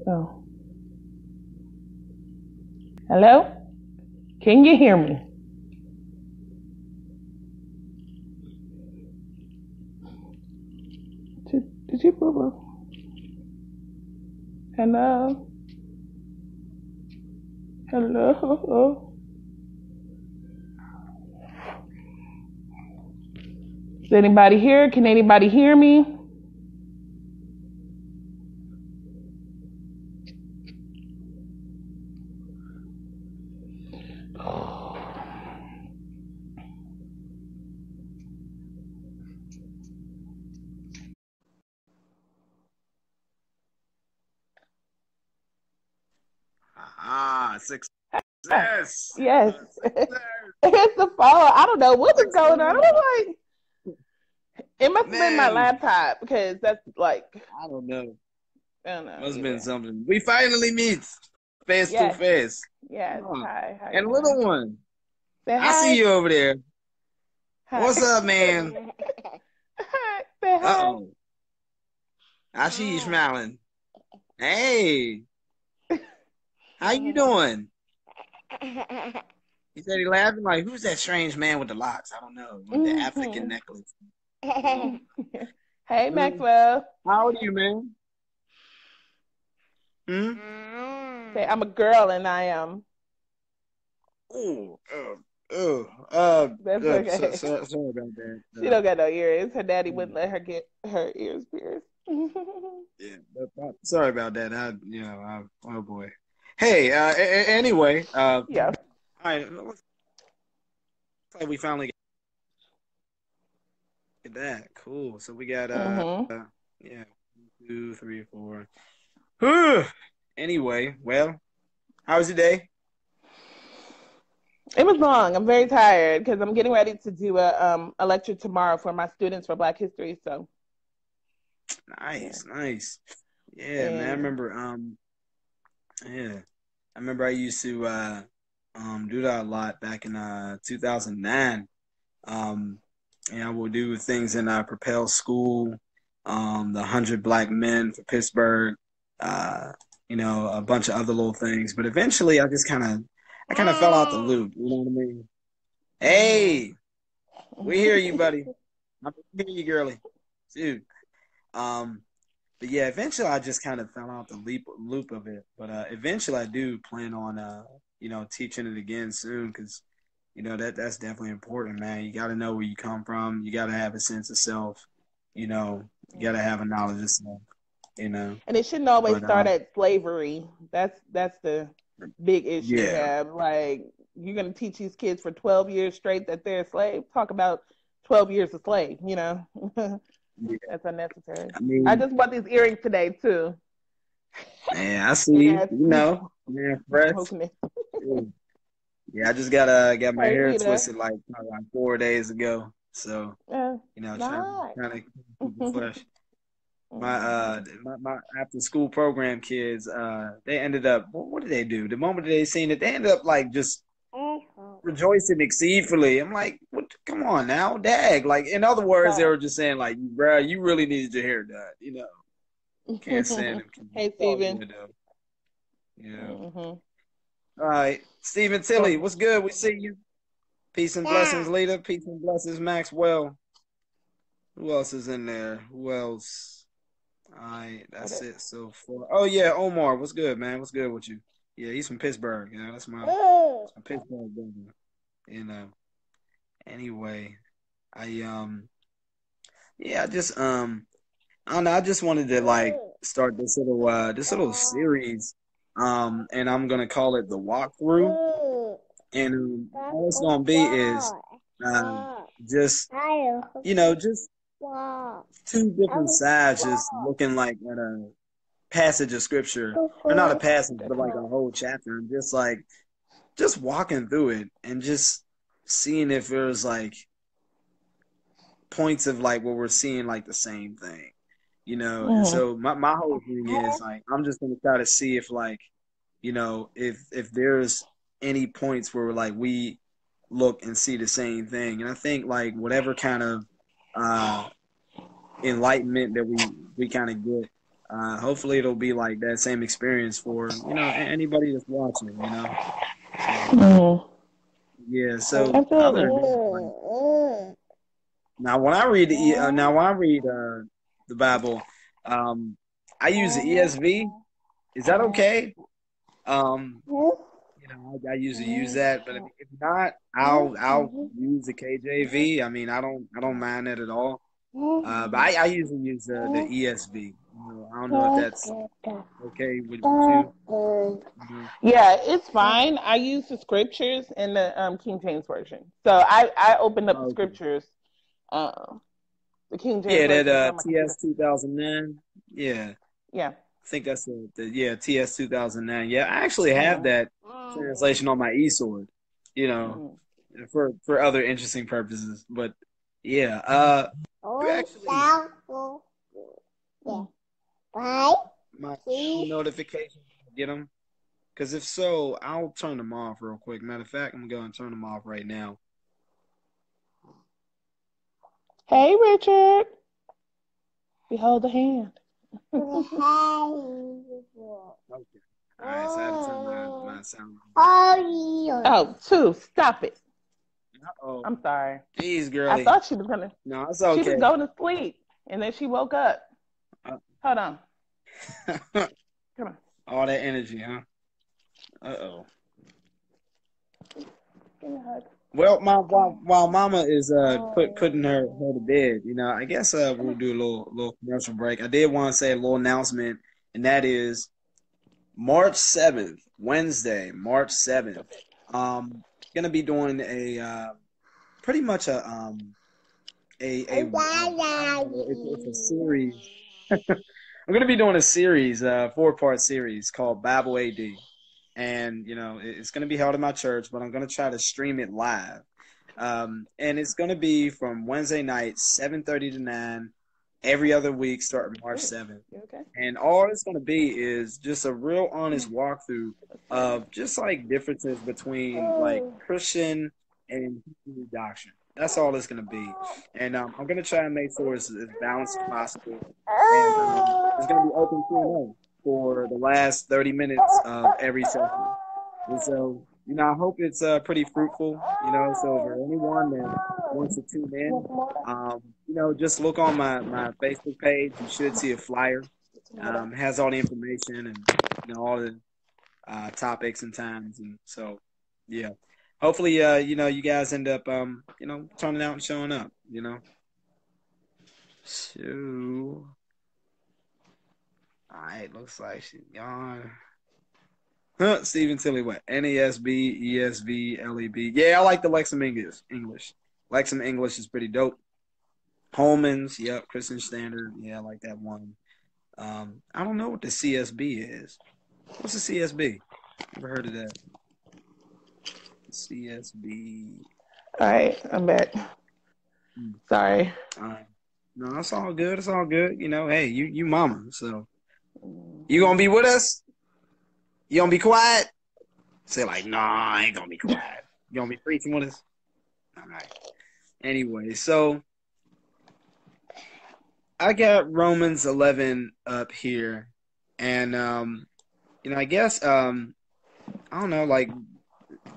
Oh. Hello? Can you hear me? Did you boo boo? Hello? Hello? Is anybody here? Can anybody hear me? Success. Yes. Success. It's the phone. I don't know what was going on. I Success. was like, it must have been my Man, laptop because that's like, I don't know. I don't know Must have been either. something. We finally meet face to Yes. face. Yes. Huh. Hi. How you And doing? little one, Say I see hi. you over there. Hi. What's up, man? Hi. Say hi. Uh-oh. I see you smiling. Hey, how you doing? He said he laughing like, who's that strange man with the locks? I don't know. With the African necklace. Hey, Hmm. Maxwell. How old are you, man? Hmm? Say I'm a girl and I am. Oh, That's okay. sorry about that. She don't got no ears. Her daddy wouldn't let her get her ears pierced. Yeah, sorry about that. Oh boy. Hey, anyway, Yeah. all right, looks like we finally get that. Cool. So we got Mhm. yeah, 2, 3, 4. Whew. Anyway, well, how was your day? It was long. I'm very tired because I'm getting ready to do a lecture tomorrow for my students for Black History. So yeah, Nice, nice. Yeah, man. I and remember yeah. I remember I used to do that a lot back in 2009. Um, and I will do things in Propel School, the 100 Black Men for Pittsburgh, uh, a bunch of other little things. But eventually, I kind of fell out the loop. You know what I mean? mhm. Hey, we hear you, buddy. I hear you, girly. Dude. Um, but yeah, eventually I just kind of fell out the loop of it. But eventually I do plan on teaching it again soon because that's definitely important, man. You got to know where you come from. You got to have a sense of self. You got to have a knowledge of self. You know, And it shouldn't always but start at slavery. That's the big issue we yeah, have. Like you're gonna teach these kids for 12 years straight that they're a slave. Talk about 12 years a slave. yeah. That's unnecessary. I I mean, just bought these earrings today too. man, I see you. Yes. Man, fresh. Okay. Yeah, I just got my Hey, hair Rita. twisted like probably like 4 days ago. So Nice. trying to keep it fresh. My Mhm. my after school program kids they ended up what did they do? The moment they seen it, they ended up like just rejoicing exceedingly. I'm like, what? Come on now, dag. Like in other words, they Right. were just saying like, bro, you really needed your hair done. Can't stand them kids. Hey, It's all Steven. good though. Yeah. Hmm. All right, Stephen Tilly, Oh, what's good? We see you. Peace and blessings, leader. Peace and blessings, Maxwell. Who else is in there? Who else? All right, what that's it? it so far. Oh yeah, Omar, what's good, man? What's good with you? Yeah, he's from Pittsburgh. That's my Pittsburgh brother. You know. Anyway, I yeah, I just I don't know. I just wanted to like start this little series, and I'm gonna call it the walkthrough. And all it's gonna be is just just two different sides, just looking like at a passage of scripture, or not a passage, but like a whole chapter, and just walking through it and just seeing if there's like points of like where we're seeing like the same thing, And Hmm. so my whole thing is like I'm just gonna try to see if like if there's any points where like we look and see the same thing, and I think like whatever kind of uh enlightenment that we kind of get hopefully it'll be like that same experience for anybody that's watching. So Mm-hmm. yeah. So other than that, like, Absolutely. now when I read the Bible, um, I use the ESV. Is that okay? Um, I usually use that, but if not, I'll use the KJV. I mean, I don't mind that at all. But I usually use the ESV. I don't know if that's okay with you. Mhm. Yeah, it's fine. I use the scriptures in the King James version. So I opened up the Oh, okay. scriptures, um, the King James Yeah, that version from my computer. TS 2009. Yeah, Yeah. I think that's yeah, TS 2009. Yeah, I actually have Mm-hmm. that translation on my eSword. You know, Mm-hmm. for other interesting purposes. But yeah, you actually my notifications get them. Because if so, I'll turn them off real quick. Matter of fact, I'm gonna go and turn them off right now. Hey, Richard. Behold the hand. Okay. All right, so I had to turn my sound off. Oh, two. Stop it. Uh-oh. I'm sorry. Jeez, I girly. thought she was gonna. No, it's She was okay. going to sleep, and then she woke up. Uh, Hold on. Come on. all that energy, huh? Uh-oh. Give me a hug. Well, while Mama is putting her to bed, I guess we'll do a little commercial break. I did want to say a little announcement, and that is March 7th, Wednesday, March 7th. Gonna be doing a pretty much a I don't know, it's a series. I'm gonna be doing a series, 4-part series called Bible AD, and it's gonna be held in my church, but I'm gonna try to stream it live. And it's gonna be from Wednesday night, 7:30 to 9, every other week, starting March Ooh, 7th. you okay? And all it's gonna be is just a real honest walkthrough of just like differences between like Christian and Hebrew doctrine. That's all it's gonna be. And I'm gonna try and make sure it's as balanced as possible. And it's gonna be open Q&A for the last 30 minutes of every session. And so, I hope it's pretty fruitful. So for anyone that wants to tune in, just look on my Facebook page. You should see a flyer. It has all the information and all the topics and times, and so yeah. Hopefully, you guys end up turning out and showing up. So, all right, looks like she's gone. Huh, Stephen Tilly, what? NASB, ESV, LEB. Yeah, I like the Lexham English. Lexham English is pretty dope. Holman's, yep, Christian Standard. Yeah, I like that one. I don't know what the CSB is. What's the CSB? Never heard of that. CSB. All right, I'm back. Sorry. All right. No, it's all good. It's all good. Hey, you mama. So you gonna be with us? You gonna be quiet? Say like, nah, I ain't gonna be quiet. You gonna be preaching with us? All right. Anyway, so I got Romans 11 up here, and I guess I don't know, like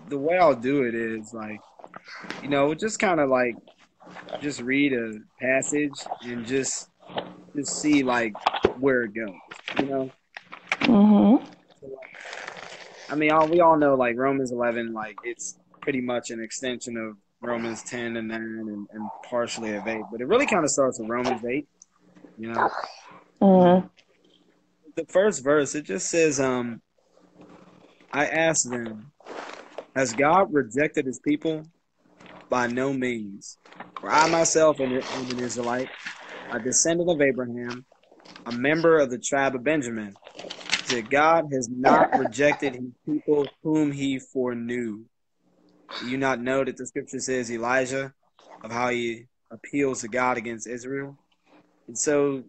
the way I'll do it is like, just kind of like just read a passage and just see like where it goes. Mm-hmm. I mean, we all know like Romans 11, like it's pretty much an extension of Romans 10 and 9 and partially of 8, but it really kind of starts with Romans 8. Mm-hmm. The first verse, it just says, I asked them, has God rejected his people? By no means. For I myself am an Israelite, a descendant of Abraham, a member of the tribe of Benjamin. That God has not rejected his people whom he foreknew. Do you not know that the scripture says Elijah, of how he appeals to God against Israel? And so,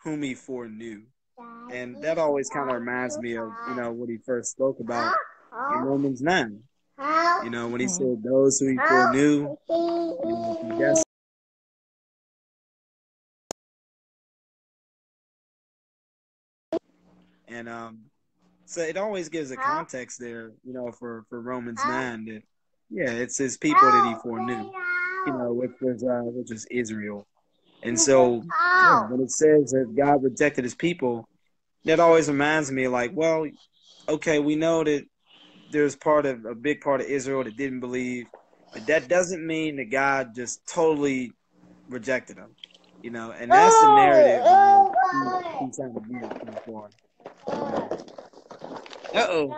whom he foreknew. And that always kind of reminds me of, what he first spoke about in Romans 9. You know, when he said those who he foreknew, that's and so it always gives a context there, you know, for Romans 9 that yeah, it's his people that he foreknew, you know, which was Israel. And so yeah, when it says that God rejected his people, that always reminds me like, well, okay, we know that there's a big part of Israel that didn't believe, but that doesn't mean that God just totally rejected them, you know, and that's the narrative he's trying to give so far. Uh-oh.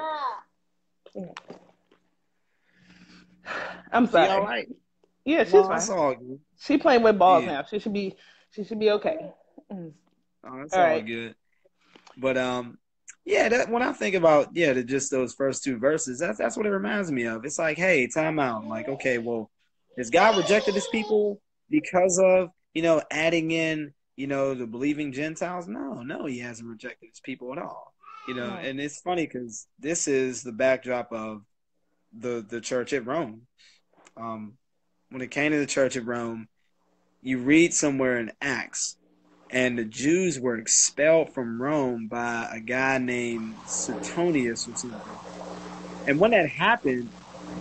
I'm She sorry. all right? Yeah, she's No, fine. it's all good. She playing with balls Yeah. now. She should be okay. Oh, it's All all right. good. But yeah, that when I think about just those first two verses, that's what it reminds me of. It's like, hey, time out. Like, okay, well, has God rejected his people because of, you know, adding in, you know, the believing Gentiles? No, he hasn't rejected his people at all. You know, Right. and it's funny because this is the backdrop of the church at Rome. When it came to the church at Rome, you read somewhere in Acts, and the Jews were expelled from Rome by a guy named Suetonius or something. And when that happened,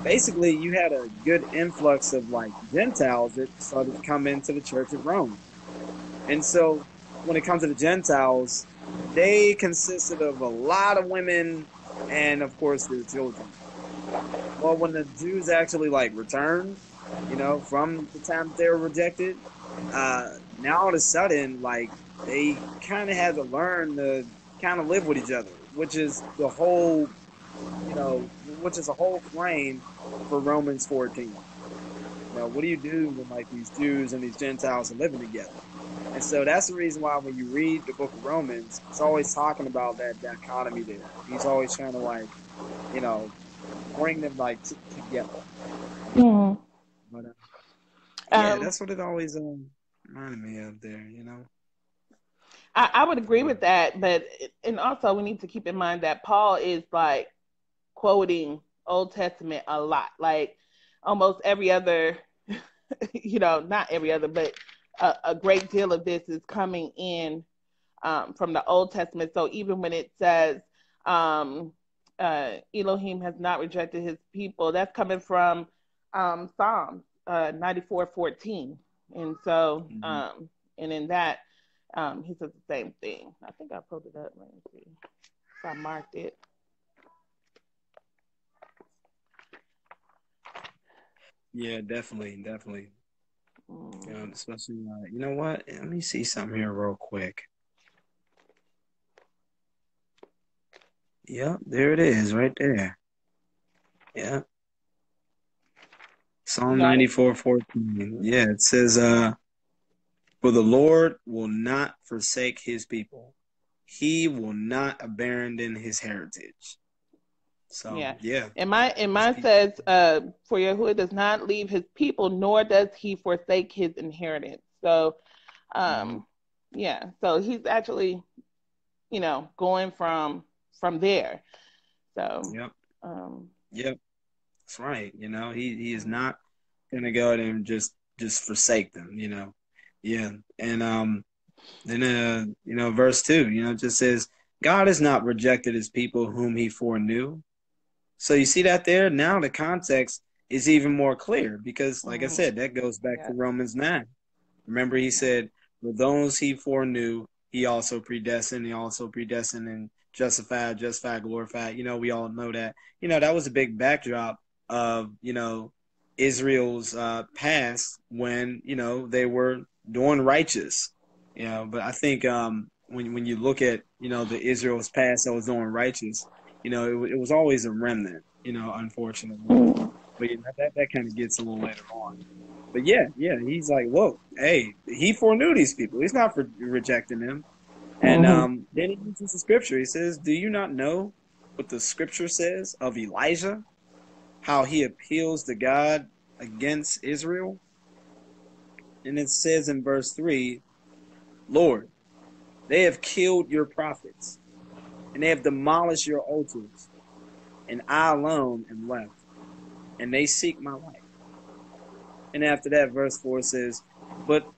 basically you had a good influx of like Gentiles that started to come into the church at Rome. And so when it comes to the Gentiles, they consisted of a lot of women and of course their children. Well, when the Jews actually like returned, you know, from the time that they were rejected, now all of a sudden, like they kind of had to learn to kind of live with each other, which is the whole, you know, which is a whole frame for Romans 14. You know, what do you do when like these Jews and these Gentiles are living together? And so that's the reason why when you read the book of Romans, it's always talking about that dichotomy there. He's always trying to like, you know, bring them like together. You know? Mm-hmm. But yeah, Um, that's what it always reminded me of there. You know. I would agree Yeah. with that, but and also we need to keep in mind that Paul is like quoting Old Testament a lot, like almost every other, not every other, but a great deal of this is coming in from the Old Testament. So even when it says Elohim has not rejected his people, that's coming from Psalms 94:14, and so Mm-hmm. and in that he says the same thing. I think I pulled it up. Let me see if I marked it. Yeah, definitely. Mm. Especially, you know what? Let me see something here real quick. Yep, there it is, right there. Yeah, You Psalm got it? 94:14. Yeah, it says, "For the Lord will not forsake his people; he will not abandon his heritage." So, Yeah. yeah, And his mine people. says, for Yahuwah does not leave his people, nor does he forsake his inheritance. So, Mm-hmm. um, yeah. So he's actually, going from there. So, Yep, um, yep, that's right. You know, he is not gonna go out and just forsake them. You know, yeah, and then you know, verse 2, you know, it just says, God has not rejected his people whom he foreknew. So you see that there? Now the context is even more clear because, like I mm, said, that goes back to yeah. Romans 9. Remember, he said, for those he foreknew, he also predestined and justified, glorified. You know, we all know that. You know, that was a big backdrop of, you know, Israel's past when, you know, they were doing righteous. You know, but I think when you look at, you know, the Israel's past that was doing righteous, you know, it was always a remnant, you know, unfortunately. Mm, But you know, that kind of gets a little later on. But yeah, he's like, look, hey, he foreknew these people. He's not for rejecting them. And mm-hmm. then he uses the scripture. He says, do you not know what the scripture says of Elijah? How he appeals to God against Israel? And it says in verse 3, Lord, they have killed your prophets, and they have demolished your altars, and I alone am left, and they seek my life. And after that, verse 4 says, but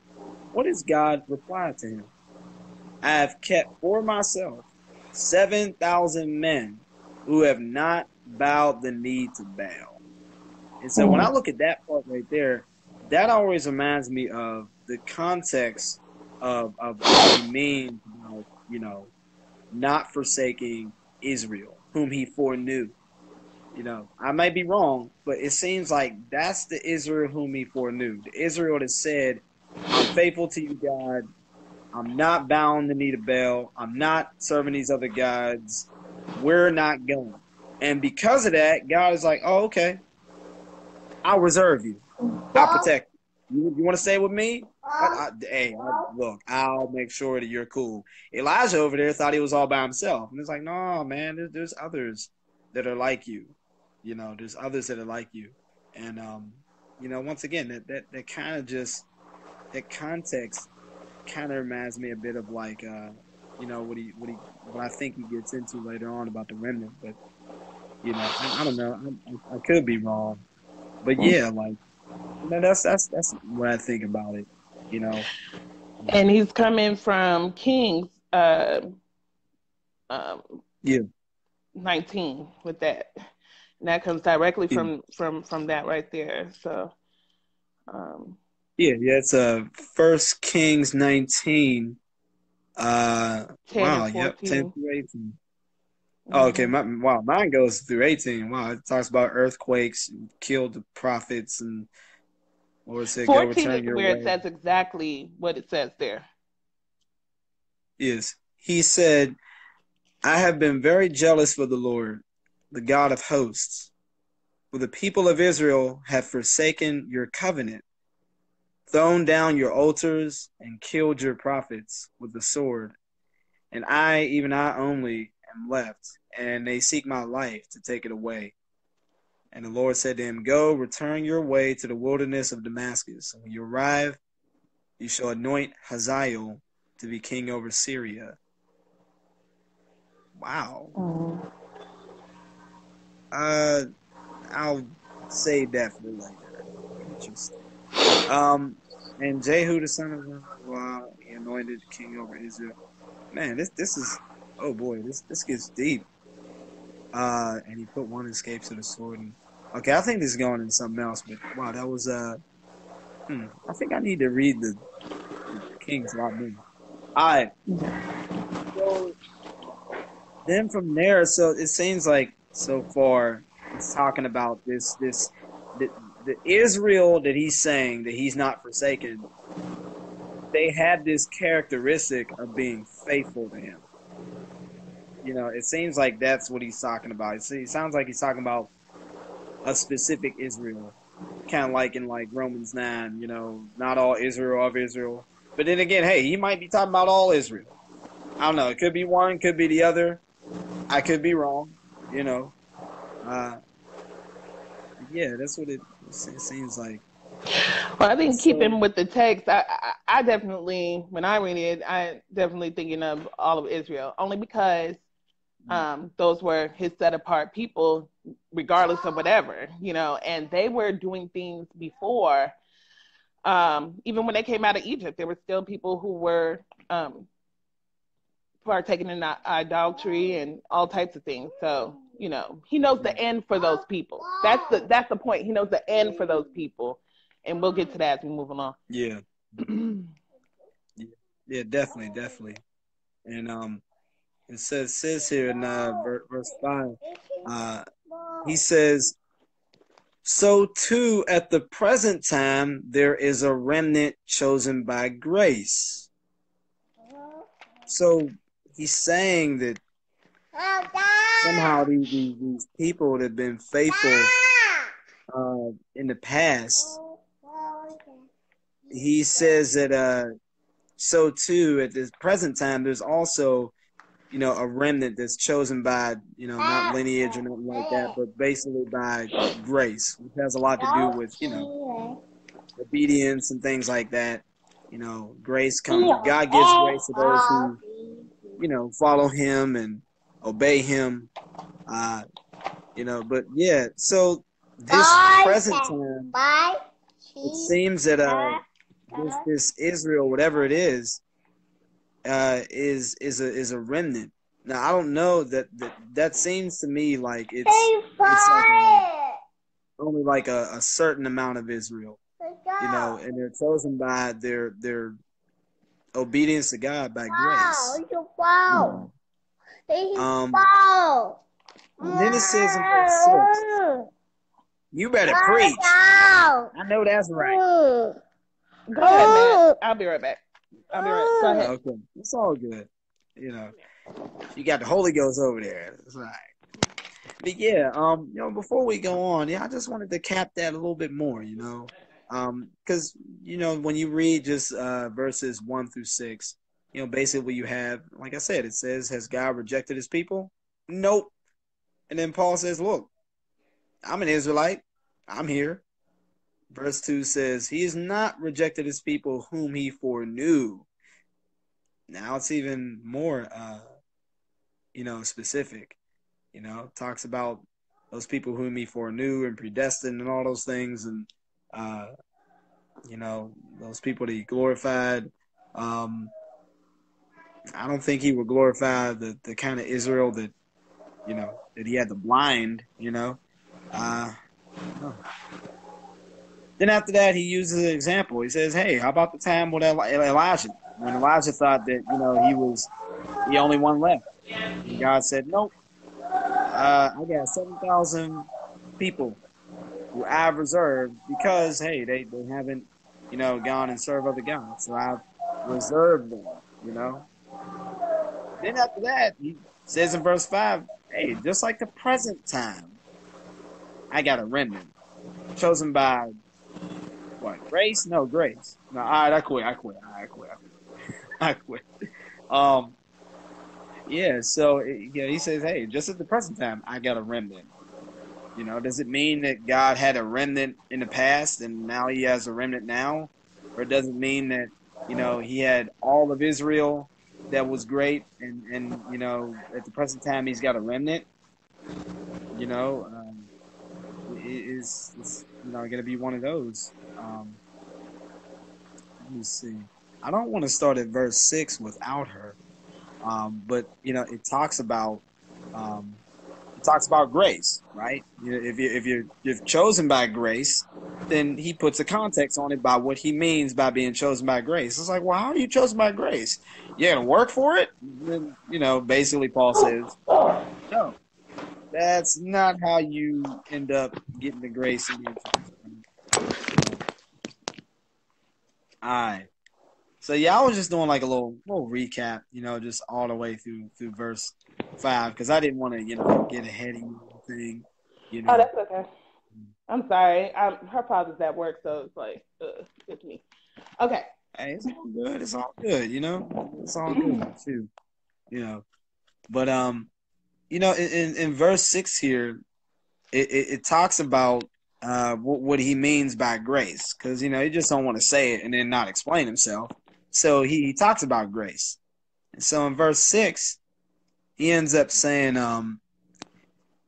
what does God reply to him? I have kept for myself 7,000 men who have not bowed the knee to Baal. And so when I look at that part right there, that always reminds me of the context of what he means by, not forsaking Israel, whom he foreknew. I might be wrong, but it seems like that's the Israel whom he foreknew. The Israel that said, I'm faithful to you, God. I'm not bound to need a Baal. I'm not serving these other gods. We're not going. And because of that, God is like, oh, okay. I'll reserve you. I'll protect you. You want to stay with me? Look, I'll make sure that you're cool. Elijah over there thought he was all by himself. And it's like, no, man, there's others that are like you. There's others that are like you. And, once again, that kind of just, that context kind of reminds me a bit of like, what I think he gets into later on about the remnant. But, I don't know. I could be wrong. But yeah, like, that's what I think about it, And he's coming from Kings Yeah. 19 with that. And that comes directly from that right there. So it's 1 Kings 19. 10 wow, and 14. yep, 10 through 18. Oh, okay, mine goes through 18. Wow, it talks about earthquakes, killed the prophets, and Lord said, go 14 return is your where way. it says exactly what it says there. Yes. He said, I have been very jealous for the Lord, the God of hosts, for the people of Israel have forsaken your covenant, thrown down your altars, and killed your prophets with the sword. And I, even I only, am left, and they seek my life to take it away. And the Lord said to him, go, return your way to the wilderness of Damascus. And when you arrive, you shall anoint Hazael to be king over Syria. Wow. I'll save that for later. Interesting. And Jehu the son of Hananiah, he anointed king over Israel. Man, this is, oh boy, this gets deep. And he put one escapes to the sword. And, okay, I think this is going into something else, but wow, that was I think I need to read the Kings a lot more. All right. So then from there, so it seems like so far it's talking about the Israel that he's saying that he's not forsaken. They had this characteristic of being faithful to him. It seems like that's what he's talking about. It sounds like he's talking about a specific Israel, kind of like in like Romans 9, not all Israel of Israel. But then again, hey, he might be talking about all Israel. I don't know. It could be one, could be the other. I could be wrong, yeah, that's what it seems like. Well, I think keeping with the text, I definitely, when I read it, I definitely thinking of all of Israel, only because those were his set apart people, regardless of whatever, and they were doing things before. Even when they came out of Egypt, there were still people who were partaking in idolatry and all types of things. So, he knows the end for those people. That's the point. He knows the end for those people. And we'll get to that as we move along. Yeah. Yeah, definitely. And it says here in verse 5, he says, so too at the present time there is a remnant chosen by grace. So he's saying that somehow these people that have been faithful in the past, he says that so too at this present time there's also a remnant that's chosen by not lineage or nothing like that, but basically by grace, which has a lot to do with obedience and things like that. Grace comes, God gives grace to those who follow him and obey him. But yeah, so this present time, it seems that this Israel, whatever it is a remnant. Now I don't know that seems to me like it's like only like a certain amount of Israel, and they're chosen by their obedience to God by grace. And then it says in verse 6, you better preach. I know that's right. Go ahead, Matt. I'll be right back. Go ahead. Okay, it's all good. You got the Holy Ghost over there. That's right. But yeah, before we go on, I just wanted to cap that a little bit more, because when you read just verses 1-6, basically you have, like I said, it says, has God rejected his people? Nope. And then Paul says, look, I'm an Israelite. I'm here. Verse 2 says, he has not rejected his people whom he foreknew. Now it's even more, specific. Talks about those people whom he foreknew and predestined and all those things. And, those people that he glorified. I don't think he would glorify the kind of Israel that, that he had to blind, Then after that, he uses an example. He says, hey, how about the time with Elijah? When Elijah thought that, he was the only one left. And God said, nope. I got 7,000 people who I've reserved because, hey, they haven't, gone and served other gods. So I've reserved them, Then after that, he says in verse 5, hey, just like the present time, I got a remnant chosen by what? Grace? No, grace. No, all right, I quit. So he says, hey, just at the present time, I got a remnant. Does it mean that God had a remnant in the past and now he has a remnant now? Or does it mean that, he had all of Israel that was great and at the present time he's got a remnant? Is going to be one of those. Let me see. I don't want to start at verse 6 without her. But it talks about grace, right? If you're chosen by grace, then he puts a context on it by what he means by being chosen by grace. It's like, well, how are you chosen by grace? You gotta work for it? Then, basically Paul says, no, that's not how you end up getting the grace in your all right. So I was just doing like a little recap, just all the way through verse 5 because I didn't want to, get ahead of you or anything, Oh, that's okay. I'm sorry. Her father's at work, so it's like it's me. Okay. Hey, it's all good. It's all good. It's all good too. But in verse 6 here, it talks about what he means by grace because he just don't want to say it and then not explain himself. So he talks about grace. And so in verse 6, he ends up saying,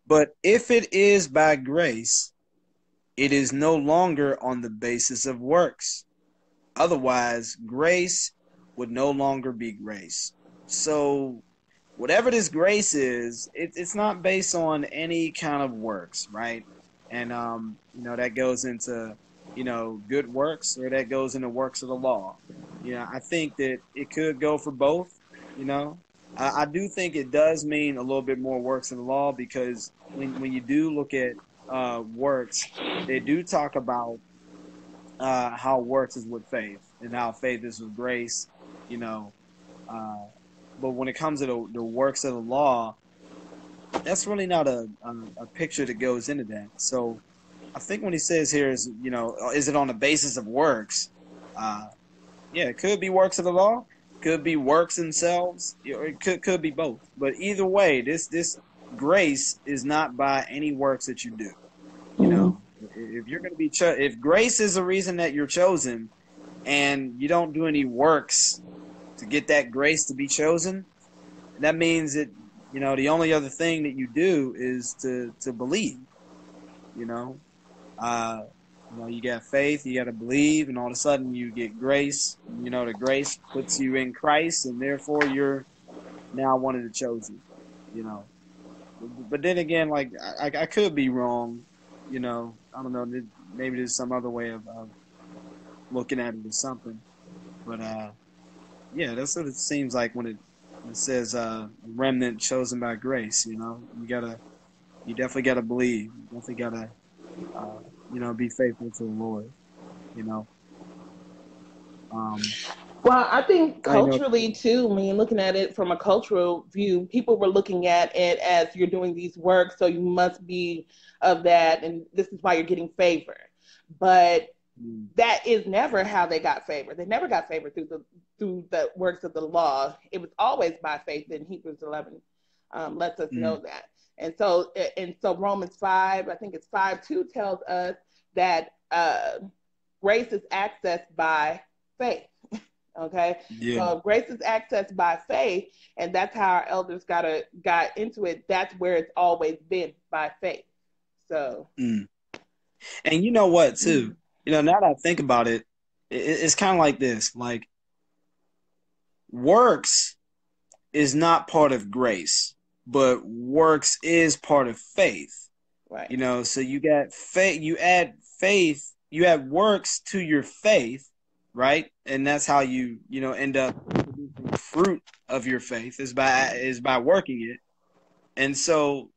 but if it is by grace, it is no longer on the basis of works. Otherwise, grace would no longer be grace. So whatever this grace is, it's not based on any kind of works, right? And, that goes into, good works or that goes into works of the law. I think that it could go for both, I do think it does mean a little bit more works of the law because when you do look at works, they do talk about how works is with faith and how faith is with grace, but when it comes to the works of the law, that's really not a picture that goes into that. So I think when he says here is, is it on the basis of works? It could be works of the law, could be works themselves, or it could be both. But either way, this grace is not by any works that you do. If you're going to be if grace is the reason that you're chosen, and you don't do any works to get that grace to be chosen, that means that the only other thing that you do is to believe. Uh, you got faith, you got to believe, and all of a sudden you get grace. The grace puts you in Christ, and therefore you're now one of the chosen. You know, but then again, like I could be wrong. I don't know. Maybe there's some other way of looking at it or something. But yeah, that's what it seems like when it says remnant chosen by grace. You definitely gotta believe. You definitely gotta be faithful to the Lord. You know. Um, Well, I think I know. culturally too, I mean, looking at it from a cultural view, people were looking at it as you're doing these works, so you must be of that, and this is why you're getting favor. But Mm, that is never how they got favor. They never got favor through the works of the law. It was always by faith. In Hebrews 11 lets us know mm, that. And so Romans 5, I think it's 5:2 tells us that grace is accessed by faith. Okay, yeah. so if grace is accessed by faith, and that's how our elders got into it. That's where it's always been, by faith. So, Mm. And you know what, too? Now that I think about it, it's kind of like this. Like, works is not part of grace, but works is part of faith. right. So you got faith, you add works to your faith, right? And that's how end up producing fruit of your faith is by working it. And so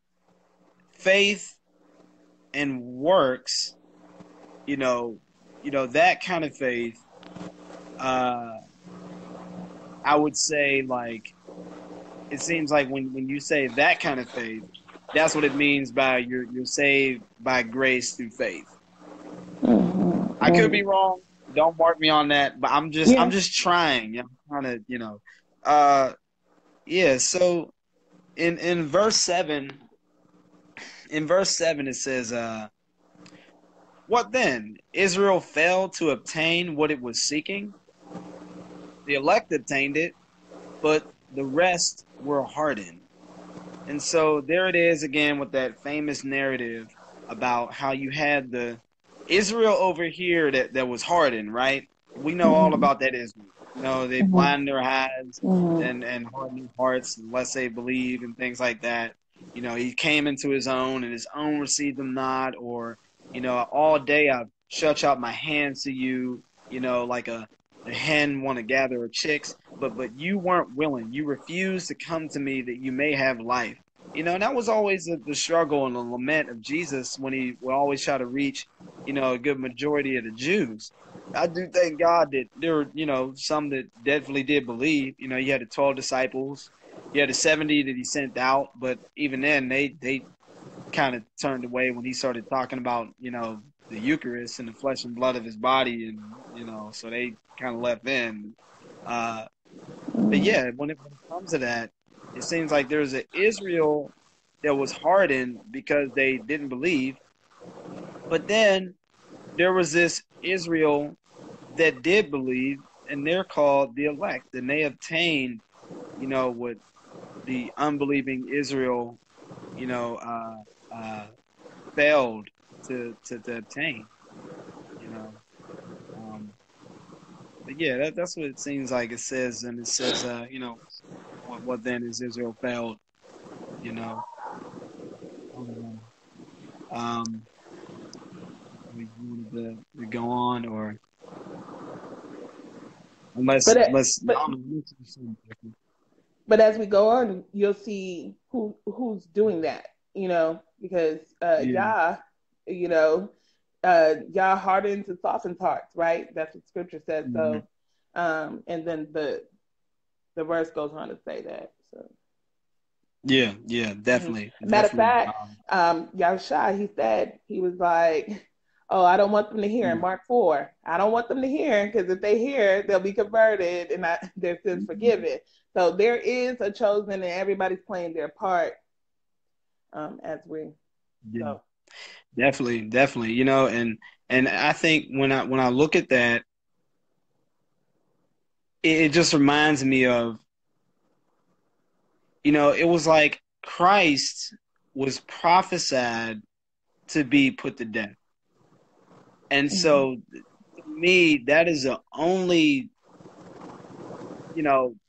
faith and works, that kind of faith, uh, I would say, like, it seems like when you say that kind of faith, that's what it means by you're saved by grace through faith. I could be Mm-hmm. wrong. Don't mark me on that, but I'm just Yeah. I'm just trying. I'm trying to, uh yeah, so in verse 7 it says, what then? Israel failed to obtain what it was seeking. The elect obtained it, but the rest were hardened. And so there it is again with that famous narrative about how you had the Israel over here that was hardened, right? We know all Mm-hmm. about that Israel. They Mm-hmm. blind their eyes Mm-hmm. and harden their hearts unless they believe and things like that. He came into his own and his own received him not, or, all day I've stretched out my hands to you, like a hen want to gather her chicks, but you weren't willing. You refused to come to me that you may have life. And that was always the struggle and the lament of Jesus when he would always try to reach, a good majority of the Jews. I do thank God that there were, some that definitely did believe. He had the 12 disciples, he had the 70 that he sent out, but even then they kind of turned away when he started talking about, the Eucharist and the flesh and blood of his body, and so they kind of left then. Uh, but yeah, when it comes to that, it seems like there's an Israel that was hardened because they didn't believe, but then there was this Israel that did believe, and they're called the elect, and they obtained, what the unbelieving Israel, you know, failed to obtain. You know, um, but yeah, that's what it seems like it says, and it says, what then is Israel failed? You know, um, um, we wanted to go on, or unless But unless but I don't know, something different. but as we go on, you'll see who's doing that. Because Yeah. Yah, Yah hardens and softens hearts, right? That's what Scripture says. Mhm. So, and then the verse goes on to say that. So. Yeah, yeah, Mhm. definitely, Matter of definitely. fact, Yahusha, he was like, "Oh, I don't want them to hear." In Mark 4, I don't want them to hear, because if they hear, they'll be converted and their sins Mhm. forgiven. So there is a chosen, and everybody's playing their part, as we Yeah, go. definitely, definitely. And I think when I look at that, it just reminds me of, it was like Christ was prophesied to be put to death. And Mhm. so to me, that is the only,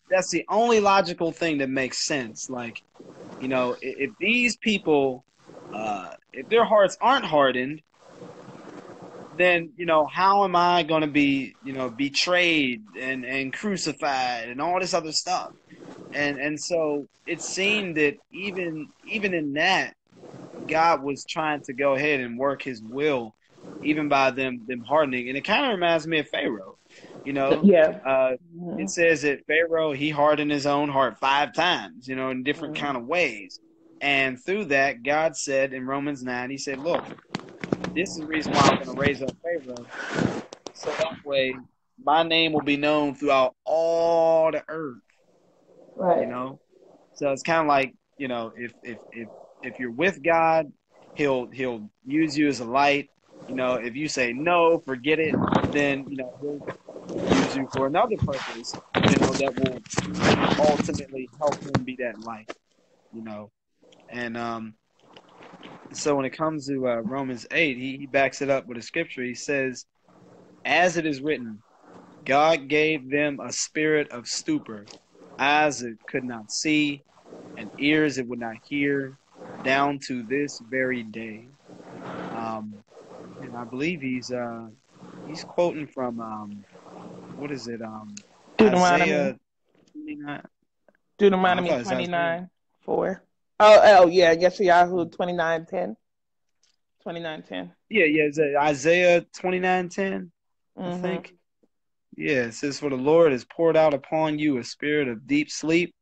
that's the only logical thing that makes sense. Like, if these people, if their hearts aren't hardened, then, how am I going to be, betrayed and crucified and all this other stuff? And so it seemed that even in that, God was trying to go ahead and work his will, even by them hardening. And it kind of reminds me of Pharaoh. You know, Yeah. uh, it Mhm. says that Pharaoh, he hardened his own heart 5 times, in different kind Mhm. of ways. And through that, God said in Romans 9, he said, look, this is the reason why I'm going to raise up Pharaoh. So that way my name will be known throughout all the earth, you Right. know? So it's kind of like, if you're with God, he'll use you as a light. If you say no, forget it, then he'll use you for another purpose, that will ultimately help him be that light, you know. And so when it comes to Romans 8, he backs it up with a scripture. He says, "As it is written, God gave them a spirit of stupor, eyes that could not see, and ears that would not hear, down to this very day." Um, and I believe he's quoting from what is it? Deuteronomy. Isaiah 29. I Deuteronomy thought it was Isaiah. 29:4. Oh yeah. Yeshayahu 29:10. 29:10. Yeah, yeah, it's Isaiah 29:10, I Mhm. think. Yeah, it says, "For the Lord has poured out upon you a spirit of deep sleep,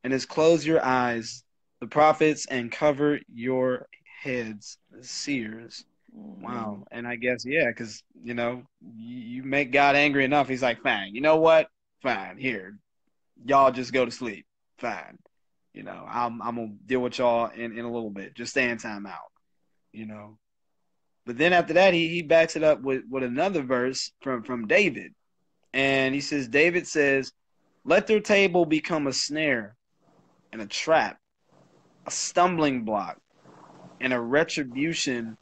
and has closed your eyes, the prophets, and covered your heads, the seers." Mhm. Wow. And I guess, yeah, because, you make God angry enough. He's like, fine, you know what? Fine, here. Y'all just go to sleep. Fine. I'm going to deal with y'all in a little bit. Just stay in time out, you know. But then after that, he backs it up with another verse from David. And he says, David says, "Let their table become a snare and a trap, a stumbling block, and a retribution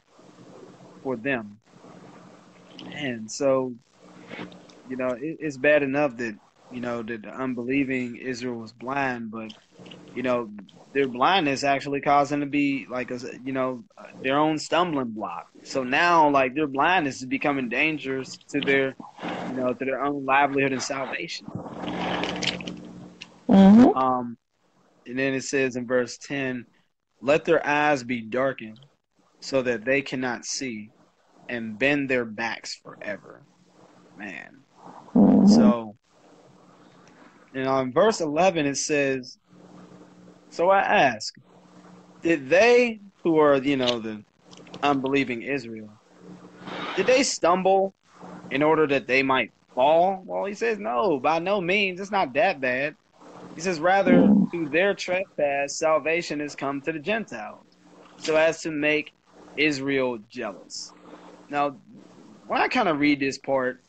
for them." And so, it's bad enough that, that the unbelieving Israel was blind, but, you know, their blindness actually caused them to be like, their own stumbling block. So now, like, their blindness is becoming dangerous to their own livelihood and salvation. Mhm. Um, and then it says in verse 10, "Let their eyes be darkened so that they cannot see, and bend their backs forever." Man. Mhm. So, and on verse 11, it says, "So I ask, did they who are, the unbelieving Israel, did they stumble in order that they might fall?" Well, he says, no, by no means. It's not that bad. He says, rather, through their trespass, salvation has come to the Gentiles, so as to make Israel jealous. Now, when I kind of read this part,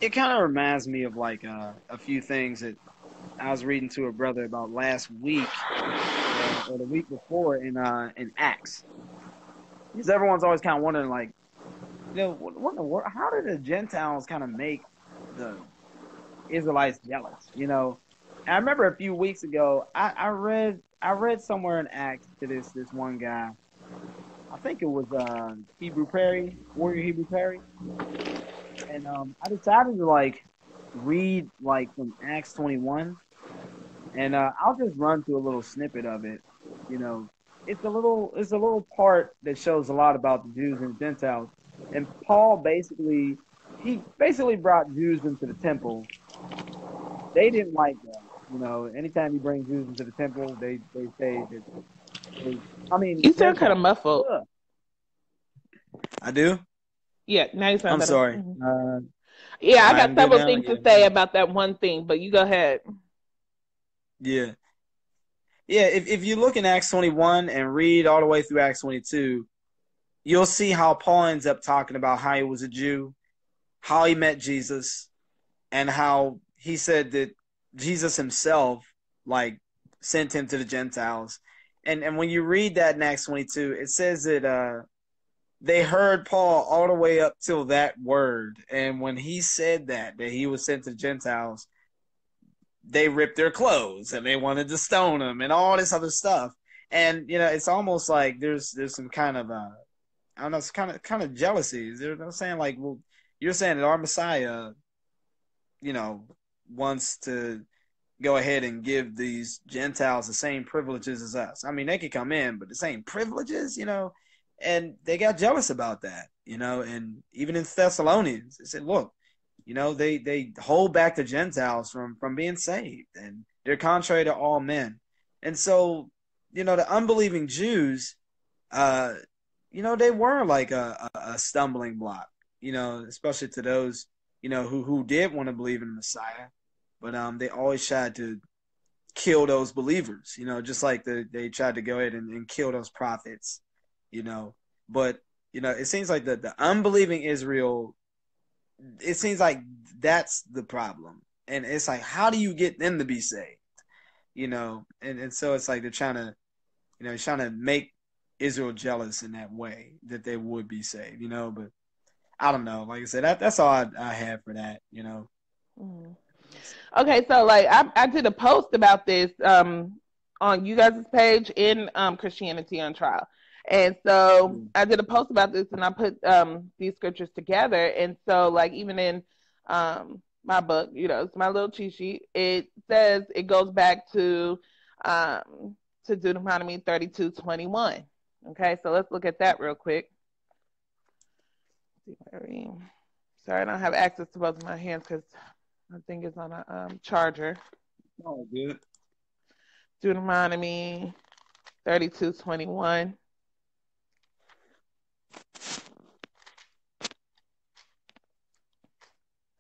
it kind of reminds me of like a few things that I was reading to a brother about last week or the week before in Acts. Because everyone's always kind of wondering, like, what in the world? How did the Gentiles kind of make the Israelites jealous? And I remember a few weeks ago, I read somewhere in Acts to this one guy. I think it was Hebrew Perry, Warrior Hebrew Perry, and I decided to like read like from Acts 21, and I'll just run through a little snippet of it. You know, it's a little part that shows a lot about the Jews and the Gentiles. And Paul he basically brought Jews into the temple. They didn't like that. Anytime you bring Jews into the temple, they say that they, I mean, You sound there's kind a of muffled. ugh. I do. Yeah, now you sound I'm better. sorry. Mhm. All Yeah, I right, got I'm good several now. things Yeah, to say about that one thing, but you go ahead. yeah, yeah. If you look in Acts 21 and read all the way through Acts 22, you'll see how Paul ends up talking about how he was a Jew, how he met Jesus, and how he said that Jesus himself like sent him to the Gentiles. And when you read that in Acts 22, it says that they heard Paul all the way up till that word. And when he said that he was sent to Gentiles, they ripped their clothes and they wanted to stone him and all this other stuff. And it's almost like there's some kind of I don't know, it's kind of jealousy. They're saying like, well, you're saying that our Messiah, wants to go ahead and give these Gentiles the same privileges as us. I mean, they could come in, but the same privileges, and they got jealous about that, and even in Thessalonians, they said, look, they hold back the Gentiles from being saved, and they're contrary to all men. And so, the unbelieving Jews, they were like a stumbling block, especially to those, who did want to believe in the Messiah. But they always tried to kill those believers, just like they tried to go ahead and kill those prophets, But, it seems like the unbelieving Israel, it seems like that's the problem. And it's like, how do you get them to be saved? And so it's like they're trying to make Israel jealous in that way that they would be saved, But I don't know. Like I said, that's all I have for that, Mm-hmm. Okay, so like I did a post about this on you guys' page in Christianity on Trial. And so I did a post about this and I put these scriptures together. And so like even in my book, it's my little cheat sheet, it says it goes back to Deuteronomy 32:21. Okay, so let's look at that real quick. Sorry, I don't have access to both of my hands because I think it's on a charger. Oh, good. Deuteronomy 32:21.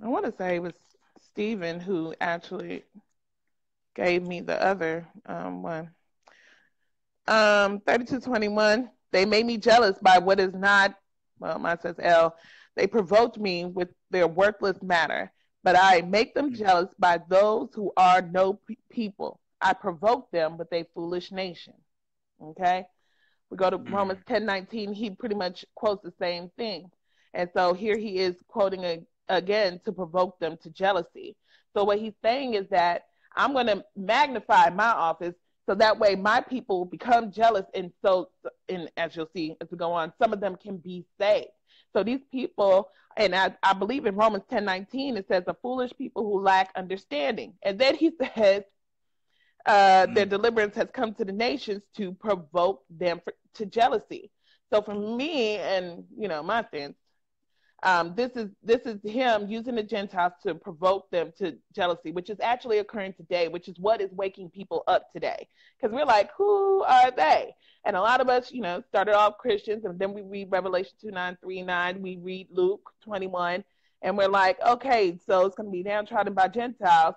I want to say it was Stephen who actually gave me the other one. 32:21. They made me jealous by what is not, well, mine says L. They provoked me with their worthless matter, but I make them jealous by those who are no people. I provoke them with a foolish nation. Okay? We go to Romans 10:19. He pretty much quotes the same thing. And so here he is quoting again to provoke them to jealousy. So what he's saying is that I'm going to magnify my office so that way my people become jealous. And so, and as you'll see as we go on, some of them can be saved. So these people, and I believe in Romans 10:19, it says the foolish people who lack understanding. And then he says, their deliverance has come to the nations to provoke them to jealousy. So for me and my sense, this is him using the Gentiles to provoke them to jealousy, which is actually occurring today, which is what is waking people up today. Because we're like, who are they? And a lot of us, started off Christians, and then we read Revelation 2:9-3:9, we read Luke 21, and we're like, okay, so it's going to be downtrodden by Gentiles.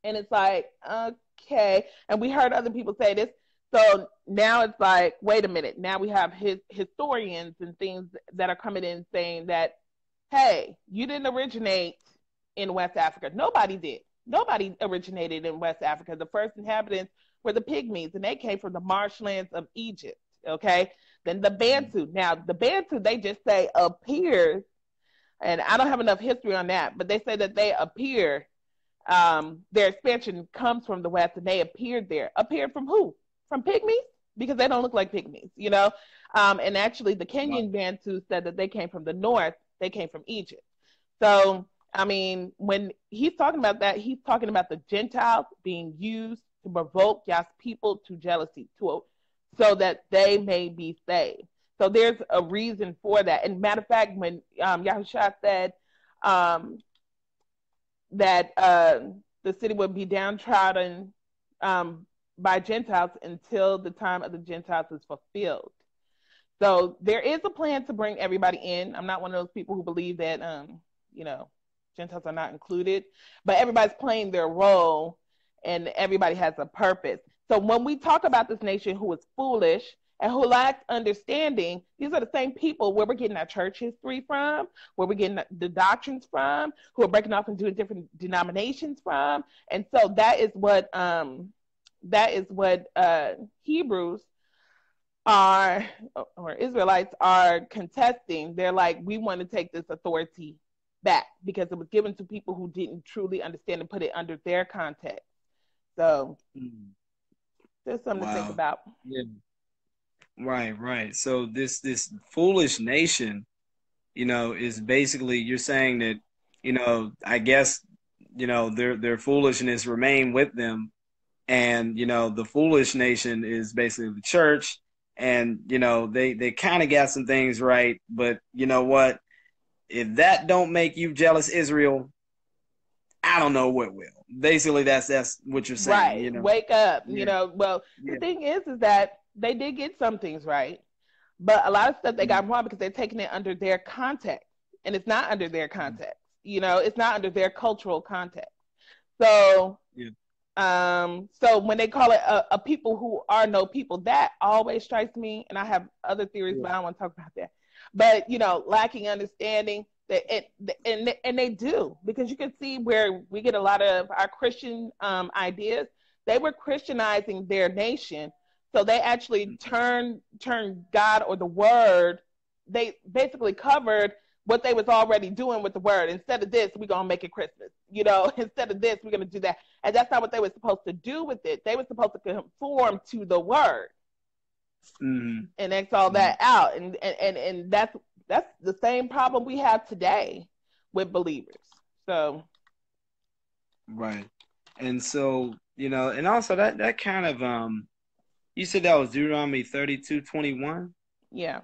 And it's like, okay. And we heard other people say this. So now it's like, wait a minute. Now we have historians and things that are coming in saying that, hey, you didn't originate in West Africa. Nobody did. Nobody originated in West Africa. The first inhabitants were the Pygmies, and they came from the marshlands of Egypt. Okay. Then the Bantu. Now, the Bantu, they just say appears, and I don't have enough history on that, but they say that they appear. Their expansion comes from the West, and they appeared there. Appeared from who? From Pygmies? Because they don't look like Pygmies, And actually, the Kenyan Bantu said that they came from the North. They came from Egypt. So, I mean, when he's talking about that, he's talking about the Gentiles being used to provoke God's people to jealousy, so that they may be saved. So there's a reason for that. And matter of fact, when Yahushua said, that the city would be downtrodden by Gentiles until the time of the Gentiles is fulfilled. So there is a plan to bring everybody in. I'm not one of those people who believe that, Gentiles are not included, but everybody's playing their role and everybody has a purpose. So when we talk about this nation who is foolish and who lacks understanding, these are the same people where we're getting our church history from, where we're getting the doctrines from, who are breaking off into different denominations from. And so that is what Hebrews are, or Israelites are contesting. They're like, we want to take this authority back because it was given to people who didn't truly understand and put it under their context. So Mm. there's something to think Wow. about. Yeah. Right, right. So this foolish nation, is basically you're saying that, I guess, their foolishness remain with them, and the foolish nation is basically the church, and they kind of got some things right, but you know what? If that don't make you jealous, Israel, I don't know what will. Basically, that's what you're saying. Right. Wake up. Yeah, Well, the yeah, thing is that they did get some things right, but a lot of stuff they mm, got wrong because they're taking it under their context, and it's not under their mm, context. It's not under their cultural context. So, yeah, so when they call it a people who are no people, that always strikes me. And I have other theories, yeah, but I don't want to talk about that. But lacking understanding that, and they do, because you can see where we get a lot of our Christian ideas. They were Christianizing their nation, so they actually mm, turn God or the Word. They basically covered what they was already doing with the Word. Instead of this, we're gonna make it Christmas. Instead of this, we're gonna do that, and that's not what they were supposed to do with it. They were supposed to conform to the Word mm, and X all mm, that out, and that's the same problem we have today with believers. So right. And so, and also that kind of you said that was Deuteronomy 32:21. yeah,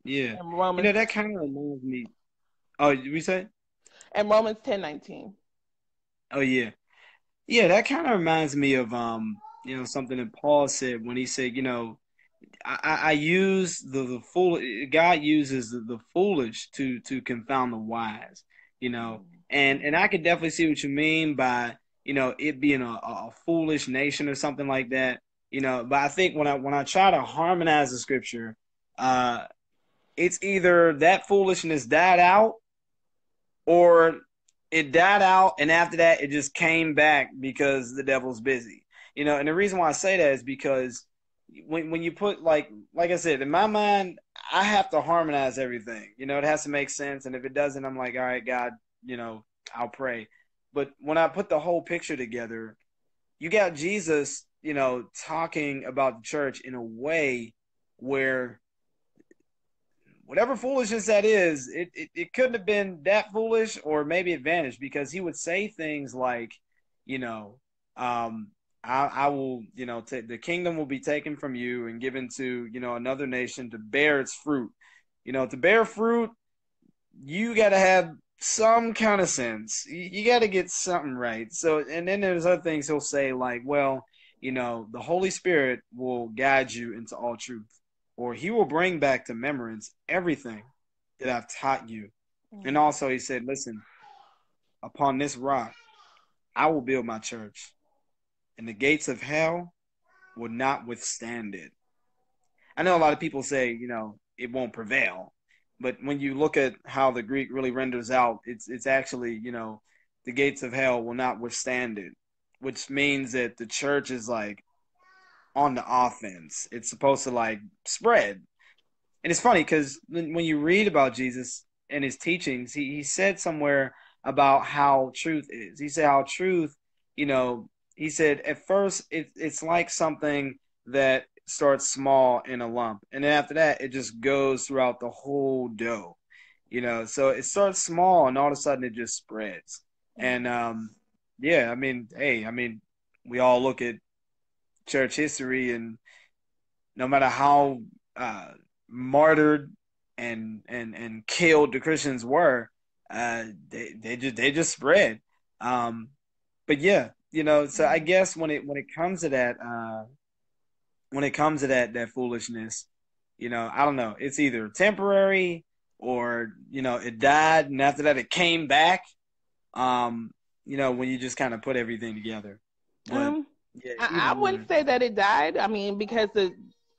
Yeah, and Romans that kind of reminds me. Oh, we say? and Romans 10:19. Oh yeah, yeah. That kind of reminds me of something that Paul said when he said, I use the fool. God uses the foolish to confound the wise. And I could definitely see what you mean by it being a foolish nation or something like that. But I think when I try to harmonize the scripture, uh, it's either that foolishness died out, or it died out and after that it just came back because the devil's busy. And the reason why I say that is because when you put like I said, in my mind, I have to harmonize everything. It has to make sense, and if it doesn't, I'm like, all right, God, I'll pray. But when I put the whole picture together, you got Jesus, talking about the church in a way where whatever foolishness that is, it couldn't have been that foolish, or maybe it vanished, because he would say things like, you know, um, I will, the kingdom will be taken from you and given to, another nation to bear its fruit. To bear fruit, you got to have some kind of sense. You got to get something right. So, and then there's other things he'll say like, well, the Holy Spirit will guide you into all truth, or he will bring back to remembrance everything that I've taught you. And Mm-hmm. also he said, listen, upon this rock, I will build my church, and the gates of hell will not withstand it. I know a lot of people say, it won't prevail, but when you look at how the Greek really renders out, it's actually, the gates of hell will not withstand it, which means that the church is like on the offense. It's supposed to like spread. And it's funny because when you read about Jesus and his teachings, he said somewhere about how truth is. He said how truth, you know, he said at first it's like something that starts small in a lump. And then after that, it just goes throughout the whole dough. So it starts small and all of a sudden it just spreads. And yeah, I mean, hey, I mean, we all look at church history, and no matter how uh, martyred and killed the Christians were, they just spread. Um, but yeah, so I Mm-hmm. guess when it comes to that that foolishness, I don't know. It's either temporary, or it died and after that it came back. Um, when you just kind of put everything together. But Um, yeah, either I wouldn't one. say that it died. I mean, because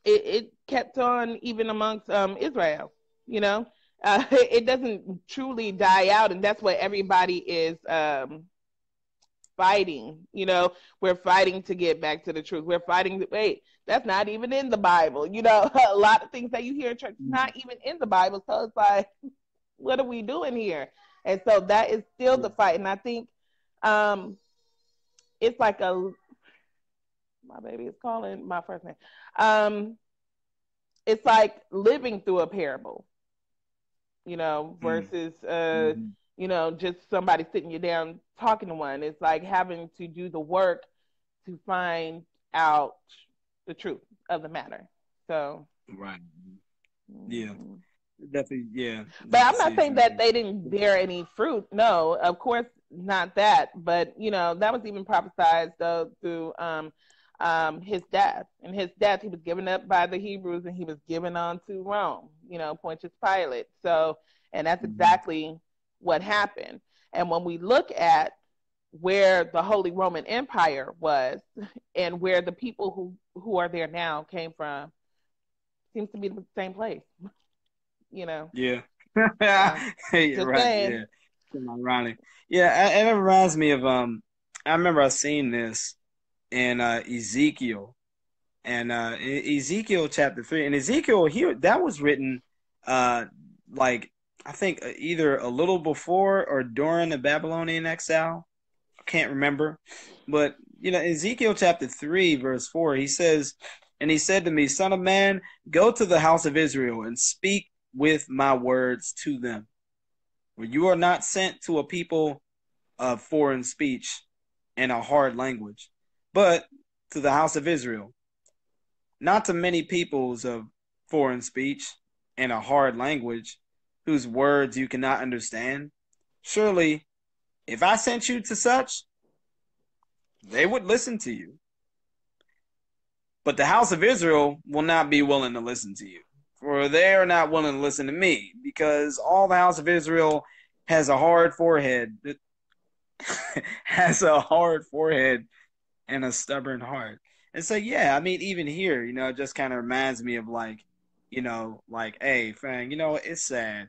it kept on even amongst Israel. You know, it doesn't truly die out, and that's what everybody is fighting. We're fighting to get back to the truth. We're fighting. Wait, that's not even in the Bible. A lot of things that you hear in church not even in the Bible. So it's like, what are we doing here? And so that is still the fight. And I think it's like my baby is calling my first name. It's like living through a parable, versus just somebody sitting you down talking to one. It's like having to do the work to find out the truth of the matter. So right, yeah, definitely, yeah. But I'm not saying that they didn't bear any fruit. No, of course not that. But that was even prophesied through his death. And his death, he was given up by the Hebrews, and he was given on to Rome. Pontius Pilate. So, and that's exactly what happened. And when we look at where the Holy Roman Empire was, and where the people who are there now came from, seems to be the same place. Yeah. You're right. saying. Yeah. It's ironic. Yeah, it reminds me of I remember I seen this in Ezekiel, and Ezekiel chapter 3. And Ezekiel here, that was written like I think either a little before or during the Babylonian exile. I can't remember, but Ezekiel chapter 3 verse 4, he says, and he said to me, "Son of man, go to the house of Israel and speak with my words to them. For you are not sent to a people of foreign speech and a hard language, but to the house of Israel, not to many peoples of foreign speech and a hard language, whose words you cannot understand. Surely, if I sent you to such, they would listen to you. But the house of Israel will not be willing to listen to you, for they are not willing to listen to me, because all the house of Israel has a hard forehead, has a hard forehead and a stubborn heart." And so, yeah, I mean, even here, it just kind of reminds me of like, hey, fam, it's sad.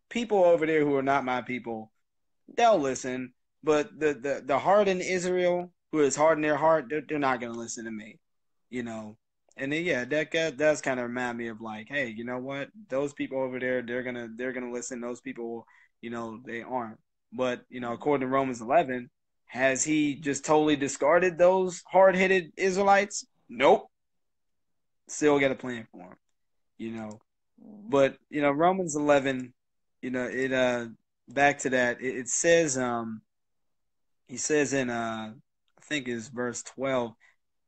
People over there who are not my people, they'll listen, but the hardened Israel, who is hardened their heart, they're not going to listen to me, And then, yeah, that does kind of remind me of like, hey, you know what? Those people over there, they're gonna listen. Those people, they aren't. But according to Romans 11, has he just totally discarded those hard-headed Israelites? Nope. Still got a plan for him. But Romans 11, it back to that. It says he says in I think it's verse 12.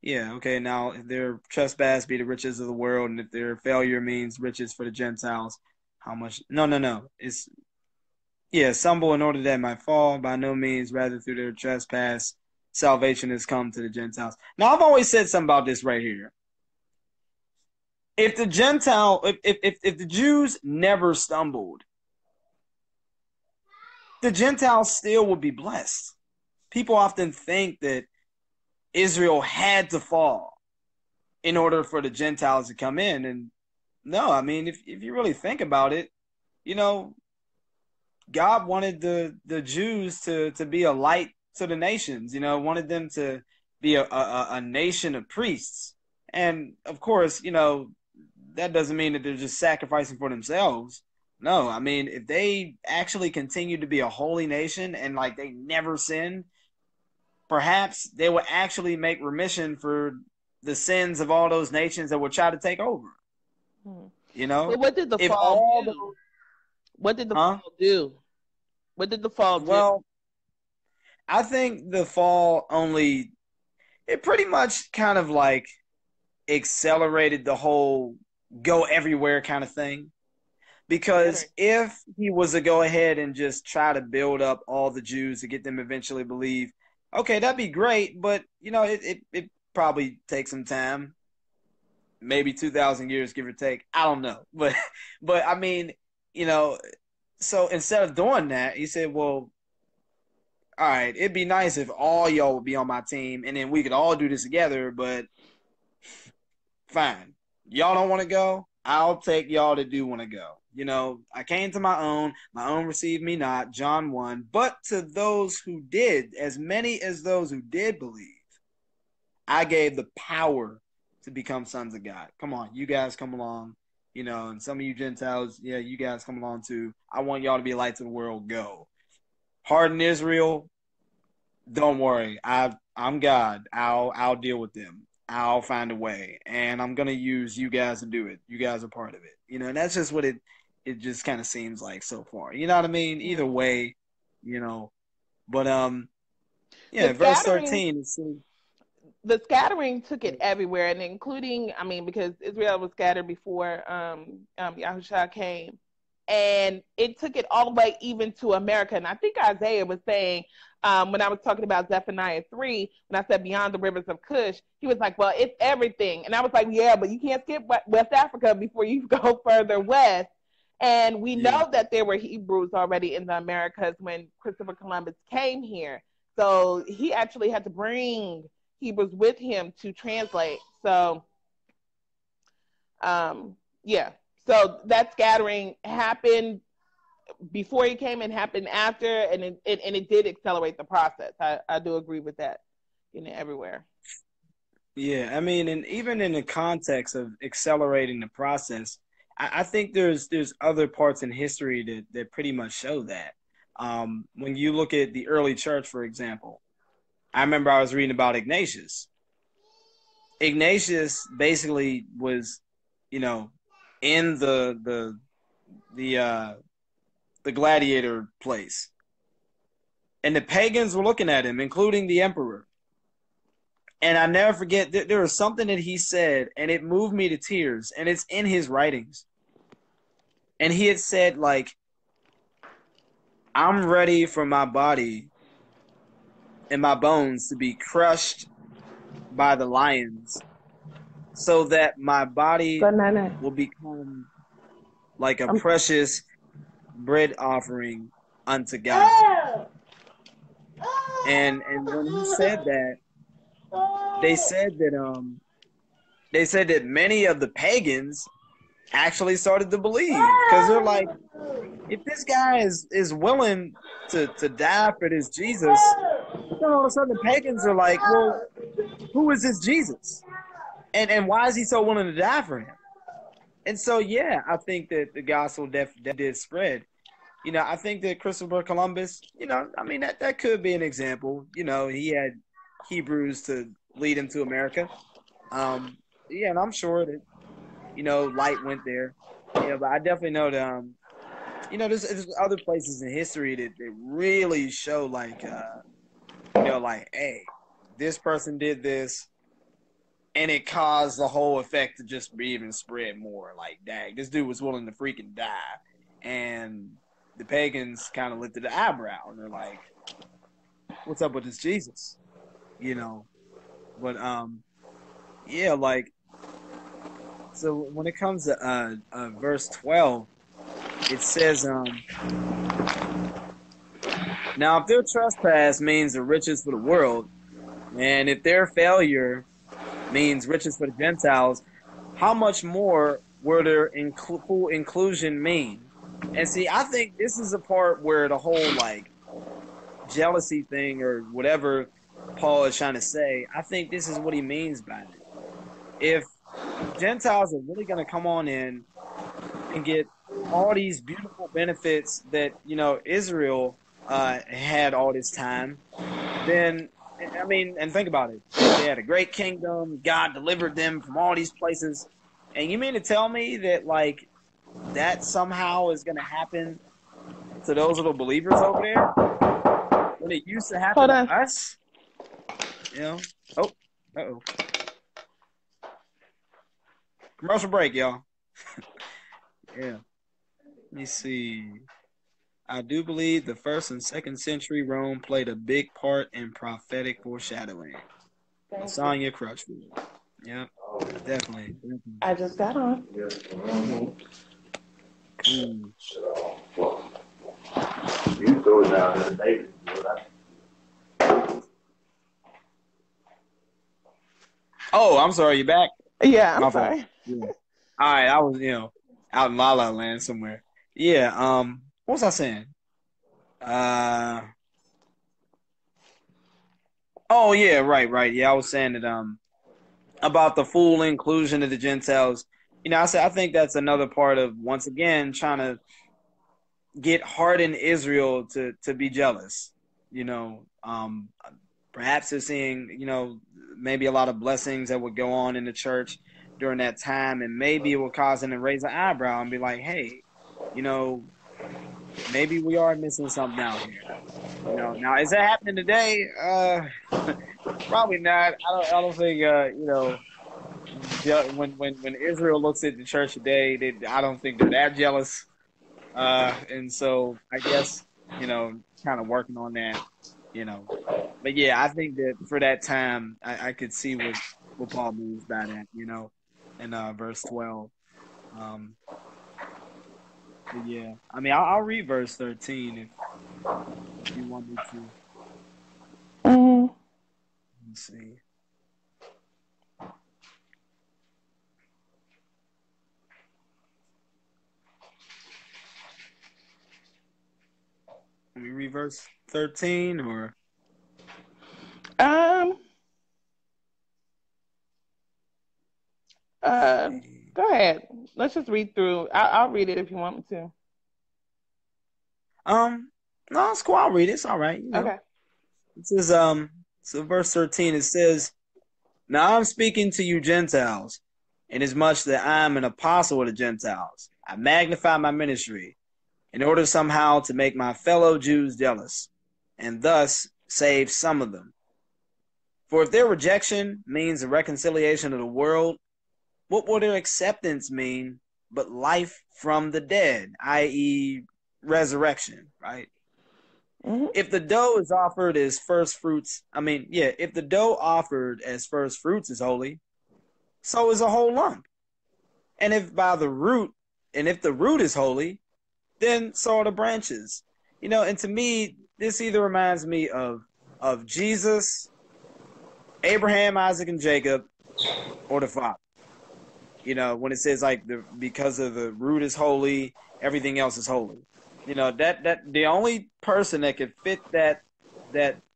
Yeah, okay, now if their trespass be the riches of the world, and if their failure means riches for the Gentiles, how much? No. It's, yeah, stumble in order that might fall, by no means, rather through their trespass, salvation has come to the Gentiles. Now, I've always said something about this right here. If the if the Jews never stumbled, the Gentiles still would be blessed. People often think that Israel had to fall in order for the Gentiles to come in. And no, I mean, if you really think about it, God wanted the Jews to be a light to the nations, wanted them to be a nation of priests. And of course, that doesn't mean that they're just sacrificing for themselves. No, I mean, if they actually continue to be a holy nation and like they never sin, perhaps they will actually make remission for the sins of all those nations that will try to take over. But what did the fall do? What did the fall do? What did the fall do? Well, I think the fall it pretty much kind of like accelerated the whole go everywhere kind of thing. Because if he was to go ahead and just try to build up all the Jews to get them eventually believe, okay, that'd be great, but it probably takes some time, maybe 2,000 years, give or take. I don't know, but I mean, so instead of doing that, he said, well, all right, it'd be nice if all y'all would be on my team, and then we could all do this together. But fine, y'all don't want to go. I'll take y'all that do want to go. I came to my own received me not, John 1. But to those who did, as many as those who did believe, I gave the power to become sons of God. Come on, you guys come along, and some of you Gentiles, yeah, you guys come along too. I want y'all to be lights of the world. Go. Harden Israel, don't worry. I'm God. I'll deal with them. I'll find a way. And I'm gonna use you guys to do it. You guys are part of it. And that's just what it just kind of seems like so far. You know what I mean? Either way, But The verse scattering 13 the scattering took it everywhere, and including, because Israel was scattered before Yahushua came, and it took it all the way even to America. And I think Isaiah was saying, when I was talking about Zephaniah 3, when I said beyond the rivers of Cush, he was like, well, it's everything. And I was like, yeah, but you can't skip West Africa before you go further west. And we know that there were Hebrews already in the Americas when Christopher Columbus came here. So he actually had to bring Hebrews with him to translate. So, yeah. So that scattering happened before he came and happened after, and it did accelerate the process. I do agree with that, everywhere. Yeah, and even in the context of accelerating the process, I think there's other parts in history that pretty much show that. When you look at the early church, for example, I remember I was reading about Ignatius. Ignatius basically was, in the gladiator place, and the pagans were looking at him, including the emperor. And I never forget that there was something that he said, and it moved me to tears, and it's in his writings. And he had said, like, I'm ready for my body and my bones to be crushed by the lions so that my body will become like a precious bread offering unto God. And when he said that, they said that many of the pagans actually started to believe, because they're like, if this guy is willing to die for this Jesus, then all of a sudden the pagans are like, well, who is this Jesus? And why is he so willing to die for him? And so, yeah, I think that the gospel definitely did spread. I think that Christopher Columbus, that could be an example. He had Hebrews to lead him to America. Yeah, and I'm sure that, light went there. Yeah, but I definitely know that, there's other places in history that really show, like, like, hey, this person did this, and it caused the whole effect to just be even spread more. Like, dang, this dude was willing to freaking die. And the pagans kind of lifted the eyebrow, and they're like, what's up with this Jesus? But, yeah, like, so when it comes to verse 12, it says, now if their trespass means the riches for the world, and if their failure means riches for the Gentiles, how much more will their full inclusion mean? And see, I think this is a part where the whole, like, jealousy thing or whatever Paul is trying to say, I think this is what he means by it. If Gentiles are really going to come on in and get all these beautiful benefits that, Israel had all this time, then, and think about it. They had a great kingdom. God delivered them from all these places. And you mean to tell me that, like, that somehow is going to happen to those little believers over there when it used to happen to us? Oh, uh-oh. Commercial break, y'all. Yeah. Let me see. I do believe the 1st and 2nd century Rome played a big part in prophetic foreshadowing. Sonya Crutchfield. Yep, definitely. I just got on. Cool. You throw it down in the David. Oh, I'm sorry. You back? Yeah, I'm sorry. Yeah. All right, I was, out in La La Land somewhere. Yeah. What was I saying? Oh yeah, right. Yeah, I was saying that about the full inclusion of the Gentiles. I said I think that's another part of once again trying to get hardened Israel to be jealous. You know, perhaps they're seeing maybe a lot of blessings that would go on in the church during that time, and maybe it will cause them to raise an eyebrow and be like, hey, you know, maybe we are missing something out here. Now is that happening today? Probably not. I don't think when Israel looks at the church today, I don't think they're that jealous. And so I guess kind of working on that. You know, but yeah, I think that for that time, I could see what Paul means by that. In verse 12. Um, but yeah, I mean, I'll read verse 13 if you want me to. Mm-hmm. Let's see. Let me read verse 13 or. Um. Go ahead. Let's just read through. I'll read it if you want me to. No, it's cool. I'll read it. It's all right. Okay. It says, so verse 13, it says, now I'm speaking to you Gentiles, inasmuch that I am an apostle of the Gentiles. I magnify my ministry in order somehow to make my fellow Jews jealous, and thus save some of them. For if their rejection means the reconciliation of the world, what will their acceptance mean but life from the dead, i.e., resurrection, right? Mm-hmm. If the dough is offered as first fruits, if the dough offered as first fruits is holy, so is a whole lump. And if the root is holy, then so are the branches. And to me, this either reminds me of Jesus, Abraham, Isaac, and Jacob, or the Father. When it says like because of the root is holy, everything else is holy. That the only person that could fit that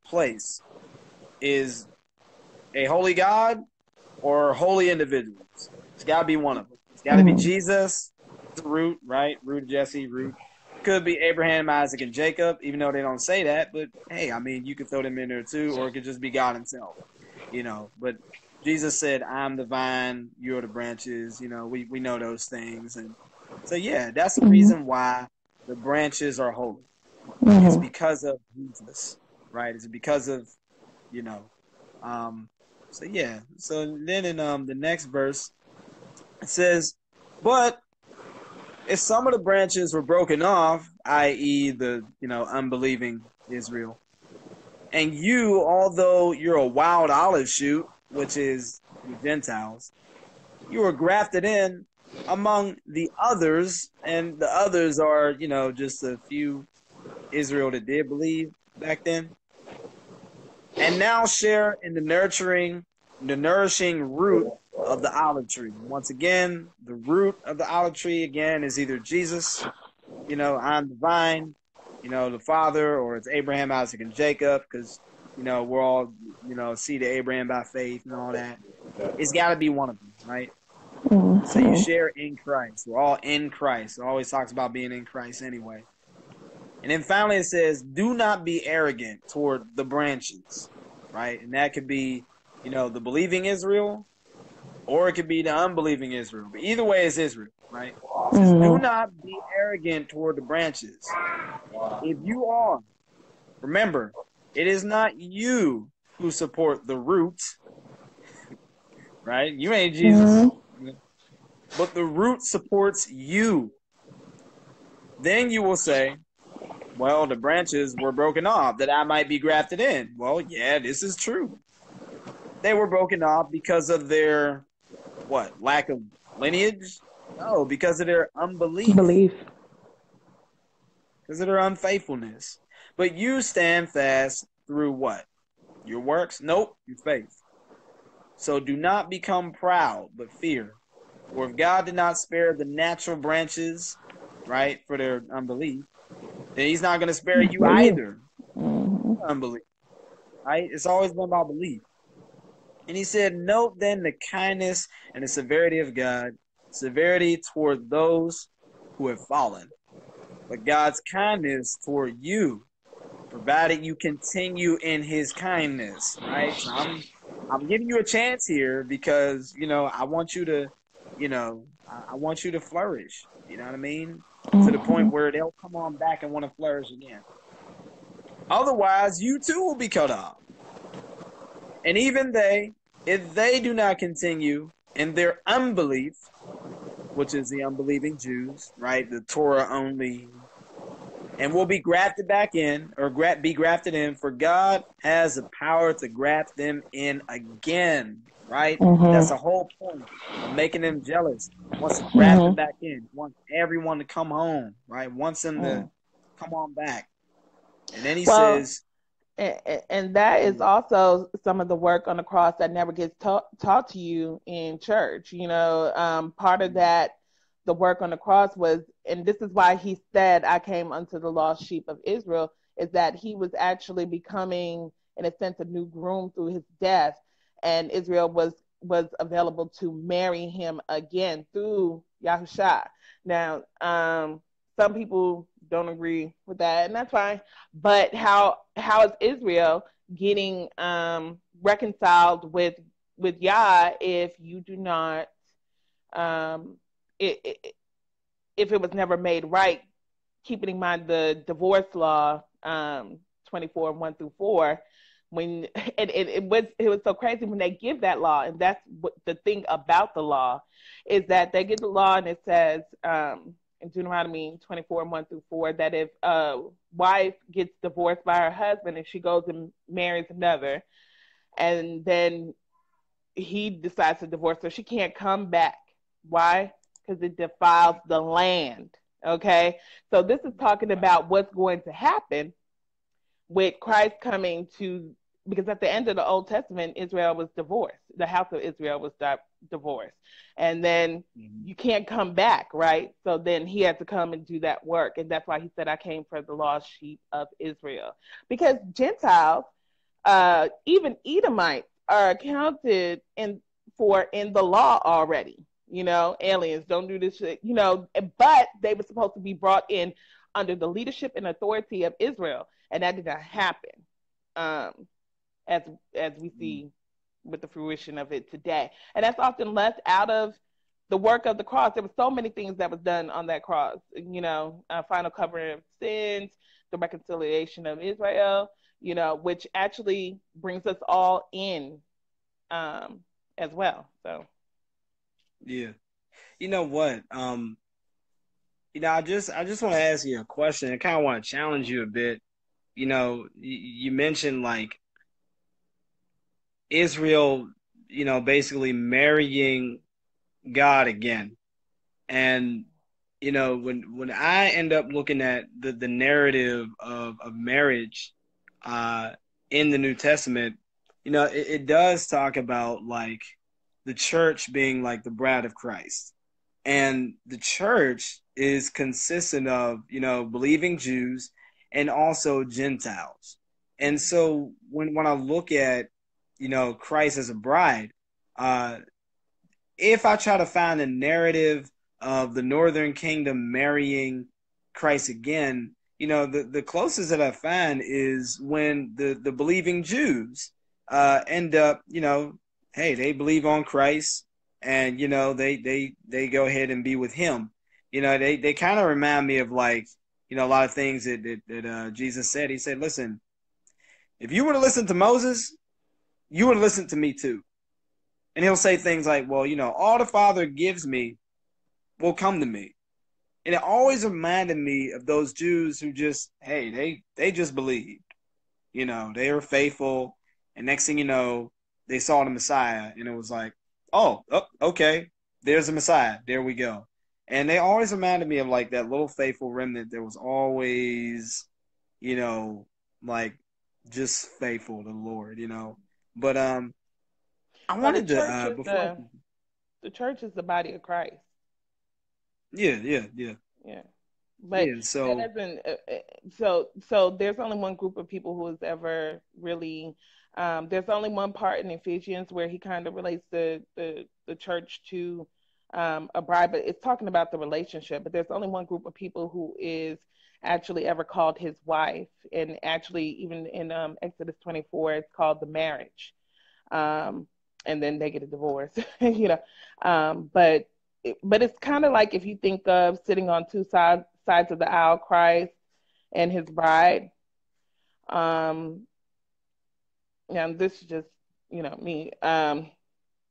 place is a holy God or holy individuals. It's got to be one of them. It's got to be Jesus, the root, right? Root of Jesse, root. Could be Abraham, Isaac, and Jacob, even though they don't say that. But hey, you could throw them in there too, or it could just be God himself. But Jesus said, I'm the vine, you're the branches. We know those things. And so, yeah, that's the reason why the branches are holy. Mm-hmm. It's because of Jesus, right? It's because of, so yeah. So then in the next verse, it says, but if some of the branches were broken off, i.e. the, unbelieving Israel, and you, although you're a wild olive shoot, which is the Gentiles, you were grafted in among the others, and the others are, just a few Israel that did believe back then, and now share in the nourishing root of the olive tree. Once again, the root of the olive tree again is either Jesus, I'm the vine, the Father, or it's Abraham, Isaac, and Jacob, because we're all seed of Abraham by faith and all that. It's got to be one of them, right? Mm-hmm. So you share in Christ. We're all in Christ. It always talks about being in Christ anyway. And then finally it says, do not be arrogant toward the branches, right? And that could be, the believing Israel, or it could be the unbelieving Israel. But either way, it's Israel, right? It says, do not be arrogant toward the branches. If you are, remember, it is not you who support the root, right? You ain't Jesus. But the root supports you. Then you will say, well, the branches were broken off that I might be grafted in. Well, yeah, this is true. They were broken off because of their, lack of lineage? No, because of their unbelief. Because of their unfaithfulness. But you stand fast through what? Your works? Nope, your faith. So do not become proud, but fear. For if God did not spare the natural branches, right, for their unbelief, then he's not going to spare you either. Unbelief, right? It's always been about belief. And he said, note then the kindness and the severity of God, severity toward those who have fallen, but God's kindness toward you, provided you continue in his kindness, right? So I'm giving you a chance here because, I want you to, I want you to flourish. You know what I mean? To the point where they'll come on back and want to flourish again. Otherwise, you too will be cut off. And even they, if they do not continue in their unbelief, which is the unbelieving Jews, right? The Torah only, and will be grafted back in, or be grafted in, for God has the power to graft them in again, right? That's the whole point of making them jealous. Wants to graft them back in, wants everyone to come home, right? Wants them to come on back. And then he says, and that is also some of the work on the cross that never gets taught to you in church. Part of that, the work on the cross was, and this is why he said, I came unto the lost sheep of Israel, is that he was actually becoming, in a sense, a new groom through his death. And Israel was available to marry him again through Yahusha. Now, some people don't agree with that, and that's fine. But how is Israel getting reconciled with Yah if you do not, if it was never made right? Keeping in mind the divorce law, 24:1-4, when it was so crazy when they give that law, and that's what the thing about the law is, that they get the law and it says, in Deuteronomy 24:1-4, that if a wife gets divorced by her husband and she goes and marries another, and then he decides to divorce her, she can't come back. Why? Because it defiles the land. Okay, so this is talking about what's going to happen with Christ coming to, because at the end of the Old Testament, Israel was divorced. The house of Israel was divorced. And then you can't come back, right? So then he had to come and do that work. And that's why he said, I came for the lost sheep of Israel. Because Gentiles, even Edomites, are accounted for in the law already. Aliens don't do this shit, but they were supposed to be brought in under the leadership and authority of Israel. And that did not happen, as we see with the fruition of it today. And that's often left out of the work of the cross. There were so many things that was done on that cross, final covering of sins, the reconciliation of Israel, which actually brings us all in as well. So. Yeah. You know what? I just want to ask you a question. I kind of want to challenge you a bit. You mentioned like Israel, basically marrying God again. And when I end up looking at the narrative of marriage in the New Testament, it does talk about like the church being like the bride of Christ. And the church is consistent of, believing Jews and also Gentiles. And so when I look at, Christ as a bride, if I try to find a narrative of the Northern Kingdom marrying Christ again, the closest that I find is when the believing Jews end up, hey, they believe on Christ, and they go ahead and be with him. They kind of remind me of like, a lot of things that Jesus said. He said, listen, if you were to listen to Moses, you would listen to me too. And he'll say things like, well, all the Father gives me will come to me. And it always reminded me of those Jews who just, hey, they just believed. They were faithful. And next thing you know, they saw the Messiah. And it was like, oh, okay, there's the Messiah. There we go. And they always reminded me of like that little faithful remnant that was always, like just faithful to the Lord, But I Well, wanted to the church is the body of Christ. Yeah. Yeah. But Yeah. that So doesn't. So there's only one group of people who has ever really. There's only one part in Ephesians where he kind of relates the church to a bride, but it's talking about the relationship. But there's only one group of people who is actually ever called his wife, and actually even in Exodus 24, it's called the marriage. Um, and then they get a divorce, you know. But it's kind of like if you think of sitting on two sides of the aisle, Christ and his bride. Um, and this is just me.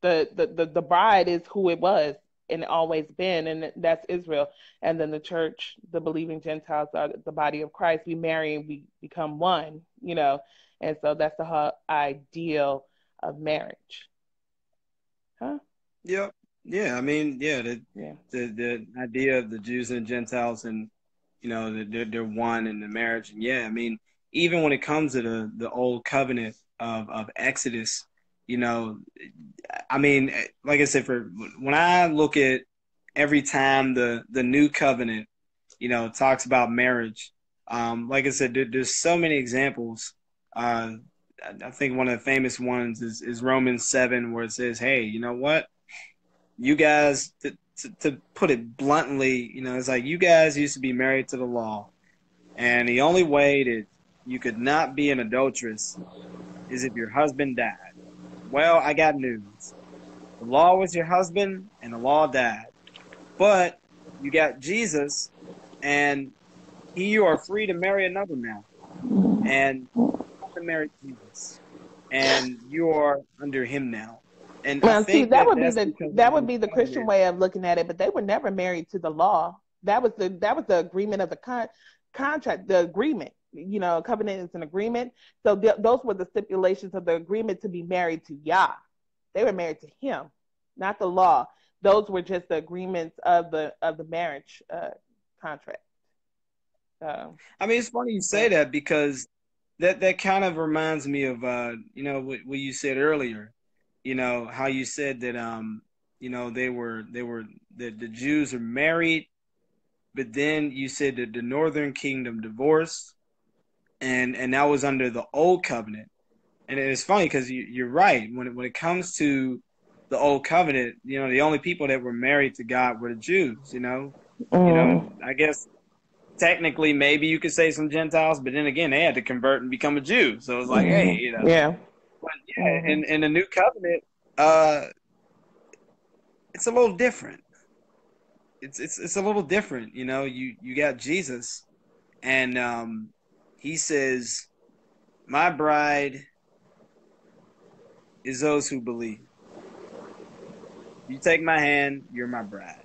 The bride is who it was and always been, and that's Israel. And then the church, the believing Gentiles, are the body of Christ. We marry and we become one, and so that's the whole ideal of marriage. Huh? yeah, yeah. I mean, yeah, Yeah. the idea of the Jews and Gentiles, and they're one in the marriage. And yeah, I mean, even when it comes to the old covenant of Exodus, you know, I mean, like I said, for when I look at every time the new covenant, talks about marriage, like I said, there's so many examples. I think one of the famous ones is Romans 7, where it says, "Hey, you know what? You guys, to put it bluntly, it's like you guys used to be married to the law, and the only way that you could not be an adulteress is if your husband died. Well, I got news. The law was your husband, and the law died. But you got Jesus, and you are free to marry another now, and you have to marry Jesus, and you are under him now." And I Well, see, think that's because of that the would new be the Christian covenant. way of looking at it, but they were never married to the law. That was the agreement of the contract, the agreement. Covenant is an agreement. So those were the stipulations of the agreement to be married to Yah. They were married to Him, not the law. Those were just the agreements of the marriage contract. I mean, it's funny you say Yeah. that because that kind of reminds me of what you said earlier. How you said that they were the Jews are married, but then you said that the northern kingdom divorced, and that was under the old covenant. And it's funny because you're right. When it comes to the old covenant, the only people that were married to God were the Jews. Mm. I guess technically maybe you could say some Gentiles, but then again they had to convert and become a Jew. So it's like, hey, Mm-hmm. Yeah. but yeah, Mm-hmm. in the new covenant, uh, it's a little different. It's a little different. You got Jesus, and he says, "My bride is those who believe. You take my hand, you're my bride."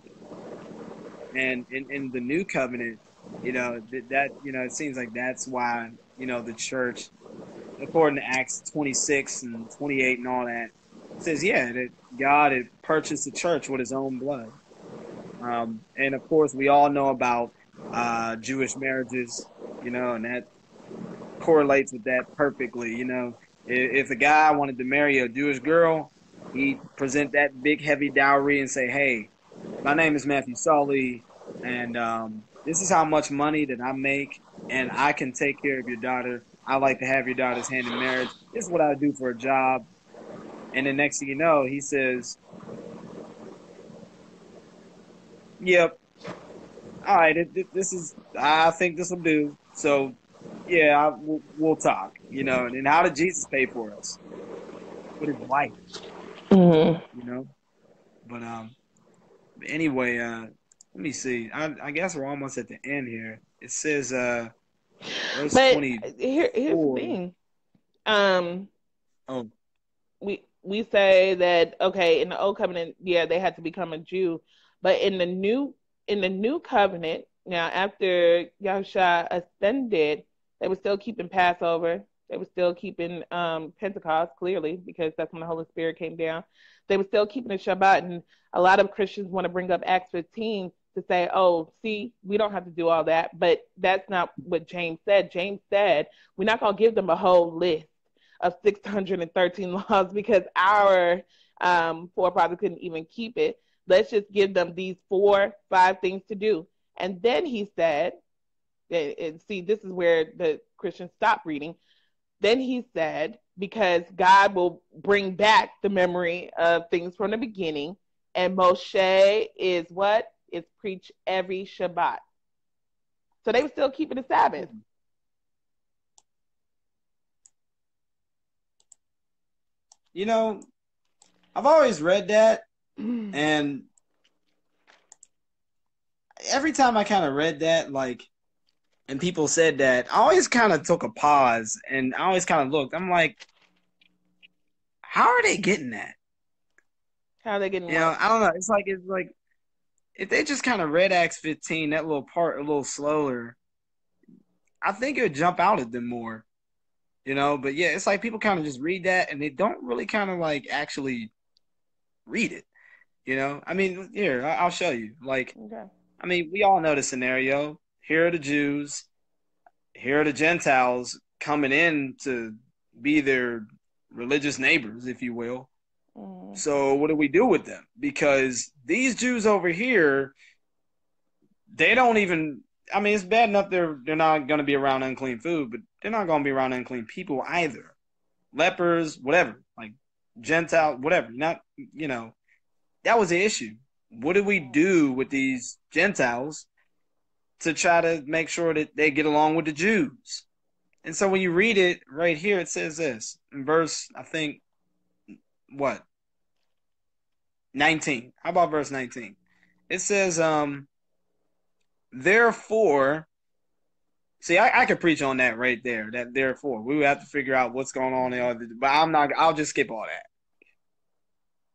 And in the new covenant, it seems like that's why the church, according to Acts 26 and 28 and all that, says, yeah, that God had purchased the church with his own blood. And of course, we all know about Jewish marriages, and that correlates with that perfectly. If a guy wanted to marry a Jewish girl, he'd present that big, heavy dowry and say, hey, my name is Matthew Sully, and this is how much money that I make, and I can take care of your daughter. I like to have your daughter's hand in marriage. This is what I do for a job. And then next thing you know, he says, yep, all right, this is, I think this will do. So, yeah, we'll talk, And then how did Jesus pay for us? With his life, Mm-hmm. you know? But anyway, let me see. I guess we're almost at the end here. It says, verse But 24. here's the thing. Um, Oh, we say that, okay, in the old covenant, yeah, they had to become a Jew, but in the new covenant, now after Yahusha ascended, they were still keeping Passover. They were still keeping Pentecost, clearly, because that's when the Holy Spirit came down. They were still keeping the Shabbat, and a lot of Christians want to bring up Acts 15 to say, oh, see, we don't have to do all that, but that's not what James said. James said we're not going to give them a whole list of 613 laws because our forefathers couldn't even keep it. Let's just give them these 4, 5 things to do. And then he said, and see, this is where the Christians stop reading. Then he said, because God will bring back the memory of things from the beginning, and Moshe is what? Is preach every Shabbat. So they were still keeping the Sabbath. You know, I've always read that, and every time I kind of read that, like, and people said that, I always kind of took a pause, and I always kind of looked. I'm like, how are they getting that? How are they getting You know, what? I don't know. It's like if they just kind of read Acts 15, that little part a little slower, I think it would jump out at them more. You know, but yeah, it's like people kind of just read that and they don't really kind of like actually read it. You know, I mean, here, I'll show you. Like, Okay. I mean, we all know the scenario. Here are the Jews, here are the Gentiles coming in to be their religious neighbors, if you will. So what do we do with them? Because these Jews over here, they don't even. I mean, it's bad enough they're not going to be around unclean food, but they're not going to be around unclean people either. Lepers, whatever, like Gentile, whatever. Not, you know, that was the issue. What do we do with these Gentiles to try to make sure that they get along with the Jews? And so when you read it right here, it says this in verse, I think, what, 19. How about verse 19? It says, therefore, see, I could preach on that right there. That therefore, we would have to figure out what's going on there, but I'm not. I'll just skip all that.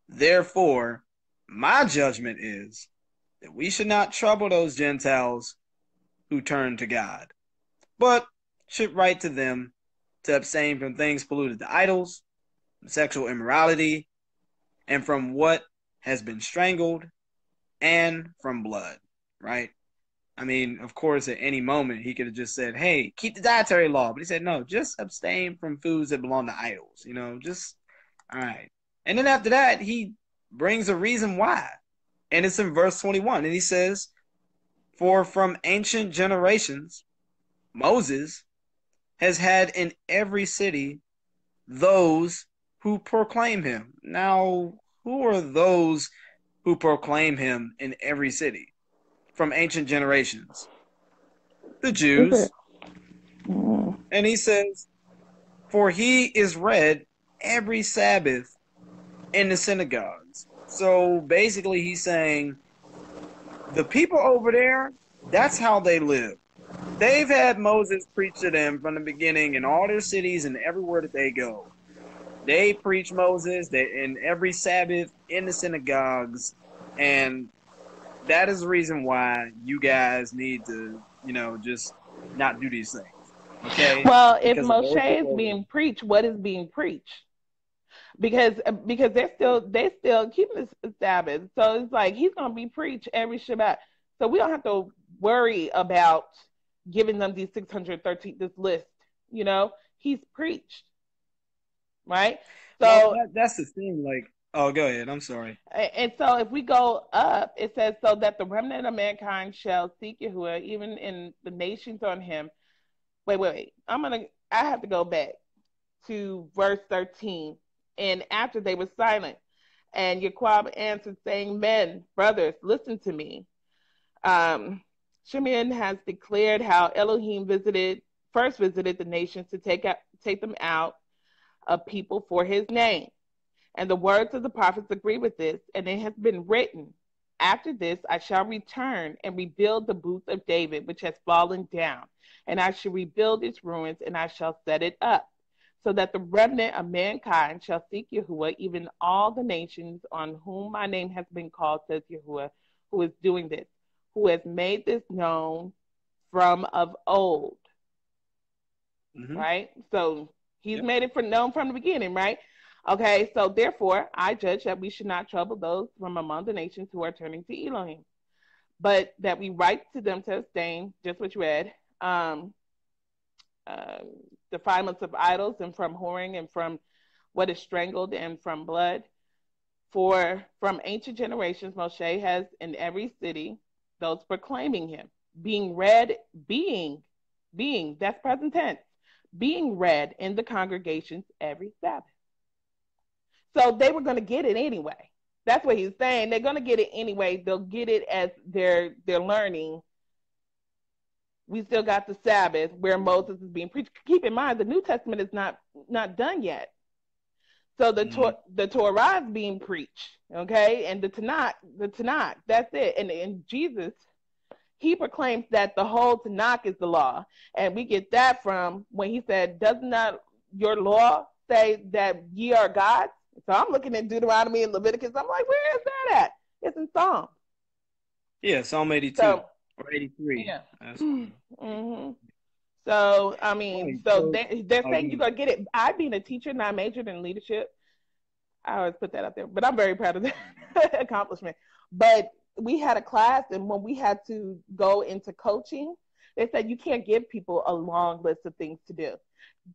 Therefore, my judgment is that we should not trouble those Gentiles who turn to God, but should write to them to abstain from things polluted to idols, sexual immorality, and from what has been strangled, and from blood. Right? I mean, of course, at any moment he could have just said, "Hey, keep the dietary law," but he said, "No, just abstain from foods that belong to idols." You know, just all right. And then after that, he brings a reason why, and it's in verse 21, and he says, "For from ancient generations, Moses has had in every city those who proclaim him." Now, who are those who proclaim him in every city from ancient generations? The Jews. And he says, "For he is read every Sabbath in the synagogues." So basically, he's saying the people over there, that's how they live. They've had Moses preach to them from the beginning in all their cities and everywhere that they go. They preach Moses in every Sabbath in the synagogues, and that is the reason why you guys need to, you know, just not do these things. Okay? Well, if Because of those Moshe is people. being preached, what is being preached? Because they're still keeping the Sabbath, so it's like he's gonna be preached every Shabbat. So we don't have to worry about giving them these 613 this list. You know, he's preached, right? Well, So that's the thing. Like, oh, go ahead. I'm sorry. and so if we go up, it says, so that the remnant of mankind shall seek Yahuwah, even in the nations on him. Wait. I have to go back to verse 13. And after they were silent, and Yaquab answered, saying, "Men, brothers, listen to me. Um, Shimeon has declared how Elohim first visited the nations to take them out of people for his name. And the words of the prophets agree with this, and it has been written, after this I shall return and rebuild the booth of David, which has fallen down, and I shall rebuild its ruins, and I shall set it up, so that the remnant of mankind shall seek Yahuwah, even all the nations on whom my name has been called, says Yahuwah, who is doing this, who has made this known from of old." Mm-hmm. Right? So he's Yep. made it known from the beginning, right? Okay, so therefore I judge that we should not trouble those from among the nations who are turning to Elohim, but that we write to them to abstain, just what you read, um, uh, defilements of idols, and from whoring, and from what is strangled, and from blood. For from ancient generations Moshe has in every city those proclaiming him, being read, that's present tense, being read in the congregations every Sabbath. So they were going to get it anyway. That's what he's saying. They're going to get it anyway. They'll get it as they're learning. We still got the Sabbath where Moses is being preached. Keep in mind, the New Testament is not done yet. So the Torah is being preached, okay, and the Tanakh, that's it. And Jesus, he proclaims that the whole Tanakh is the law, and we get that from when he said, "Does not your law say that ye are gods?" So I'm looking at Deuteronomy and Leviticus. I'm like, where is that at? It's in Psalm. Yeah, Psalm 82 so, or 83. Yeah. That's Mm-hmm. So I mean, so they're saying you're gonna get it. I being a teacher, and I majored in leadership. I always put that out there, but I'm very proud of that accomplishment. But we had a class, and when we had to go into coaching, they said you can't give people a long list of things to do.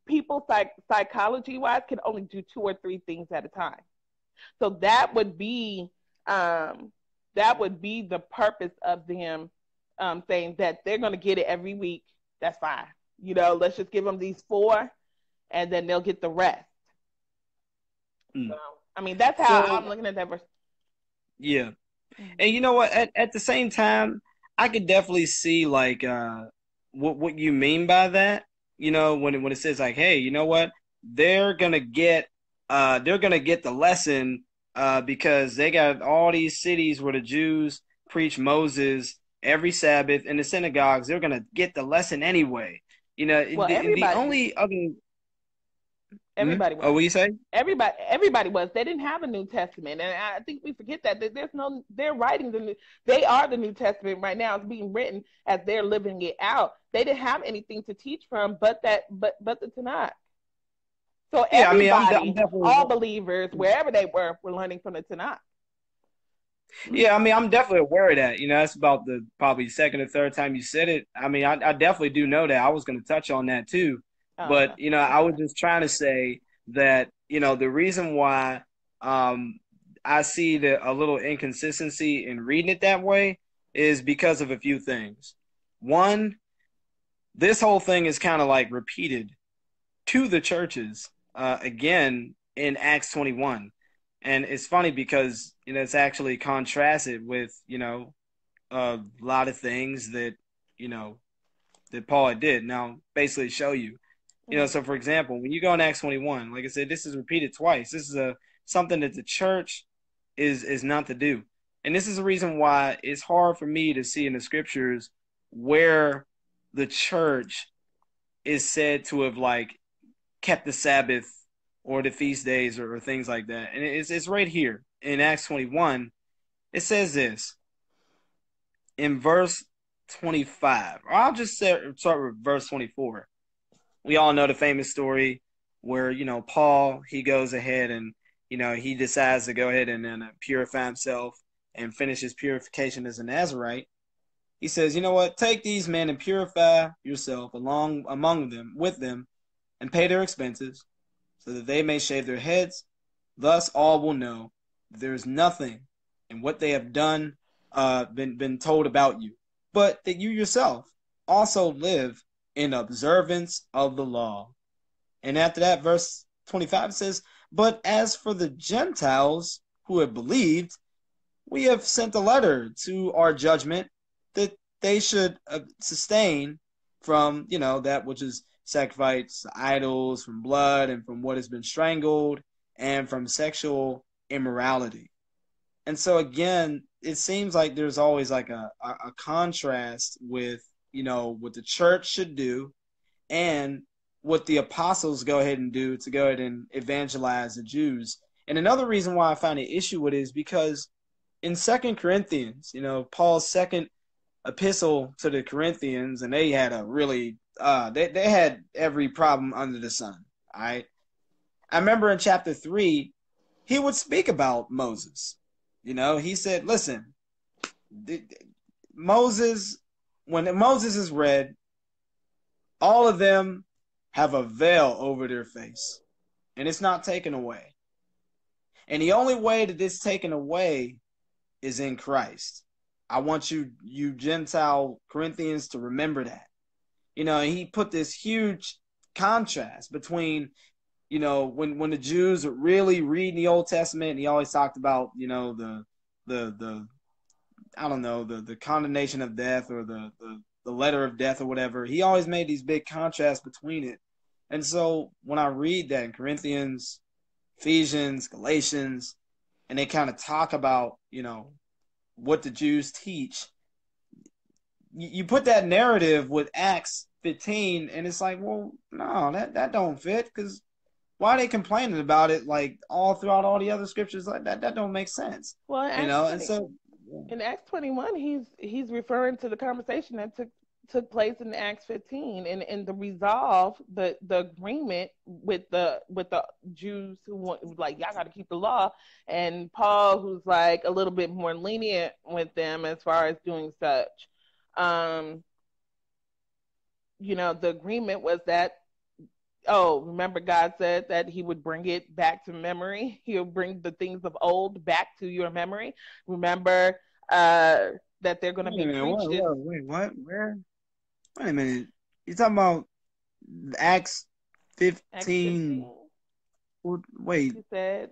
People, psychology-wise, can only do 2 or 3 things at a time. So that would be the purpose of them saying that they're going to get it every week. That's fine. Let's just give them these 4, and then they'll get the rest. So, I mean, that's how I'm looking at that verse. Yeah. And you know what? At the same time, I could definitely see like what you mean by that. When it says like, hey, you know what? They're gonna get the lesson because they got all these cities where the Jews preach Moses every Sabbath in the synagogues. They're gonna get the lesson anyway. Well, the only other. Everybody was. Oh, what you say? Everybody was. They didn't have a New Testament, and I think we forget that they're writing they are the New Testament right now. It's being written as they're living it out. They didn't have anything to teach from but the Tanakh. So Yeah, everybody, I'm definitely, all believers, wherever they were learning from the Tanakh. Yeah, I'm definitely aware of that. That's about the probably second or third time you said it. I definitely do know that. I was going to touch on that too. But, I was just trying to say that, the reason why I see a little inconsistency in reading it that way is because of a few things. One, this whole thing is kind of like repeated to the churches again in Acts 21. And it's funny because, it's actually contrasted with, a lot of things that, that Paul did. Now, basically show you. So for example, when you go in Acts 21, like I said, this is repeated twice. This is something that the church is not to do. And this is the reason why it's hard for me to see in the scriptures where the church is said to have like kept the Sabbath or the feast days or things like that. And it's right here in Acts 21. It says this in verse 25. Or I'll just start with verse 24. We all know the famous story where, Paul, he goes ahead and, he decides to go ahead and then purify himself and finish his purification as a Nazarite. He says, you know what? Take these men and purify yourself among them, with them, and pay their expenses, so that they may shave their heads. Thus all will know that there is nothing in what they have done, been told about you, but that you yourself also live in observance of the law. And after that, verse 25 says, but as for the Gentiles who have believed, we have sent a letter to our judgment that they should sustain from, that which is sacrifice to idols, from blood, and from what has been strangled, and from sexual immorality. And so again, it seems like there's always like a contrast with, what the church should do and what the apostles go ahead and do to go ahead and evangelize the Jews. And another reason why I find an issue with it is because in 2 Corinthians, Paul's second epistle to the Corinthians, and they had a really they had every problem under the sun. All right. I remember in chapter 3, he would speak about Moses. He said, listen, Moses, when Moses is read, all of them have a veil over their face, and it's not taken away. And the only way that it's taken away is in Christ. I want you Gentile Corinthians to remember that. And he put this huge contrast between, when the Jews really read the Old Testament, he always talked about, the I don't know, the condemnation of death or the letter of death or whatever. He always made these big contrasts between it. And so when I read that in Corinthians, Ephesians, Galatians, and they kind of talk about, what the Jews teach, you put that narrative with Acts 15, and it's like, well, no, that don't fit, because why are they complaining about it like all throughout all the other scriptures? Like that don't make sense. Well, And so in Acts 21, he's referring to the conversation that took place in Acts 15, and the resolve, the agreement with the Jews who want, like, y'all got to keep the law, and Paul, who's like a little bit more lenient with them as far as doing such. The agreement was that, remember God said that he would bring it back to memory. He'll bring the things of old back to your memory. Remember that they're going to be preached. Wait, what? Where? Wait a minute. You talking about Acts 15? Acts 15. Wait. He said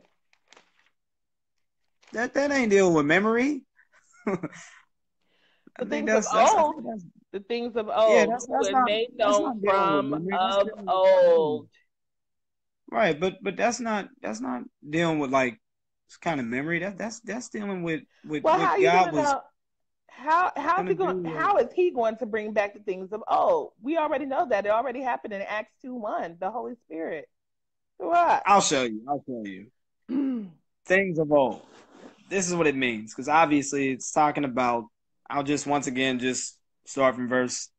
that ain't dealing with memory. The things of old. The things of old. Yeah, that's not made known from of old. Right, but that's not dealing with like kind of memory. That's dealing with what God was. How is he going to bring back the things of old? We already know that it already happened in Acts 2:1. The Holy Spirit. What? I'll show you. Things of old. This is what it means, because obviously it's talking about. I'll just once again just start from verse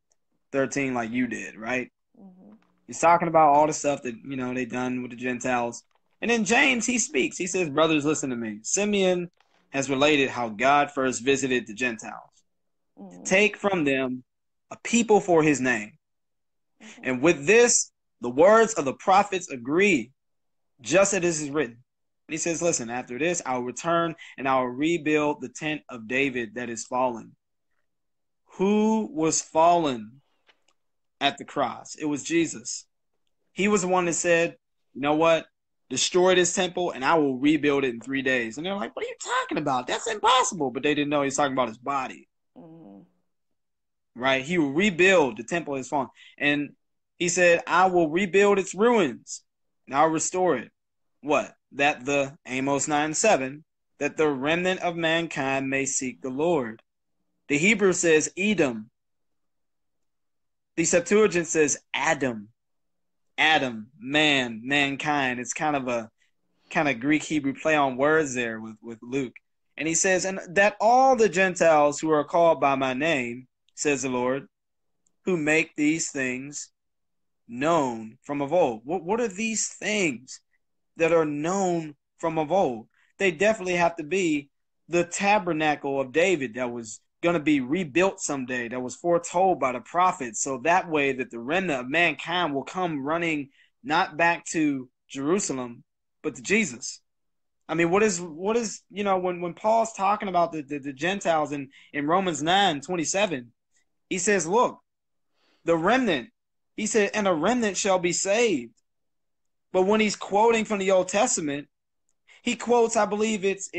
13 like you did, right? Mm-hmm. He's talking about all the stuff that, they done with the Gentiles. And then James, he speaks. He says, brothers, listen to me. Simeon has related how God first visited the Gentiles. Mm-hmm. Take from them a people for his name. Mm-hmm. And with this, the words of the prophets agree, just as it is written. And he says, listen, after this, I will return and I will rebuild the tent of David that is fallen. Who was fallen at the cross? It was Jesus. He was the one that said, you know what? Destroy this temple and I will rebuild it in 3 days. And they're like, what are you talking about? That's impossible. But they didn't know he's talking about his body. Mm-hmm. Right? He will rebuild the temple that is fallen. And he said, I will rebuild its ruins and I'll restore it. What? That the Amos 9:7, that the remnant of mankind may seek the Lord. The Hebrew says Edom. The Septuagint says Adam. Adam, man, mankind. It's kind of Greek Hebrew play on words there with Luke. And he says, and that all the Gentiles who are called by my name, says the Lord, who make these things known from of old. What are these things that are known from of old? They definitely have to be the tabernacle of David that was going to be rebuilt someday, that was foretold by the prophets, so that way that the remnant of mankind will come running not back to Jerusalem, but to Jesus. I mean, what is when Paul's talking about the Gentiles in Romans 9:27, he says, look, the remnant, he said, and a remnant shall be saved. But when he's quoting from the Old Testament, he quotes, I believe it's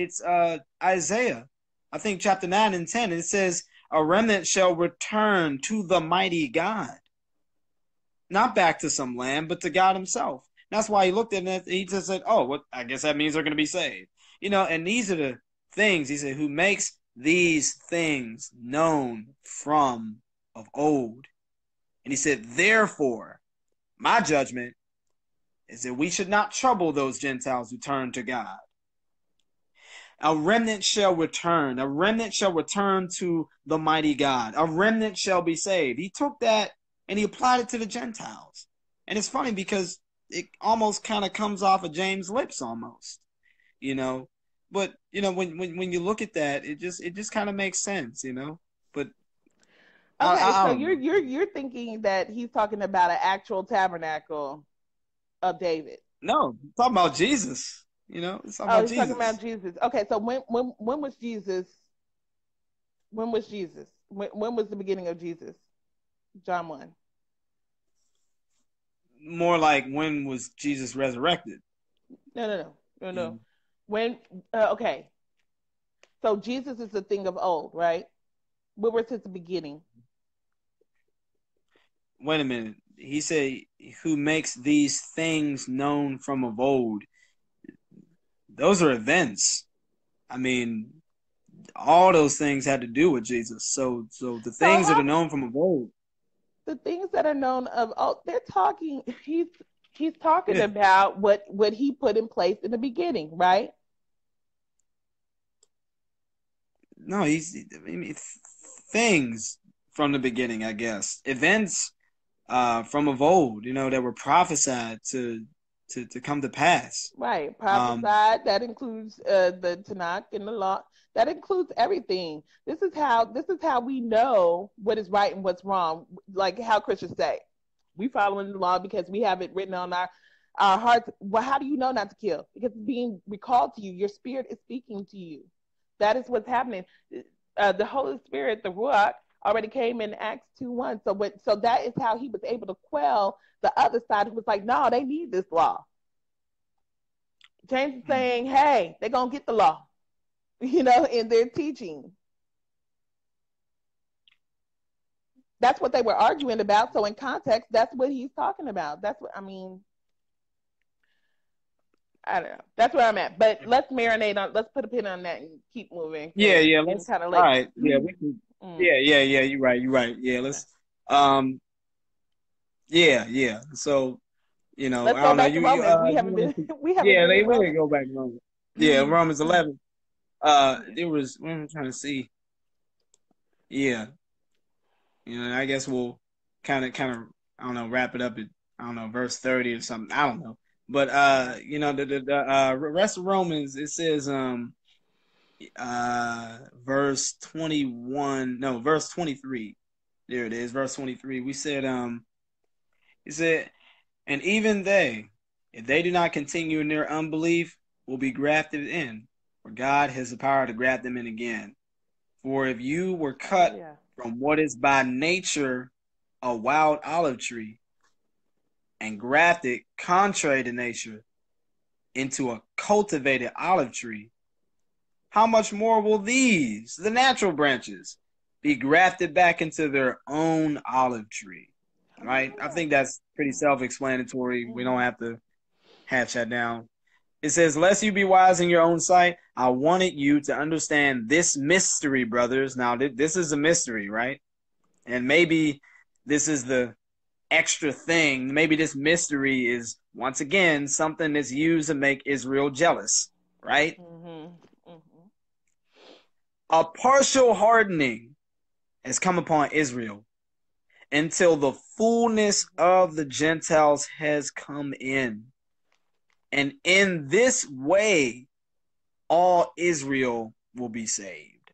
Isaiah, I think chapter 9 and 10. It says, a remnant shall return to the mighty God. Not back to some land, but to God himself. That's why he looked at it, he just said, oh, well, I guess that means they're going to be saved. And these are the things, he said, who makes these things known from of old. And he said, therefore, my judgment is that we should not trouble those Gentiles who turn to God. A remnant shall return. A remnant shall return to the mighty God. A remnant shall be saved. He took that and he applied it to the Gentiles. And it's funny because it almost kind of comes off of James' lips almost, But, when you look at that, it just kind of makes sense, But okay, so you're thinking that he's talking about an actual tabernacle of David. No, I'm talking about Jesus. He's talking about Jesus. Okay, so when was Jesus When was Jesus? When was the beginning of Jesus? John 1. More like, when was Jesus resurrected? No. When, okay. So Jesus is a thing of old, right? What was his beginning? Wait a minute. He said, who makes these things known from of old. Those are events. I mean, all those things had to do with Jesus. So the So things that how are known from of old. the things that are known of, oh, they're talking, he's talking Yeah. about what he put in place in the beginning, right? No, I mean, things from the beginning, I guess. Events from of old, that were prophesied to come to pass. Right. Um, Prophesied, that includes the Tanakh and the law. That includes everything. This is how we know what is right and what's wrong. Like how Christians say, we following the law because we have it written on our hearts. Well, how do you know not to kill? Because it's being recalled to you. Your spirit is speaking to you. That is what's happening. The Holy Spirit, the Ruach, already came in Acts 2:1. So that is how he was able to quell the other side who was like, no, they need this law. James is saying, hey, they're going to get the law, in their teaching. That's what they were arguing about. So in context, that's what he's talking about. That's what, I mean, I don't know. That's where I'm at. But let's marinate on, let's put a pin on that and keep moving because yeah, it's getting let's. kind of All late. right, yeah, we can. Yeah. You're right. You're right. Yeah, let's. Um, yeah. So, Let's I go don't know. back to Romans. We You haven't want been to? we haven't Yeah, been in they really Romans. go back to Romans. Yeah, Romans 11. There was. What am I trying to see? Yeah, I guess we'll kind of, I don't know, wrap it up at, I don't know, verse 30 or something. I don't know, but the rest of Romans, it says verse 21, no, verse 23. There it is, verse 23. We said it said, and even they, if they do not continue in their unbelief, will be grafted in, for God has the power to graft them in again. For if you were Oh cut yeah. from what is by nature a wild olive tree and grafted contrary to nature into a cultivated olive tree, how much more will these, the natural branches, be grafted back into their own olive tree? Right? I think that's pretty self-explanatory. We don't have to hatch that down. It says, lest you be wise in your own sight, I wanted you to understand this mystery, brothers. Now, this is a mystery, right? And maybe this is the extra thing. Maybe this mystery is, once again, something that's used to make Israel jealous, right? A partial hardening has come upon Israel until the fullness of the Gentiles has come in. And in this way, all Israel will be saved.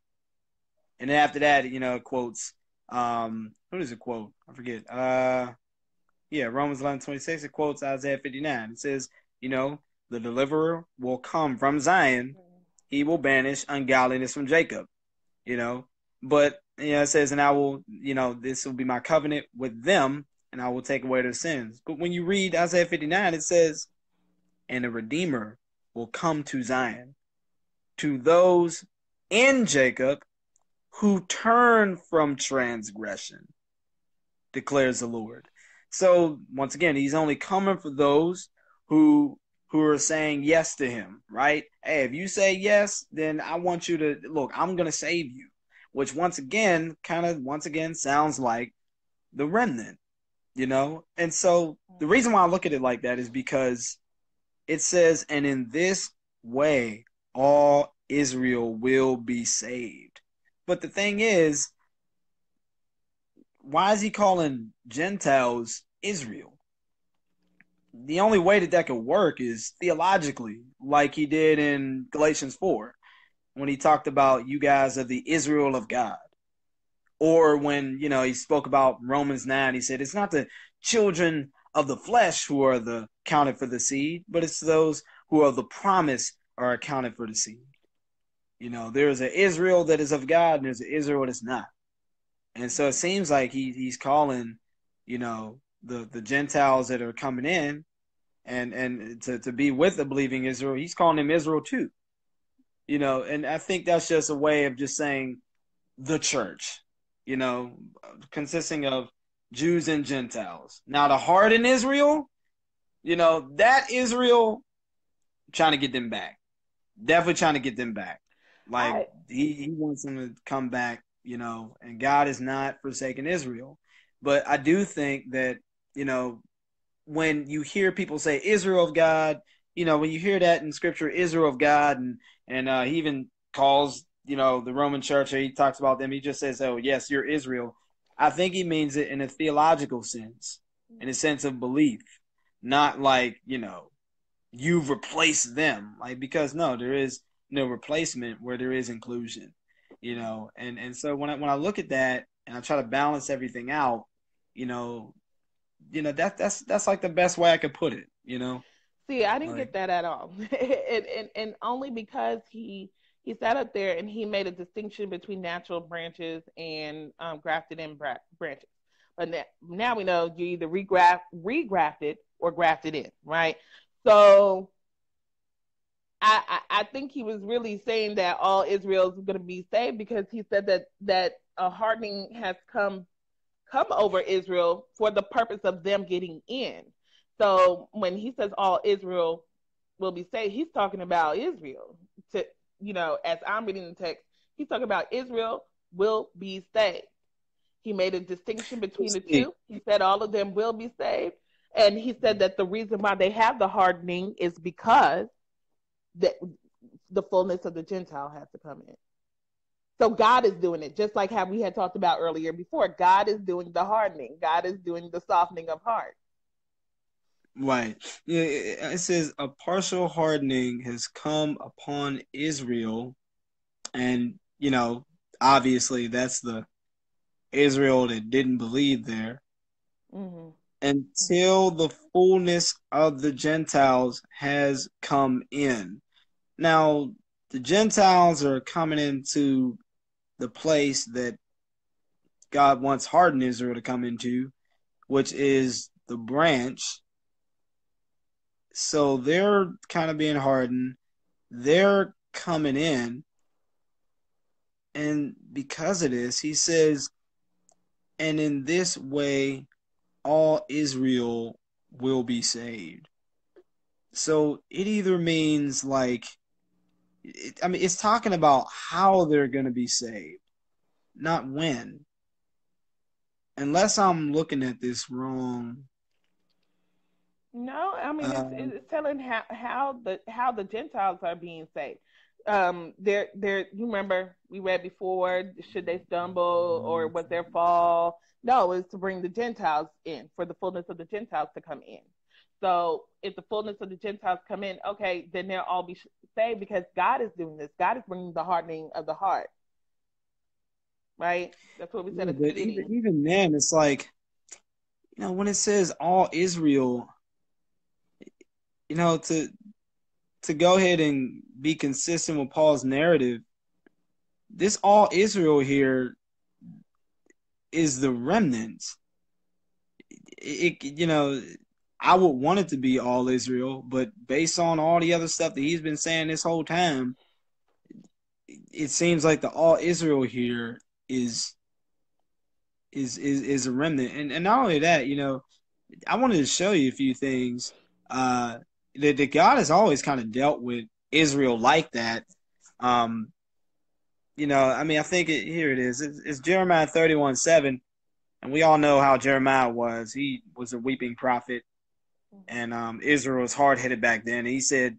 And then after that, it quotes, who does it quote? I forget. Romans 11:26, it quotes Isaiah 59. It says, the deliverer will come from Zion. He will banish ungodliness from Jacob, But, it says, and I will, this will be my covenant with them, and I will take away their sins. But when you read Isaiah 59, it says, and the Redeemer will come to Zion, to those in Jacob who turn from transgression, declares the Lord. So once again, he's only coming for those who are saying yes to him, right? Hey, if you say yes, then I want you to look, I'm going to save you, which once again sounds like the remnant, And so the reason why I look at it like that is because it says, and in this way, all Israel will be saved. But the thing is, why is he calling Gentiles Israel? The only way that could work is theologically, like he did in Galatians 4, when he talked about you guys are the Israel of God. Or when, he spoke about Romans 9, he said, it's not the children of the flesh who are the counted for the seed, but it's those who are the promise are accounted for the seed. There's an Israel that is of God and there's an Israel that's not. And so it seems like he's calling, the Gentiles that are coming in and to be with the believing Israel, he's calling them Israel too. And I think that's just a way of just saying the church, consisting of Jews and Gentiles. Now the heart in Israel, that Israel, trying to get them back. Definitely trying to get them back. Like he wants them to come back, and God is not forsaking Israel. But I do think that, when you hear people say Israel of God, when you hear that in scripture, Israel of God, and he even calls, the Roman church, or he talks about them, he just says, oh, yes, you're Israel. I think he means it in a theological sense, in a sense of belief, not like, you've replaced them. Like, because no, there is no replacement where there is inclusion, and so when I look at that and I try to balance everything out, that's like the best way I could put it, See, I didn't get that at all, and only because he sat up there and he made a distinction between natural branches and grafted in branches. But now we know you either regrafted or grafted in, right? So I think he was really saying that all Israel is going to be saved, because he said that a hardening has come over Israel for the purpose of them getting in. So when he says all Israel will be saved, he's talking about Israel. To as I'm reading the text, he's talking about Israel will be saved. He made a distinction between the two. He said all of them will be saved. And he said that the reason why they have the hardening is because the fullness of the Gentile has to come in. So God is doing it, just like how we had talked about earlier before. God is doing the hardening. God is doing the softening of heart. Right. Yeah, it says a partial hardening has come upon Israel. And, obviously that's the Israel that didn't believe there. Mm-hmm. Until the fullness of the Gentiles has come in. Now, the Gentiles are coming into the place that God wants hardened Israel to come into, which is the branch. So they're kind of being hardened. They're coming in. And because of this, he says, and in this way, all Israel will be saved. So it either means like, it's talking about how they're going to be saved, not when. Unless I'm looking at this wrong. No, I mean it's telling how the Gentiles are being saved. You remember we read before, should they stumble or was their fall? No, it's to bring the Gentiles in, for the fullness of the Gentiles to come in. So if the fullness of the Gentiles come in, okay, then they'll all be saved, because God is doing this. God is bringing the hardening of the heart. Right? That's what we said at the beginning. Even then, it's like, when it says all Israel, to go ahead and be consistent with Paul's narrative, this all Israel here is the remnant. I would want it to be all Israel, but based on all the other stuff that he's been saying this whole time, it seems like the all Israel here is a remnant. And not only that, I wanted to show you a few things. That God has always kind of dealt with Israel like that. I think here it is. It's Jeremiah 31:7, and we all know how Jeremiah was. He was a weeping prophet, and Israel was hard-headed back then. And he said,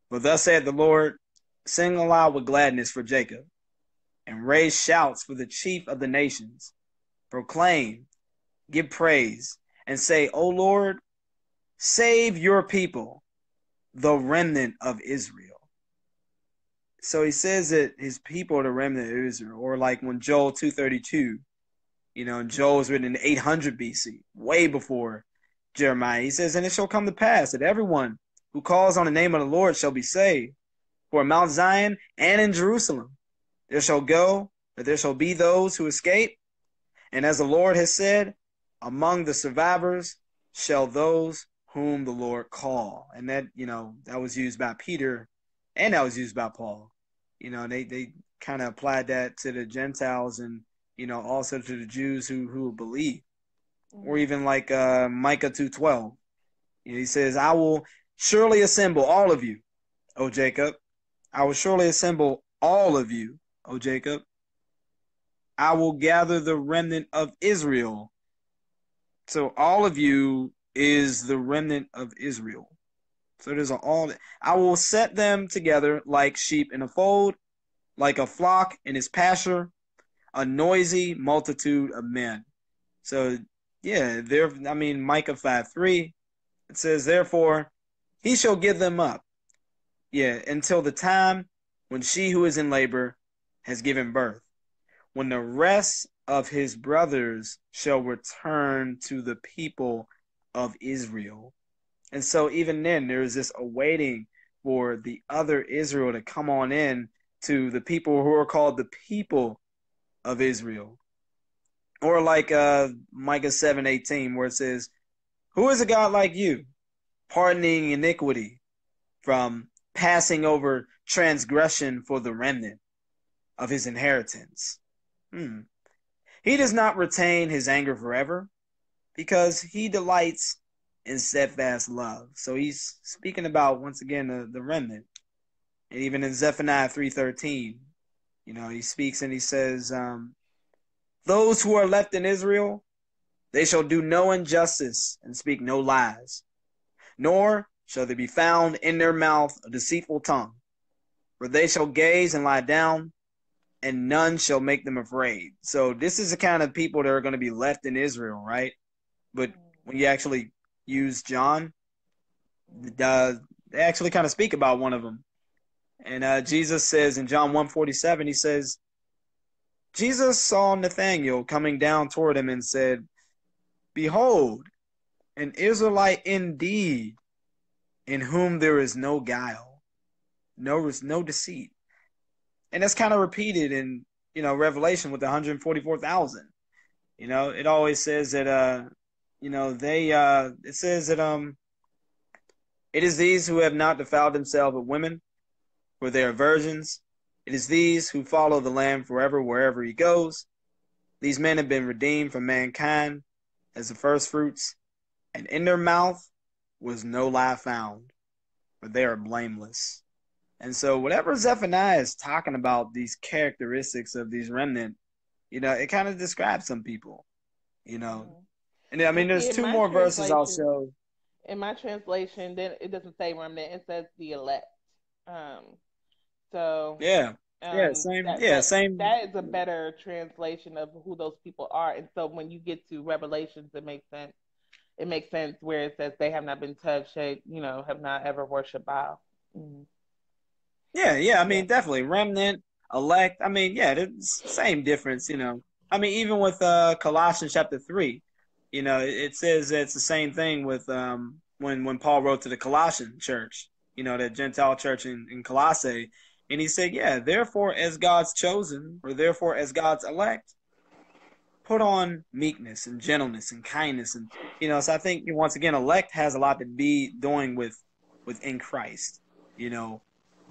"For thus saith the Lord, sing aloud with gladness for Jacob, and raise shouts for the chief of the nations. Proclaim, give praise, and say, O Lord, save your people, the remnant of Israel." So he says that his people are the remnant of Israel. Or like when Joel 2:32, Joel was written in 800 BC, way before Jeremiah. He says, and it shall come to pass that everyone who calls on the name of the Lord shall be saved. For Mount Zion and in Jerusalem there shall be those who escape, and as the Lord has said, among the survivors shall those whom the Lord call. And that, that was used by Peter, and that was used by Paul. They kind of applied that to the Gentiles, and also to the Jews who believe. Or even like Micah 2:12. He says, I will surely assemble all of you, O Jacob. I will surely assemble all of you, O Jacob. I will gather the remnant of Israel. So all of you is the remnant of Israel. So there's all. I will set them together like sheep in a fold, like a flock in his pasture, a noisy multitude of men. So yeah, Micah 5:3, it says, therefore he shall give them up, until the time when she who is in labor has given birth, when the rest of his brothers shall return to the people of Israel. And so even then, there is this awaiting for the other Israel to come on in to the people who are called the people of Israel. Or like Micah 7:18, where it says, who is a God like you, pardoning iniquity, from passing over transgression for the remnant of his inheritance? He does not retain his anger forever, because he delights in steadfast love. So he's speaking about, once again, the remnant. And even in Zephaniah 3:13, he speaks and he says, those who are left in Israel, they shall do no injustice and speak no lies, nor shall there be found in their mouth a deceitful tongue. For they shall gaze and lie down, and none shall make them afraid. So this is the kind of people that are going to be left in Israel, right? But when you actually use John, they actually kind of speak about one of them. And Jesus says in John 1:47, he says, Jesus saw Nathanael coming down toward him and said, behold, an Israelite indeed, in whom there is no guile, no deceit. And that's kind of repeated in, Revelation with the 144,000. It always says that, it says that it is these who have not defiled themselves with women, for they are virgins. It is these who follow the Lamb forever wherever he goes. These men have been redeemed from mankind as the first fruits, and in their mouth was no lie found, for they are blameless. And so whatever Zephaniah is talking about, these characteristics of these remnant, it kind of describes some people, And there's two more verses I'll show. In my translation, then it doesn't say remnant; it says the elect. Same. That is a better translation of who those people are. And so when you get to Revelations, it makes sense. It makes sense where it says they have not been touched, have not ever worshipped Baal. Mm-hmm. Definitely remnant, elect. It's the same difference. Even with Colossians chapter 3, it says that it's the same thing with when Paul wrote to the Colossian church, the Gentile church in Colossae. And he said, therefore, as God's chosen, or therefore, as God's elect, put on meekness and gentleness and kindness. And, so I think, once again, elect has a lot to be doing within Christ,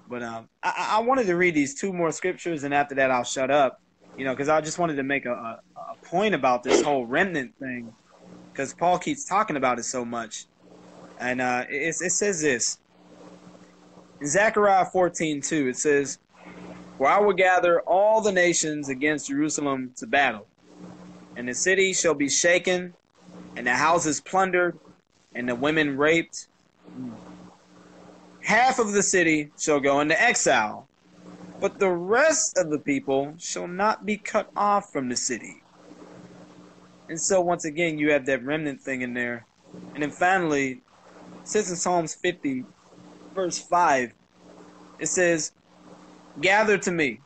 But I wanted to read these two more scriptures, and after that, I'll shut up, because I just wanted to make a point about this whole remnant thing, because Paul keeps talking about it so much. And it says this. In Zechariah 14:2, it says, for I will gather all the nations against Jerusalem to battle, and the city shall be shaken, and the houses plundered, and the women raped. Half of the city shall go into exile, but the rest of the people shall not be cut off from the city. And so once again, you have that remnant thing in there. And then finally, it says in Psalms 50, verse 5, it says, gather to me,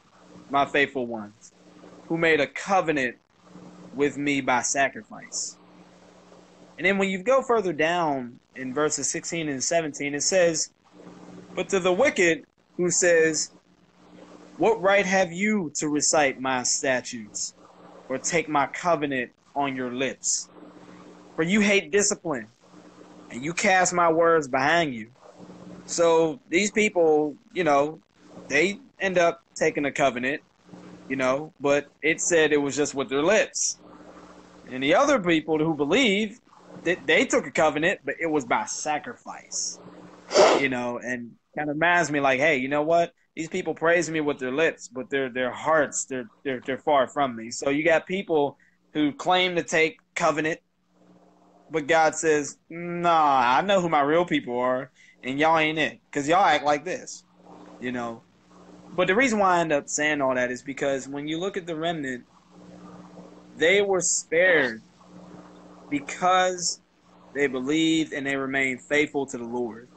my faithful ones, who made a covenant with me by sacrifice. And then when you go further down in verses 16 and 17, it says, but to the wicked who says, "What right have you to recite my statutes or take my covenant on your lips? For you hate discipline, and you cast my words behind you." So these people, they end up taking a covenant, but it said it was just with their lips. And the other people who believe that they took a covenant, but it was by sacrifice, and kind of reminds me like, hey, you know what? These people praise me with their lips, but their hearts, they're far from me. So you got people who claim to take covenant, but God says, nah, I know who my real people are, and y'all ain't it, because y'all act like this, But the reason why I end up saying all that is because when you look at the remnant, they were spared because they believed and they remained faithful to the Lord.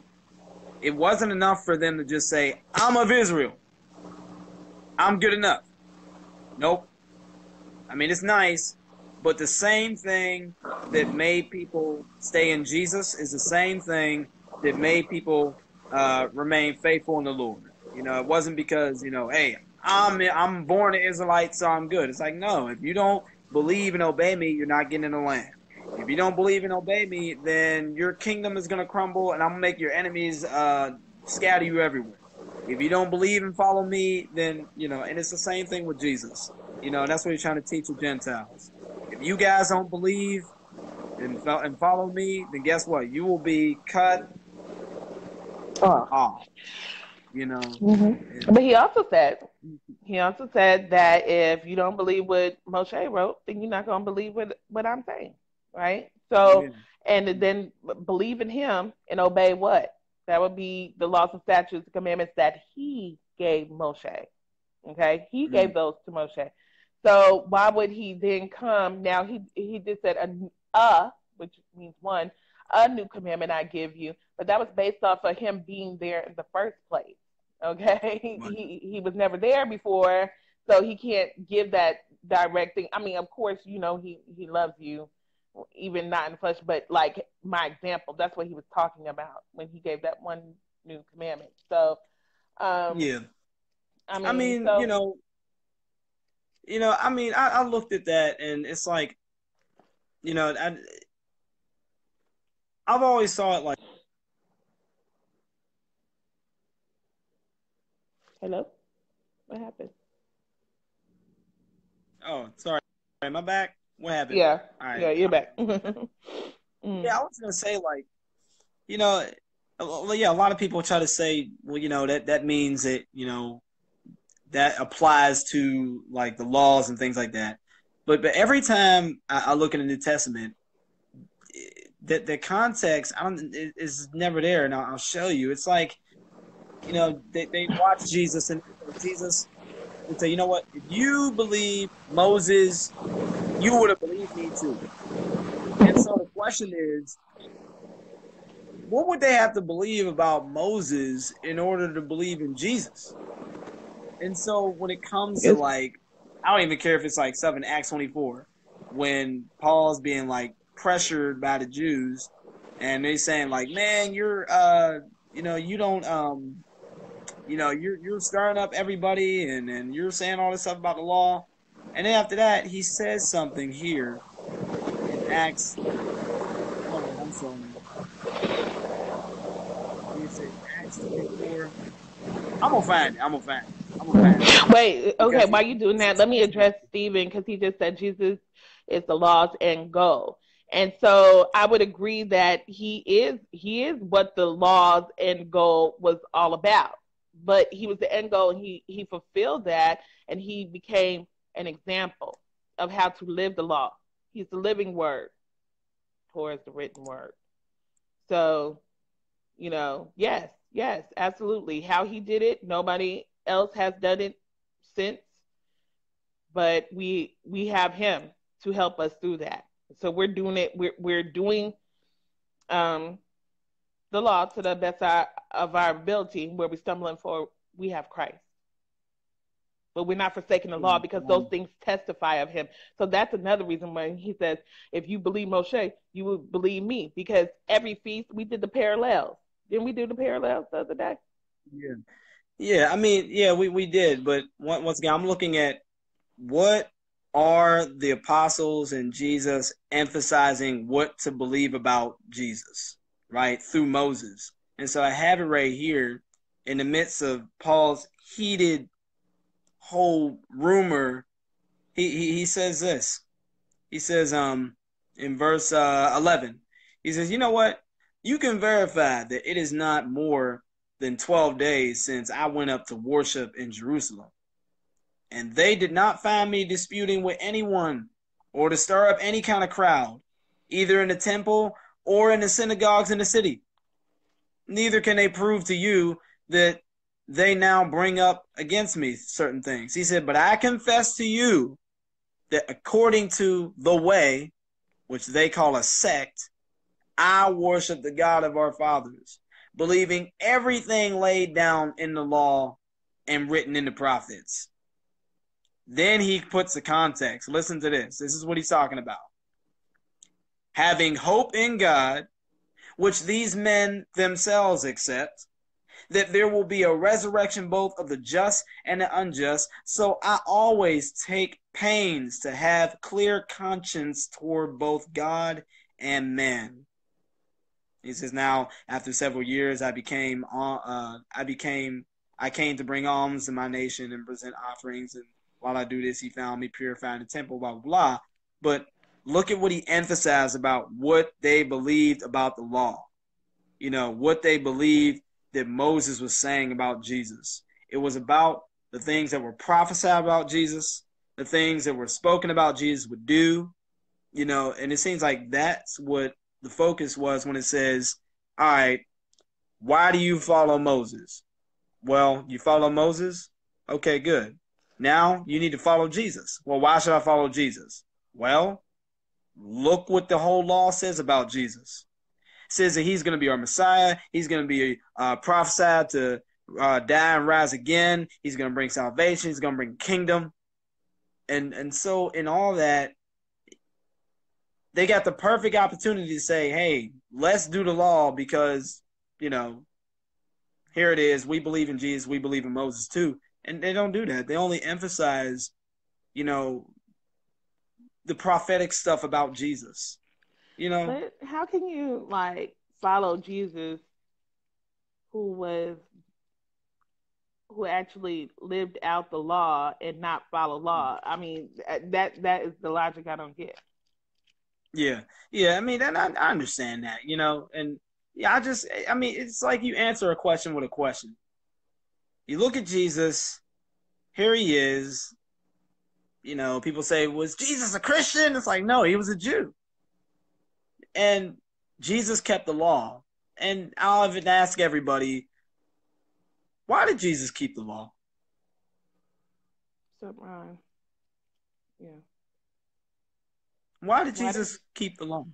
It wasn't enough for them to just say, I'm of Israel. I'm good enough. Nope. I mean, it's nice, but the same thing that made people stay in Jesus is the same thing that made people remain faithful in the Lord. It wasn't because, hey, I'm born an Israelite, so I'm good. It's like, no, if you don't believe and obey me, you're not getting in the land. If you don't believe and obey me, then your kingdom is going to crumble, and I'm going to make your enemies scatter you everywhere. If you don't believe and follow me, then, and it's the same thing with Jesus. That's what he's trying to teach the Gentiles. If you guys don't believe and follow me, then guess what? You will be cut off. But he also said that if you don't believe what Moshe wrote, then you're not going to believe what I'm saying, right? So, and then believe in him and obey what? That would be the laws and statutes, the commandments that he gave Moshe. Okay, he gave those to Moshe. So why would he then come? Now he just said which means one, a new commandment I give you, but that was based off of him being there in the first place. Okay, he was never there before, so he can't give that direct thing. I mean, of course, he loves you, even not in the flesh, but like my example, that's what he was talking about when he gave that one new commandment. So, yeah. I mean, so, I looked at that and it's like, I've always saw it like. Hello, what happened? Oh, sorry, am I back? What happened? Yeah, All right. yeah, you're back. Yeah, I was gonna say like, yeah, a lot of people try to say, well, that means that that applies to like the laws and things like that. But every time I look in the New Testament, that the context is never there, and I'll show you. It's like they watch Jesus and Jesus would say, you know what? If you believe Moses, you would have believed me too. And so the question is, what would they have to believe about Moses in order to believe in Jesus? And so when it comes to like, I don't even care if it's like 7 Acts 24, when Paul's being like pressured by the Jews, and they saying like, man, you're you don't you're stirring up everybody, and you're saying all this stuff about the law. And then after that, he says something here in Acts. Oh, I'm sorry. He said Acts 24. I'm gonna find it. Wait, okay, Because while you doing that, let me address Stephen because he just said Jesus is the law's end goal. And so I would agree that he is what the law's end goal was all about. But he was the end goal and he fulfilled that and he became an example of how to live the law. He's the living word towards the written word. So, yes, yes, absolutely. How he did it, nobody else has done it since, but we have him to help us through that. So we're doing it. We're doing um, the law to the best of our ability. Where we stumbling for, we have Christ, but we're not forsaking the law because those things testify of him. So that's another reason why he says, if you believe Moshe, you will believe me. Because every feast we did the parallels. Didn't we do the parallels the other day? Yeah. Yeah, I mean, yeah, we did, but once again, I'm looking at what are the apostles and Jesus emphasizing what to believe about Jesus, right? Through Moses. And so I have it right here in the midst of Paul's heated whole rumor. He says this. He says in verse 11, he says, "You know what? You can verify that it is not more than 12 days since I went up to worship in Jerusalem. And they did not find me disputing with anyone or to stir up any kind of crowd, either in the temple or in the synagogues in the city. Neither can they prove to you that they now bring up against me certain things." He said, "But I confess to you that according to the way, which they call a sect, I worship the God of our fathers, believing everything laid down in the law and written in the prophets." Then he puts the context. Listen to this. This is what he's talking about. "Having hope in God, which these men themselves accept, that there will be a resurrection both of the just and the unjust. So I always take pains to have clear conscience toward both God and man." He says, "Now after several years, I came to bring alms to my nation and present offerings. And while I do this, he found me purified in the temple, blah, blah, blah." But look at what he emphasized about what they believed about the law. You know, what they believed that Moses was saying about Jesus. It was about the things that were prophesied about Jesus, the things that were spoken about Jesus would do, you know, and it seems like that's what the focus was when it says, all right, why do you follow Moses? Well, you follow Moses? Okay, good. Now you need to follow Jesus. Well, why should I follow Jesus? Well, look what the whole law says about Jesus. It says that he's going to be our Messiah. He's going to be prophesied to die and rise again. He's going to bring salvation. He's going to bring kingdom. And so in all that, they got the perfect opportunity to say, hey, let's do the law because, you know, here it is. We believe in Jesus. We believe in Moses too. And they don't do that. They only emphasize, you know, the prophetic stuff about Jesus. You know? But how can you like follow Jesus who was who actually lived out the law and not follow law? I mean, that is the logic I don't get. Yeah. Yeah. I mean, and I understand that, you know, and yeah, I mean, it's like you answer a question with a question. You look at Jesus, here he is. You know, people say, was Jesus a Christian? It's like, no, he was a Jew. And Jesus kept the law. And I'll even ask everybody, why did Jesus keep the law? So, Ron, yeah. Why did Why did Jesus keep the law?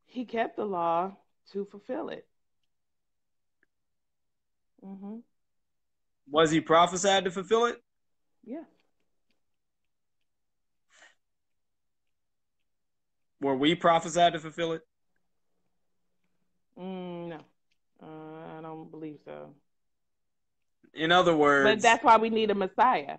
he kept the law to fulfill it? Mm-hmm. Was he prophesied to fulfill it? Yeah. Were we prophesied to fulfill it? No, I don't believe so. In other But words, that's why we need a Messiah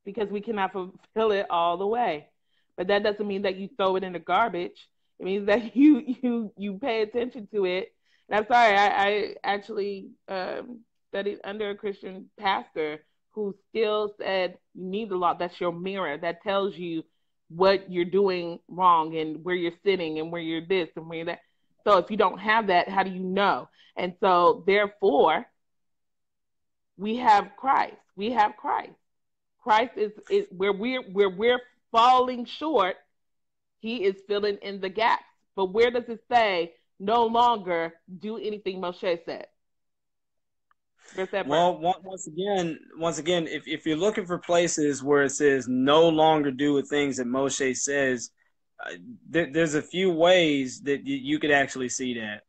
because we cannot fulfill it all the way. But that doesn't mean that you throw it in the garbage. It means that you pay attention to it. And I'm sorry, I actually studied under a Christian pastor who still said you need the law. That's your mirror that tells you what you're doing wrong and where you're sitting and where you're this and where you're that. So if you don't have that, how do you know? And so therefore, we have Christ. We have Christ. Christ is where we're falling short. He is filling in the gaps. But where does it say no longer do anything Moshe said? Where's that verse? well, once again, if you're looking for places where it says no longer do the things that Moshe says, there's a few ways that you could actually see that.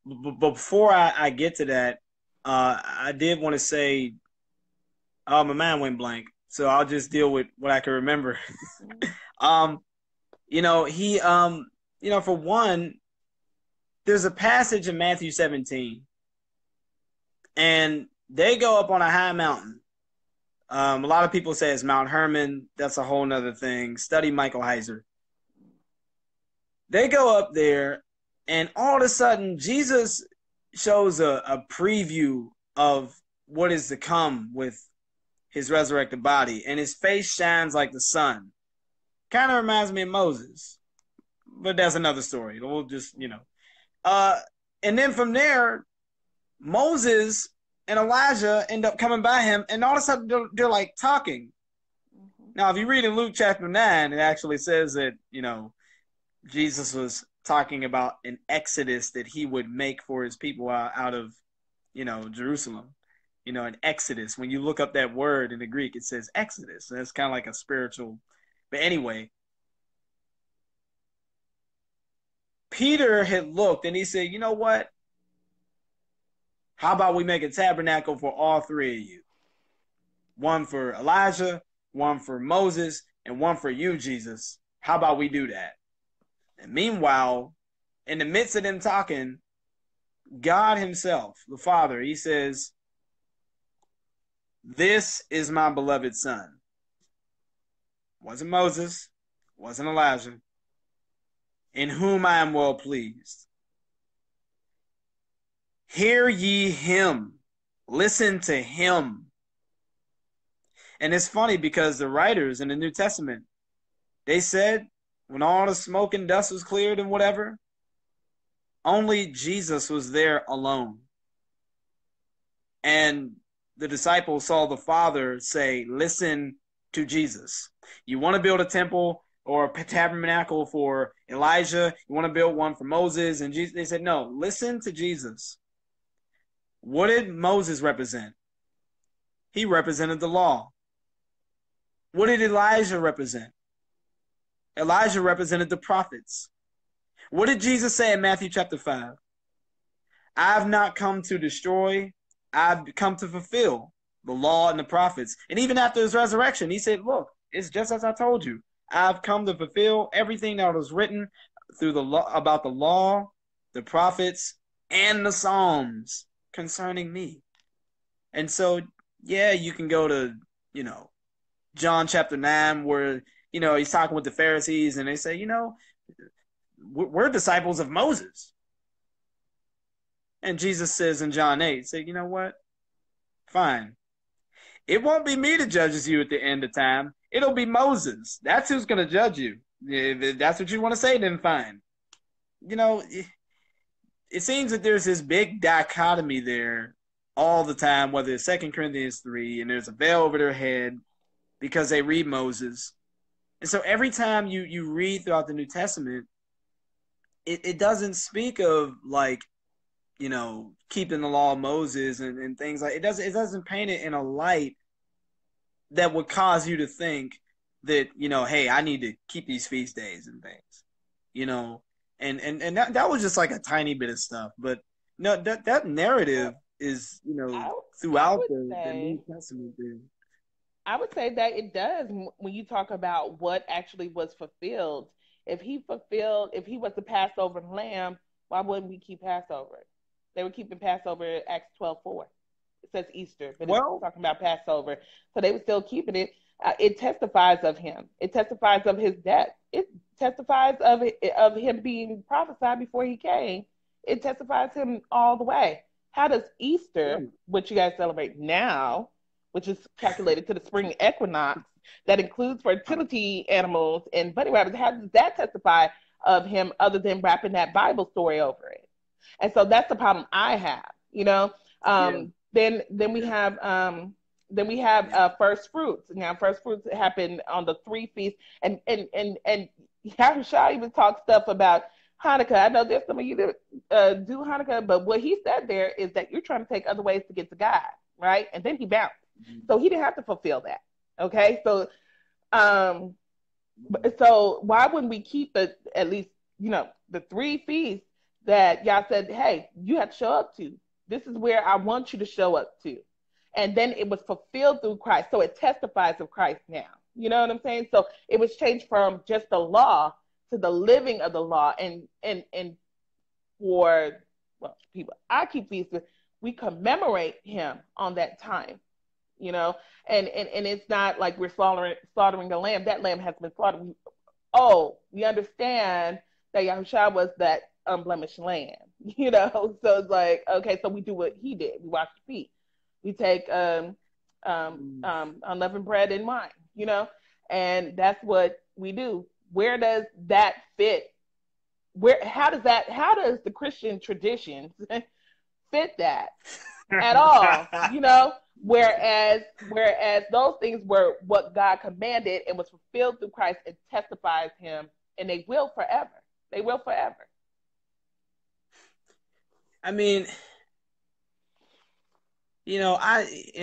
But before I get to that, I did want to say, my mind went blank, so I'll just deal with what I can remember. um, you know, for one, there's a passage in Matthew 17, and they go up on a high mountain. A lot of people say it's Mount Hermon. That's a whole nother thing. Study Michael Heiser. They go up there, and all of a sudden, Jesus shows a preview of what is to come with his resurrected body, and his face shines like the sun. Kind of reminds me of Moses, but that's another story. We'll just, and then from there, Moses and Elijah end up coming by him, and all of a sudden they're like talking. Mm-hmm. Now, if you read in Luke chapter 9, it actually says that, Jesus was talking about an exodus that he would make for his people out of, Jerusalem. An exodus. When you look up that word in the Greek, it says exodus. And it's kind of like a spiritual. But anyway, Peter had looked and he said, you know what? How about we make a tabernacle for all three of you? One for Elijah, one for Moses, and one for you, Jesus. How about we do that? And meanwhile, in the midst of them talking, God himself, the Father, he says, this is my beloved son. Wasn't Moses, wasn't Elijah, in whom I am well pleased. Hear ye him. Listen to him. And it's funny because the writers in the New Testament, they said when all the smoke and dust was cleared and whatever, only Jesus was there alone. And the disciples saw the Father say, listen to Jesus. You want to build a temple or a tabernacle for Elijah? You want to build one for Moses? And Jesus, they said, no, listen to Jesus. What did Moses represent? He represented the law. What did Elijah represent? Elijah represented the prophets. What did Jesus say in Matthew chapter 5? I've not come to destroy, I've come to fulfill the law and the prophets. And even after his resurrection, he said, look, it's just as I told you. I've come to fulfill everything that was written through the law, about the law, the prophets, and the Psalms concerning me. And so, yeah, you can go to, John chapter 9 where, he's talking with the Pharisees and they say, we're disciples of Moses. And Jesus says in John 8, say, you know what? Fine. It won't be me that judges you at the end of time. It'll be Moses. That's who's going to judge you. If that's what you want to say, then fine. It seems that there's this big dichotomy there all the time, whether it's 2 Corinthians 3, and there's a veil over their head because they read Moses. And so every time you read throughout the New Testament, it doesn't speak of keeping the law of Moses and things like it doesn't paint it in a light that would cause you to think that, hey, I need to keep these feast days and things, and that was just like a tiny bit of stuff. But no, that narrative is, throughout the New Testament there. I would say that it does when you talk about what actually was fulfilled. If he was the Passover lamb, why wouldn't we keep Passover? They were keeping Passover Acts 12:4. It says Easter, but it's talking about Passover. So they were still keeping it. It testifies of him. It testifies of his death. It testifies of him being prophesied before he came. It testifies him all the way. How does Easter, which you guys celebrate now, which is calculated to the spring equinox, that includes fertility animals and bunny rabbits, how does that testify of him other than wrapping that Bible story over it? And so that's the problem I have, Then we have first fruits. Now first fruits happen on the three feasts, and Yahushua even talks stuff about Hanukkah. I know there's some of you that do Hanukkah, but what he said there is that you're trying to take other ways to get to God, right? And then he bounced, so he didn't have to fulfill that. Okay, so why wouldn't we keep at least the three feasts that y'all said, hey, you have to show up to? This is where I want you to show up to. And then it was fulfilled through Christ. So it testifies of Christ now. You know what I'm saying? So it was changed from just the law to the living of the law. And for people, I keep feasts we commemorate him on that time, you know, and it's not like we're slaughtering the lamb. That lamb has been slaughtered. Oh, we understand that Yahushua was that unblemished lamb, you know. So it's like, okay, so we do what he did. We wash the feet. We take unleavened bread and wine, you know, and that's what we do. Where does that fit? How does the Christian traditions fit that at all, you know? Whereas those things were what God commanded and was fulfilled through Christ and testifies him, and they will forever. They will forever. I mean, I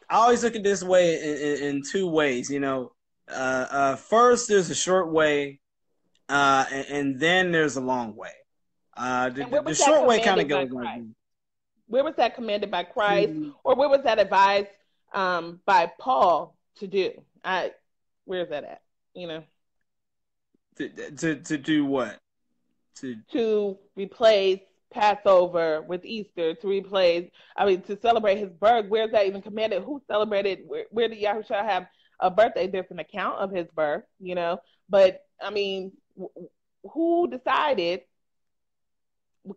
always look at this way in two ways. First there's a short way, and then there's a long way. The short way kind of goes like, where was that commanded by Christ, or where was that advised by Paul to do? Where's that at? You know, to do what? To replace Passover with Easter, to celebrate his birth. Where's that even commanded? Who celebrated? Where did Yahushua have a birthday? There's an account of his birth, you know, but I mean, who decided?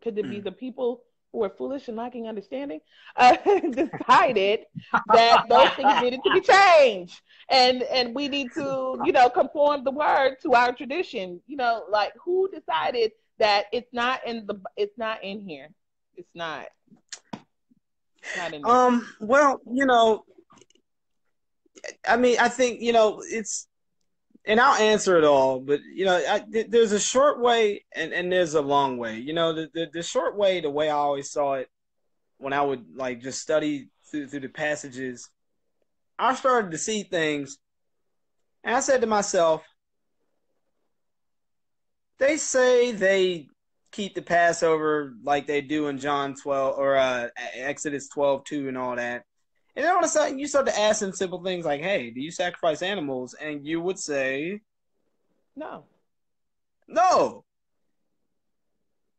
Could it be the people who are foolish and lacking understanding, decided that those things needed to be changed, and we need to, you know, conform the word to our tradition. You know, like who decided that it's not in here? It's not in there. Well, you know, I mean, I think, you know, and I'll answer it all, but you know, there's a short way and there's a long way. You know, the short way, the way I always saw it when I would like just study through the passages, I started to see things, and I said to myself, they say they keep the Passover like they do in John 12 or Exodus 12:2 and all that. And then all of a sudden, you start to ask them simple things like, hey, do you sacrifice animals? And you would say, no. No.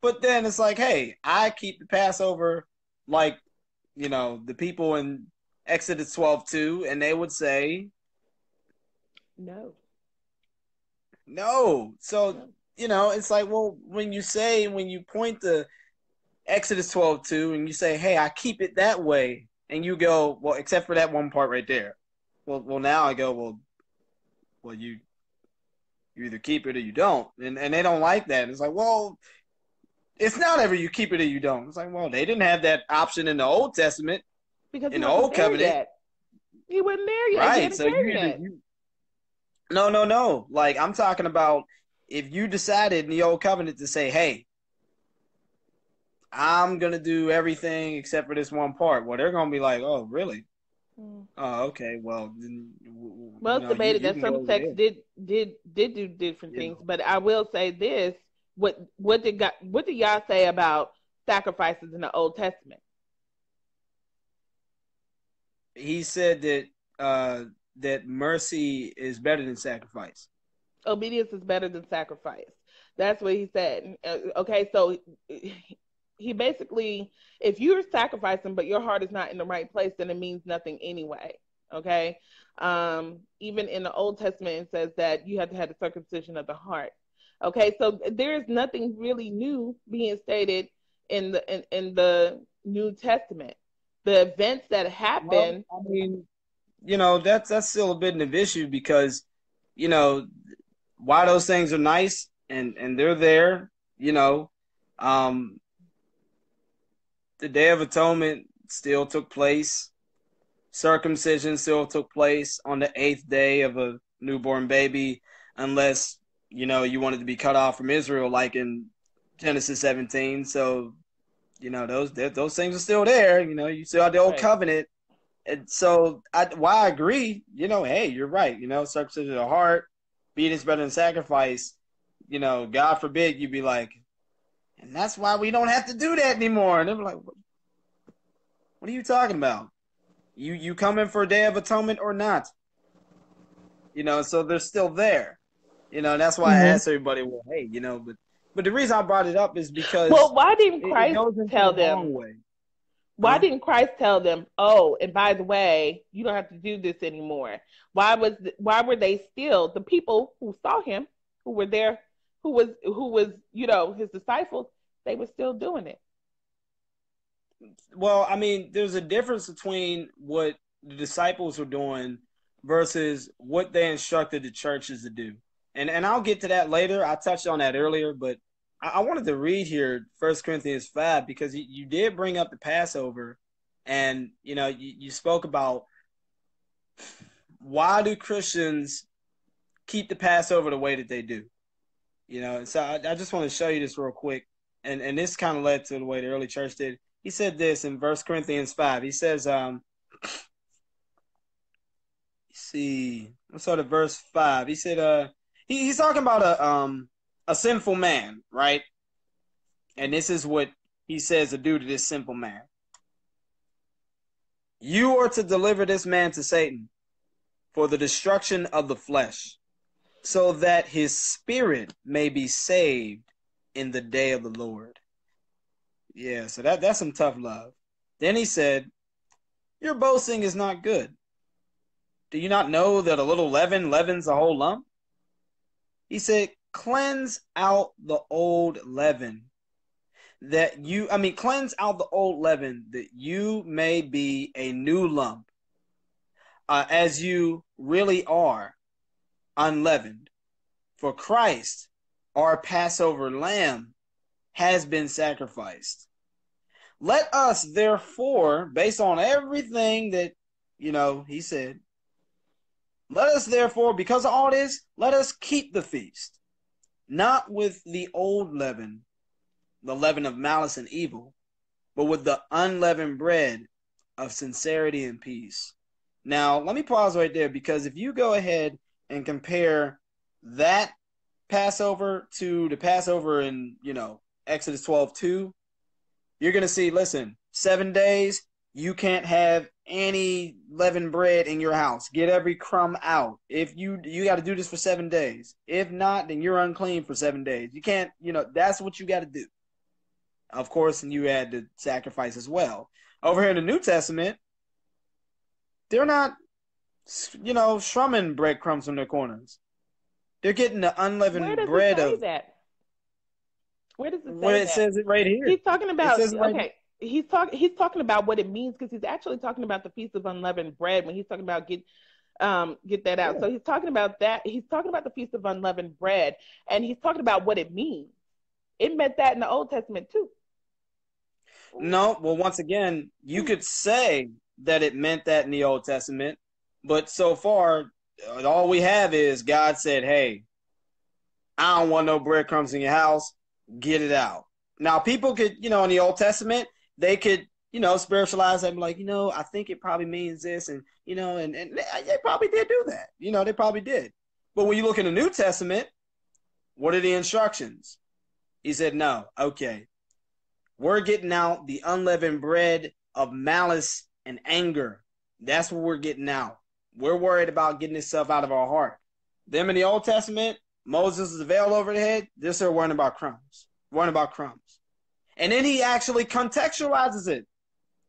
But then it's like, hey, I keep the Passover like, you know, the people in Exodus 12:2, and they would say, no. No. So, you know, it's like, well, when you point to Exodus 12:2 and you say, hey, I keep it that way, and you go, well, except for that one part right there. Well, now I go, well, you either keep it or you don't, and they don't like that. And it's like, well, it's not ever you keep it or you don't. It's like, well, they didn't have that option in the Old Testament, because in the Old Covenant. He wasn't there yet. Right? So no. Like I'm talking about if you decided in the Old Covenant to say, hey, I'm going to do everything except for this one part. Well, they're going to be like, oh, really? Oh, okay. Well, then, it's debated that some texts did do different things, but I will say this: what did y'all say about sacrifices in the Old Testament? He said that that mercy is better than sacrifice. Obedience is better than sacrifice. That's what he said. Okay, so he basically, if you're sacrificing but your heart is not in the right place, then it means nothing anyway. Okay, even in the Old Testament it says that you have to have the circumcision of the heart. Okay, so there is nothing really new being stated in the New Testament. The events that happen. Well, I mean, you know, that's still a bit of an issue because, you know, why those things are nice and they're there, you know. The Day of Atonement still took place. Circumcision still took place on the 8th day of a newborn baby, unless, you know, you wanted to be cut off from Israel, like in Genesis 17. So, you know, those things are still there. You know, you still have the Old Covenant. And so, I agree, you know, hey, you're right. You know, circumcision of the heart, obedience better than sacrifice. You know, God forbid you be like, and that's why we don't have to do that anymore. And they're like, what are you talking about? You coming for a Day of Atonement or not? You know, so they're still there. You know, and that's why I asked everybody, well, hey, you know, but the reason I brought it up is because why didn't Christ tell them? Why didn't Christ tell them, "Oh, and by the way, you don't have to do this anymore"? Why were they still the people who saw him, who were there, who was his disciples? They were still doing it. Well, I mean, there's a difference between what the disciples were doing versus what they instructed the churches to do. And I'll get to that later. I touched on that earlier, but I wanted to read here 1 Corinthians 5 because you did bring up the Passover, and you spoke about why do Christians keep the Passover the way that they do. So I just want to show you this real quick, and this kind of led to the way the early church did. He said this in 1 Corinthians 5. He says, see, let's start at verse 5. He said, he's talking about a sinful man, right? And this is what he says to do to this sinful man. You are to deliver this man to Satan for the destruction of the flesh, so that his spirit may be saved in the day of the Lord. Yeah, so that's some tough love. Then he said, your boasting is not good. Do you not know that a little leaven leavens a whole lump? He said, cleanse out the old leaven cleanse out the old leaven that you may be a new lump, as you really are, unleavened. For Christ, our Passover lamb, has been sacrificed. Let us, therefore, based on everything that, he said, let us, therefore, because of all this, let us keep the feast, not with the old leaven, the leaven of malice and evil, but with the unleavened bread of sincerity and peace. Now, let me pause right there, because if you go ahead and compare that Passover to the Passover in, Exodus 12:2, you're going to see, listen, 7 days, you can't have any leavened bread in your house. Get every crumb out. If you got to do this for 7 days. If not, then you're unclean for 7 days. You can't, that's what you got to do. Of course, and you had to sacrifice as well. Over here in the New Testament, they're not, strumming breadcrumbs from their corners. They're getting the unleavened bread of. That? Where does it say that? Where it says it right here. He's talking about, right okay, he's talking about what it means, because he's actually talking about the Feast of Unleavened Bread when he's talking about get that out. Yeah. So he's talking about that. He's talking about the Feast of Unleavened Bread, and he's talking about what it means. It meant that in the Old Testament too. No, well, once again, you could say that it meant that in the Old Testament, but so far, all we have is God said, hey, I don't want no breadcrumbs in your house. Get it out. Now, people could, in the Old Testament, they could, spiritualize that and be like, I think it probably means this. And, and they probably did do that. They probably did. But when you look in the New Testament, what are the instructions? He said, no, okay. We're getting out the unleavened bread of malice and anger. That's what we're getting out. We're worried about getting this stuff out of our heart. Them in the Old Testament, Moses is a veil over the head. They're still worrying about crumbs. And then he actually contextualizes it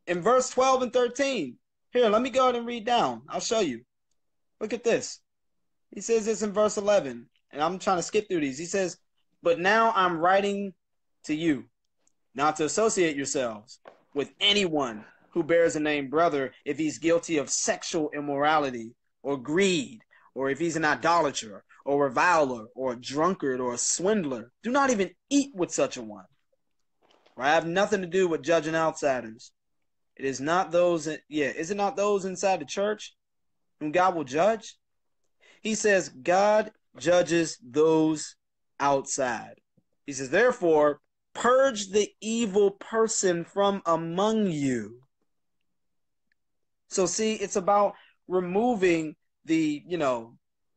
in verse 12 and 13. Here, let me go ahead and read down. I'll show you. Look at this. He says this in verse 11, and I'm trying to skip through these. He says, but now I'm writing to you not to associate yourselves with anyone who bears the name brother if he's guilty of sexual immorality or greed, or if he's an idolater or a reviler or a drunkard or a swindler. Do not even eat with such a one. For I have nothing to do with judging outsiders. Is it not those inside the church whom God will judge? He says God judges those outside. He says, therefore, purge the evil person from among you. So see, it's about removing the,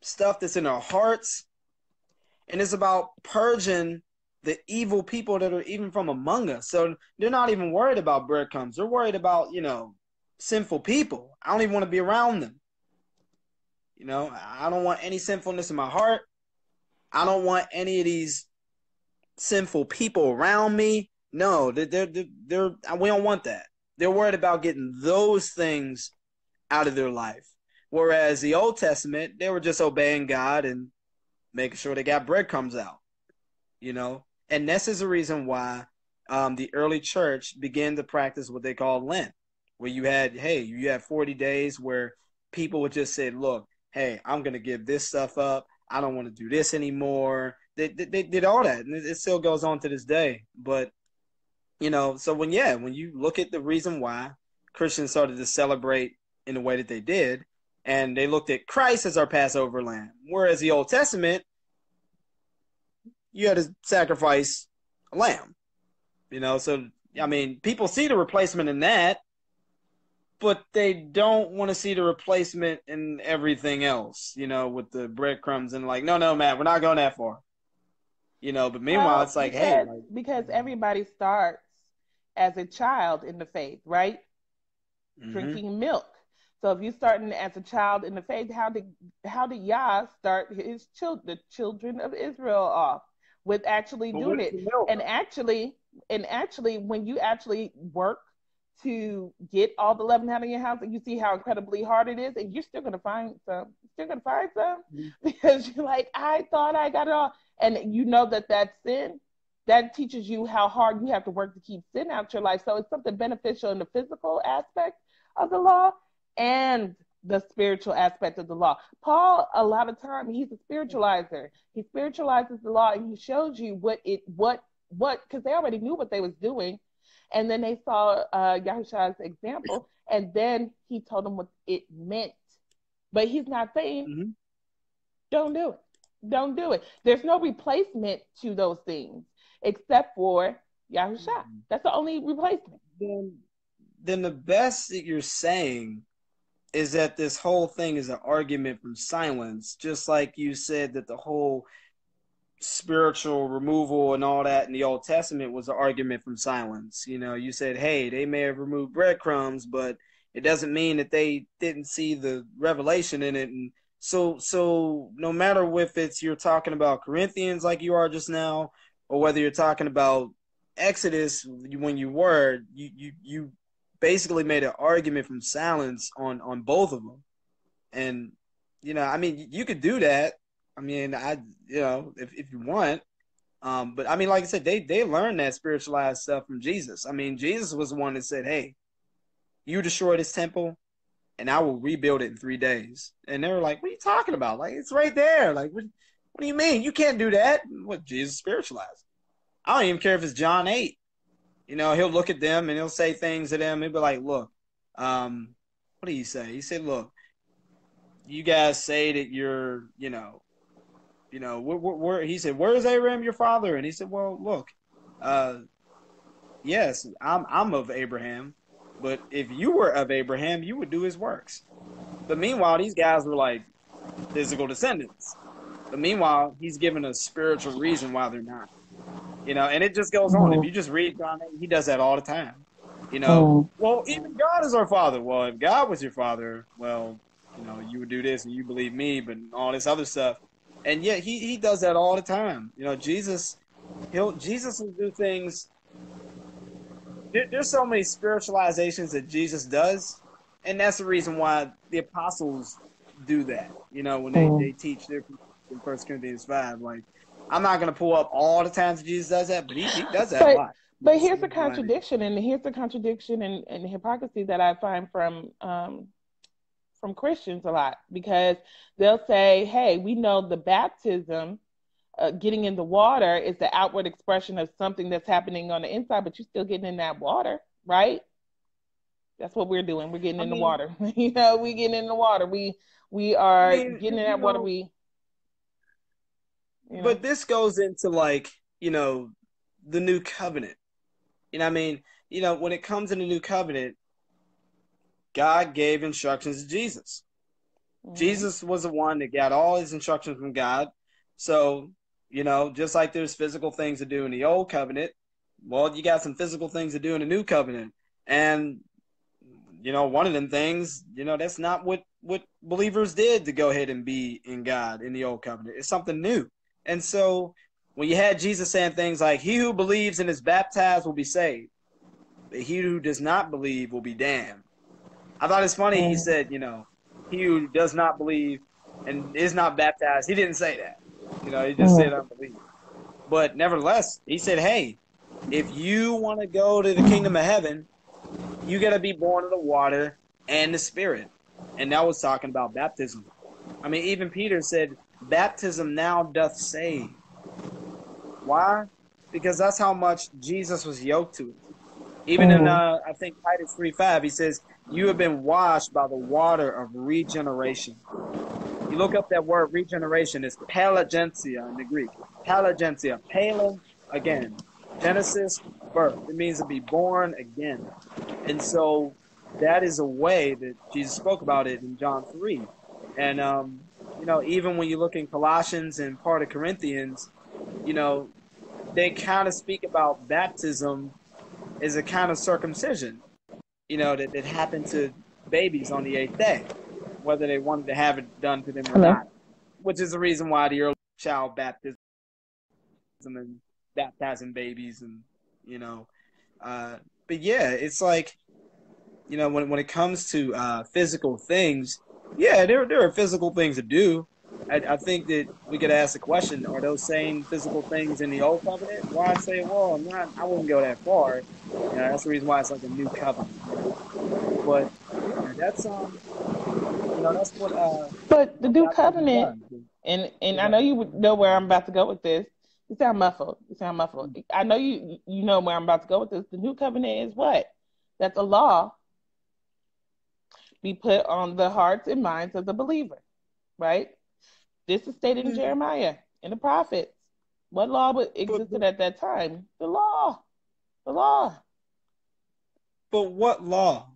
stuff that's in our hearts. And it's about purging the evil people that are even from among us. So they're not even worried about breadcrumbs. They're worried about, sinful people. I don't even want to be around them. I don't want any sinfulness in my heart. I don't want any of these sinful people around me. No, we don't want that. They're worried about getting those things out of their life. Whereas the Old Testament, they were just obeying God and making sure they got breadcrumbs out, you know? And this is the reason why the early church began to practice what they call Lent, where you had 40 days where people would just say, look, hey, I'm going to give this stuff up. I don't want to do this anymore. They did all that, and it still goes on to this day. But, you know, so when you look at the reason why Christians started to celebrate in the way that they did, and they looked at Christ as our Passover lamb, whereas the Old Testament, you had to sacrifice a lamb, you know. So, I mean, people see the replacement in that, but they don't want to see the replacement in everything else, you know, with the breadcrumbs and like, no, man, we're not going that far, you know. But meanwhile, it's like, because everybody starts as a child in the faith, right? mm-hmm. Drinking milk. So if you're starting as a child in the faith, how did Yah start the children of Israel off with actually doing it? And actually, when you actually work to get all the leaven out of your house, and you see how incredibly hard it is, and you're still gonna find some. Mm-hmm. Because you're like, I thought I got it all, and you know that sin. That teaches you how hard you have to work to keep sin out your life. So it's something beneficial in the physical aspect of the law and the spiritual aspect of the law. Paul, a lot of time, he's a spiritualizer. He spiritualizes the law, and he shows you what because they already knew what they was doing, and then they saw Yahushua's example, and then he told them what it meant. But he's not saying, mm-hmm. Don't do it. There's no replacement to those things except for Yahushua. Mm-hmm. That's the only replacement. Then the best that you're saying is that this whole thing is an argument from silence, just like you said that the whole spiritual removal and all that in the Old Testament was an argument from silence. You know, you said, hey, they may have removed breadcrumbs, but it doesn't mean that they didn't see the revelation in it. And so no matter if you're talking about Corinthians like you are just now, or whether you're talking about Exodus when you basically made an argument from silence on both of them. And, you know, I mean, you could do that. I mean, if you want. But I mean, like I said, they learned that spiritualized stuff from Jesus. I mean, Jesus was the one that said, hey, you destroy this temple and I will rebuild it in 3 days. And they were like, what are you talking about? Like, it's right there. Like, what do you mean? You can't do that. What, Jesus spiritualized? I don't even care if it's John 8. You know, he'll look at them and he'll say things to them. He'll be like, look, what do you say? He said, look, you guys say that you're, he said, where is Abraham your father? And he said, well, look, yes, I'm of Abraham, but if you were of Abraham, you would do his works. But meanwhile, these guys were like physical descendants. But meanwhile, he's given a spiritual reason why they're not. You know, and it just goes on. If you just read John 8, he does that all the time. You know, well, even God is our father. Well, if God was your father, well, you know, you would do this and you believe me, but all this other stuff. And yet he does that all the time. You know, Jesus will do things. There's so many spiritualizations that Jesus does, and that's the reason why the apostles do that. You know, when they teach their in 1 Corinthians 5, like, I'm not going to pull up all the times Jesus does that, but he does that a lot. But here's the contradiction, and hypocrisy that I find from Christians a lot, because they'll say, hey, we know the baptism, getting in the water, is the outward expression of something that's happening on the inside, but you're still getting in that water, right? That's what we're doing. We're getting in the water. You know, we getting in the water. We are getting in that water. But this goes into, like, you know, the new covenant. You know what I mean? You know, when it comes in the new covenant, God gave instructions to Jesus. Mm-hmm. Jesus was the one that got all his instructions from God. So, you know, just like there's physical things to do in the old covenant, well, you got some physical things to do in the new covenant. And, you know, one of them things, you know, that's not what believers did to go ahead and be in God in the old covenant. It's something new. And so when you had Jesus saying things like, he who believes and is baptized will be saved, but he who does not believe will be damned. I thought it's funny he said, he who does not believe and is not baptized, he didn't say that. He just said unbelief. But nevertheless, he said, hey, if you want to go to the kingdom of heaven, you got to be born of the water and the Spirit. And that was talking about baptism. I mean, even Peter said, baptism now doth save. Why? Because that's how much Jesus was yoked to it. Even in, I think, Titus 3:5, he says, you have been washed by the water of regeneration. You look up that word regeneration, it's pelagensia in the Greek. Pelagensia, palin, again. Genesis, birth. It means to be born again. And so that is a way that Jesus spoke about it in John 3. And, even when you look in Colossians and part of Corinthians, they kind of speak about baptism as a kind of circumcision, that happened to babies on the 8th day, whether they wanted to have it done to them or not, which is the reason why the early child baptism and baptizing babies and, but yeah, it's like, when it comes to physical things, yeah, there are physical things to do. I think that we could ask the question, are those same physical things in the old covenant? Well, I'd say, well, I wouldn't go that far. That's the reason why it's like a new covenant. But yeah, that's that's what But the new baptism covenant, does. and I know you would know where I'm about to go with this. You sound muffled. I know you know where I'm about to go with this. The new covenant is what? That the law be put on the hearts and minds of the believer, right? This is stated in Jeremiah, in the prophets. What law existed at that time? The law. The law. But what law?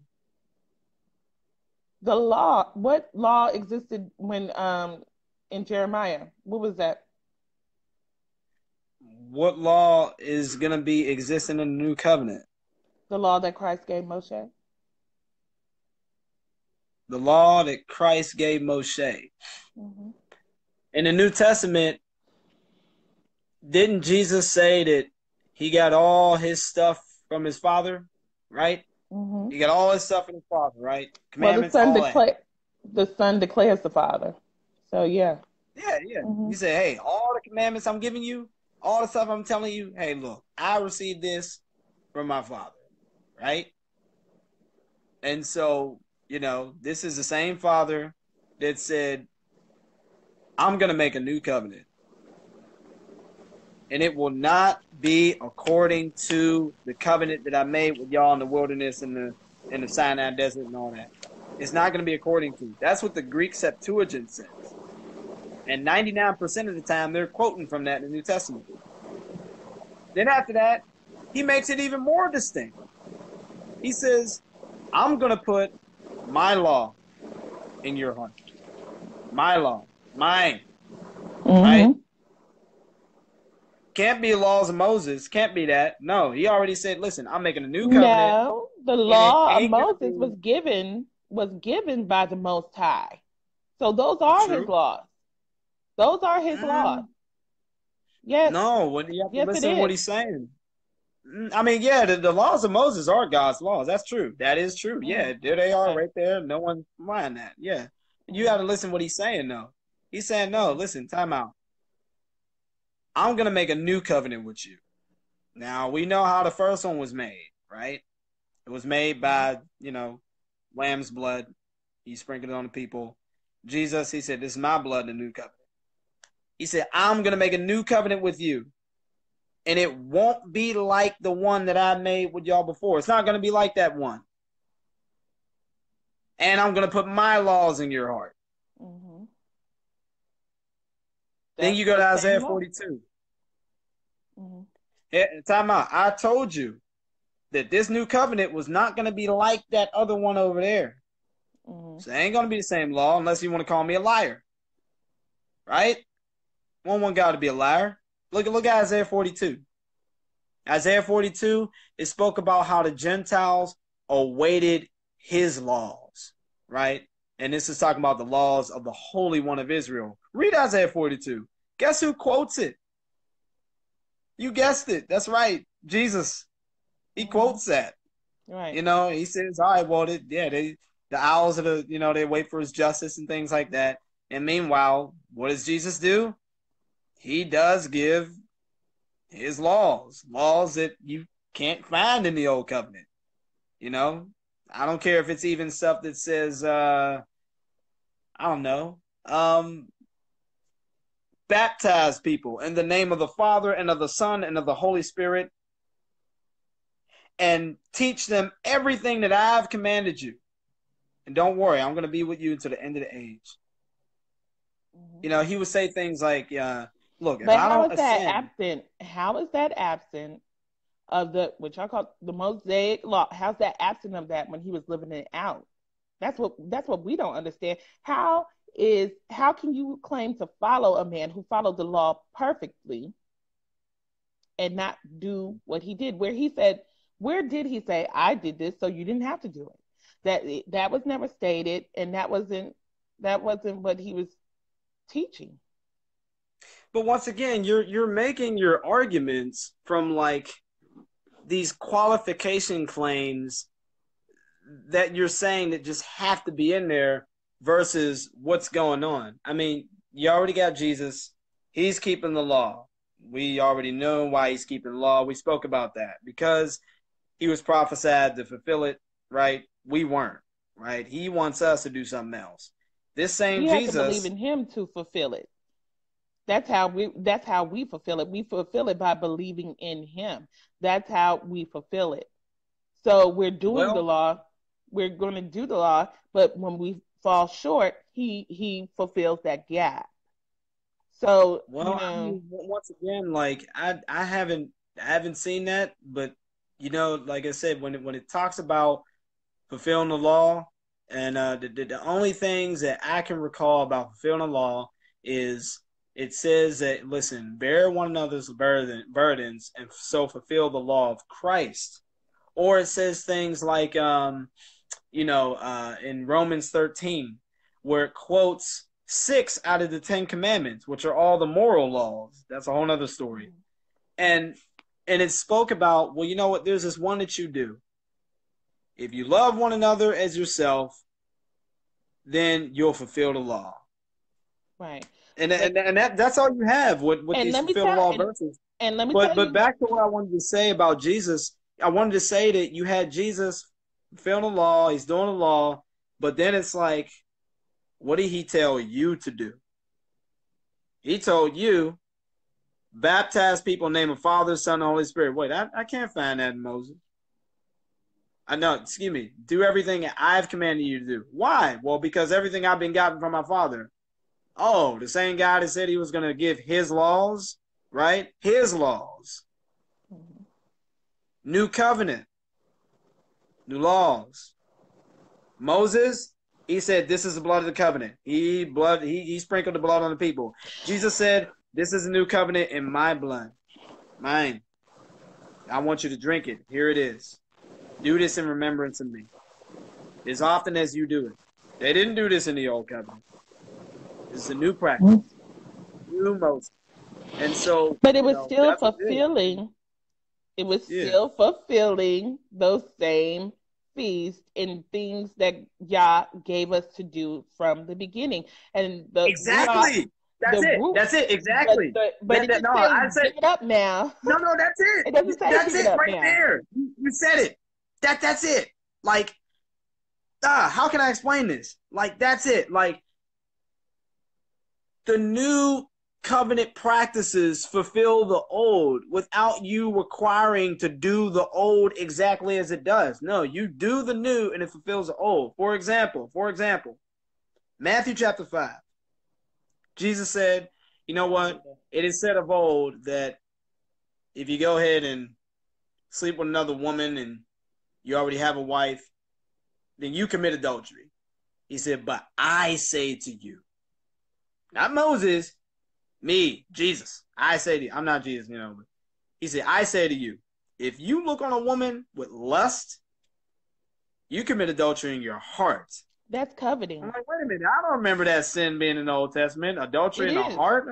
The law. What law existed when in Jeremiah? What was that? What law is going to be existing in the new covenant? The law that Christ gave Moshe. The law that Christ gave Moshe. Mm-hmm. In the New Testament, didn't Jesus say that he got all his stuff from his Father, right? Mm-hmm. He got all his stuff from his Father, right? Commandments, the Son declares the Father. So, yeah. Yeah. Mm-hmm. He said, hey, all the commandments I'm giving you, all the stuff I'm telling you, hey, look, I received this from my Father, right? And so, this is the same Father that said, I'm going to make a new covenant. And it will not be according to the covenant that I made with y'all in the wilderness and in the Sinai desert and all that. It's not going to be according to. That's what the Greek Septuagint says. And 99% of the time, they're quoting from that in the New Testament. Then after that, he makes it even more distinct. He says, I'm going to put my law in your heart. My law. Mine. Mm-hmm. Right? Can't be laws of Moses. Can't be that. No, he already said, listen, I'm making a new covenant. No, the law of Moses was given by the Most High. So those are his laws. Those are his laws. Yes. No, you have to listen to what he's saying. I mean, yeah, the laws of Moses are God's laws. That's true. That is true. Yeah, there they are right there. No one's lying that. Yeah. You got to listen to what he's saying, though. He's saying, no, listen, time out. I'm going to make a new covenant with you. Now, we know how the first one was made, right? It was made by, lamb's blood. He sprinkled it on the people. Jesus, he said, this is my blood in the new covenant. He said, I'm going to make a new covenant with you. And it won't be like the one that I made with y'all before. It's not going to be like that one. And I'm going to put my laws in your heart. Mm-hmm. Then you go to Isaiah 42. Mm-hmm. Yeah, time out. I told you that this new covenant was not going to be like that other one over there. Mm-hmm. So it ain't going to be the same law unless you want to call me a liar. Right? Want God to be a liar. Look at Isaiah 42. Isaiah 42, it spoke about how the Gentiles awaited his laws, right? And this is talking about the laws of the Holy One of Israel. Read Isaiah 42. Guess who quotes it? You guessed it. That's right. Jesus. He quotes that. Right. He says, all right, well, the owls they wait for his justice and things like that. And meanwhile, what does Jesus do? He does give his laws that you can't find in the old covenant. I don't care if it's even stuff that says, I don't know, baptize people in the name of the Father and of the Son and of the Holy Spirit, and teach them everything that I've commanded you. And don't worry, I'm going to be with you until the end of the age. Mm-hmm. He would say things like, look, if But I how don't is that ascend. absent? How is that absent of which I call the Mosaic law? How's that absent of that when he was living it out? That's what we don't understand. How can you claim to follow a man who followed the law perfectly and not do what he did? Where did he say, I did this so you didn't have to do it? That was never stated, and that wasn't what he was teaching. But once again, you're making your arguments from like these qualification claims that you're saying that just have to be in there versus what's going on. I mean, you already got Jesus. He's keeping the law. We already know why he's keeping the law. We spoke about that because he was prophesied to fulfill it, right? We weren't, right? He wants us to do something else. This same We have to believe Jesus. in him to fulfill it. That's how we fulfill it. We fulfill it by believing in him. That's how we fulfill it. So we're doing the Well, law. We're going to do the law, but when we fall short, he fulfills that gap. So, well, I mean, once again, like I haven't seen that, but like I said, when it talks about fulfilling the law, and the only things that I can recall about fulfilling the law is it says that, listen, bear one another's burdens and so fulfill the law of Christ. Or it says things like, in Romans 13, where it quotes 6 out of the 10 commandments, which are all the moral laws. That's a whole other story. And it spoke about, well, you know what? There's this one that you do. If you love one another as yourself, then you'll fulfill the law. right. And that's all you have with And these let me fulfill the tell law and, verses. and let me But tell you, back to what I wanted to say about Jesus. I wanted to say that you had Jesus fulfilling the law. He's doing the law. But then it's like, what did he tell you to do? He told you, baptize people in the name of Father, Son, and Holy Spirit. Wait, I can't find that in Moses. I know, excuse me. Do everything I've commanded you to do. Why? Well, because everything I've been gotten from my Father. Oh, the same God that said he was going to give his laws, right? His laws. mm-hmm. New covenant. New laws. Moses, he said, this is the blood of the covenant. He sprinkled the blood on the people. Jesus said, this is a new covenant in my blood. Mine. I want you to drink it. Here it is. Do this in remembrance of me. As often as you do it. They didn't do this in the old covenant. This is a new practice. New Moses. And so, But it was still that's what it is. fulfilling. It was Yeah. still fulfilling those same feasts and things that Yah gave us to do from the beginning. And the root, Exactly. That's the it. root, That's it. Exactly. but it didn't No, say I said give it up now. no. That's it. It doesn't say That's give it it up right now. there. You said it. That's it. Like, how can I explain this? Like, that's it. Like, the new covenant practices fulfill the old without you requiring to do the old exactly as it does. No, you do the new and it fulfills the old. For example, Matthew chapter 5. Jesus said, you know what? It is said of old that if you go ahead and sleep with another woman and you already have a wife, then you commit adultery. He said, but I say to you, not Moses, me, Jesus, I say to you, I'm not Jesus, but he said, I say to you, if you look on a woman with lust, you commit adultery in your heart. That's coveting. I'm like, wait a minute, I don't remember that sin being in the Old Testament. Adultery in the heart?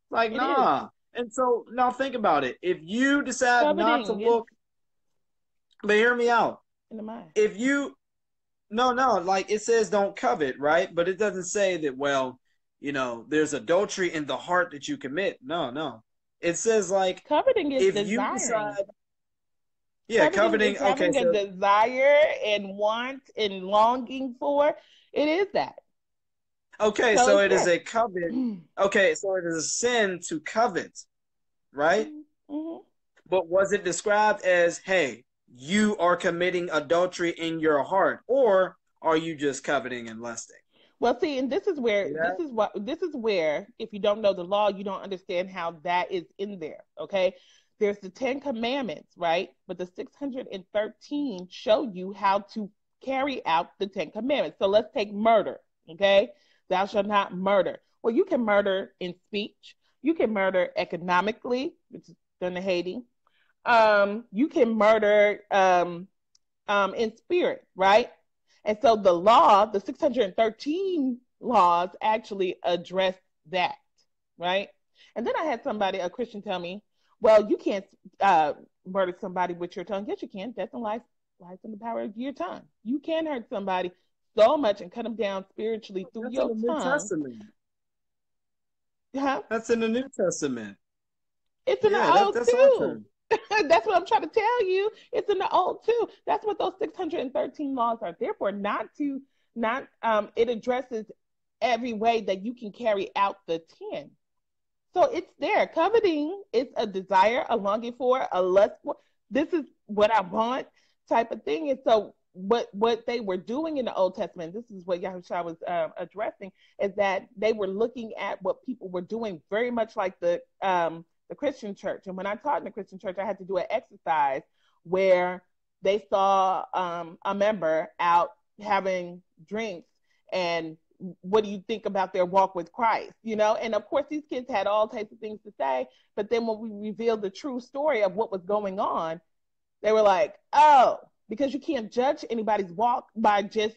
Like, nah. And so, now think about it. If you decide not to Coveting, look, but hear me out. in the mind. If you no, like it says don't covet, right? But it doesn't say that, well, there's adultery in the heart that you commit. No, no. It says like Coveting is if you desiring. decide, yeah, Coveting is coveting, okay, having a so desire and want and longing for. It is that. okay, So so it's it is there. a covet. Okay, so it is a sin to covet, right? Mm-hmm. But was it described as, hey, you are committing adultery in your heart, or are you just coveting and lusting? Well, see, and this is where See that? if you don't know the law, you don't understand how that is in there. Okay, there's the 10 Commandments, right? But the 613 show you how to carry out the 10 Commandments. So let's take murder. Okay, thou shalt not murder. Well, you can murder in speech. You can murder economically, which is done to Haiti. You can murder in spirit, right? And so the law, the 613 laws actually address that, right? And then I had a Christian, tell me, well, you can't murder somebody with your tongue. Yes, you can. Death and life lies in the power of your tongue. You can hurt somebody so much and cut them down spiritually through That's in your the New tongue. Testament. Huh? That's in the New Testament. It's in the Yeah, old that's our too. turn. That's what I'm trying to tell you. It's in the old too. That's what those 613 laws are there for. Not it addresses every way that you can carry out the 10. So it's there. Coveting is a desire, a longing for, a lust for. This is what I want type of thing. And so what they were doing in the Old Testament, this is what Yahushua was addressing, is that they were looking at what people were doing, very much like the Christian church. And when I taught in the Christian church, I had to do an exercise where they saw a member out having drinks, and what do you think about their walk with Christ? And of course, these kids had all types of things to say. But then when we revealed the true story of what was going on, they were like, oh, because you can't judge anybody's walk by just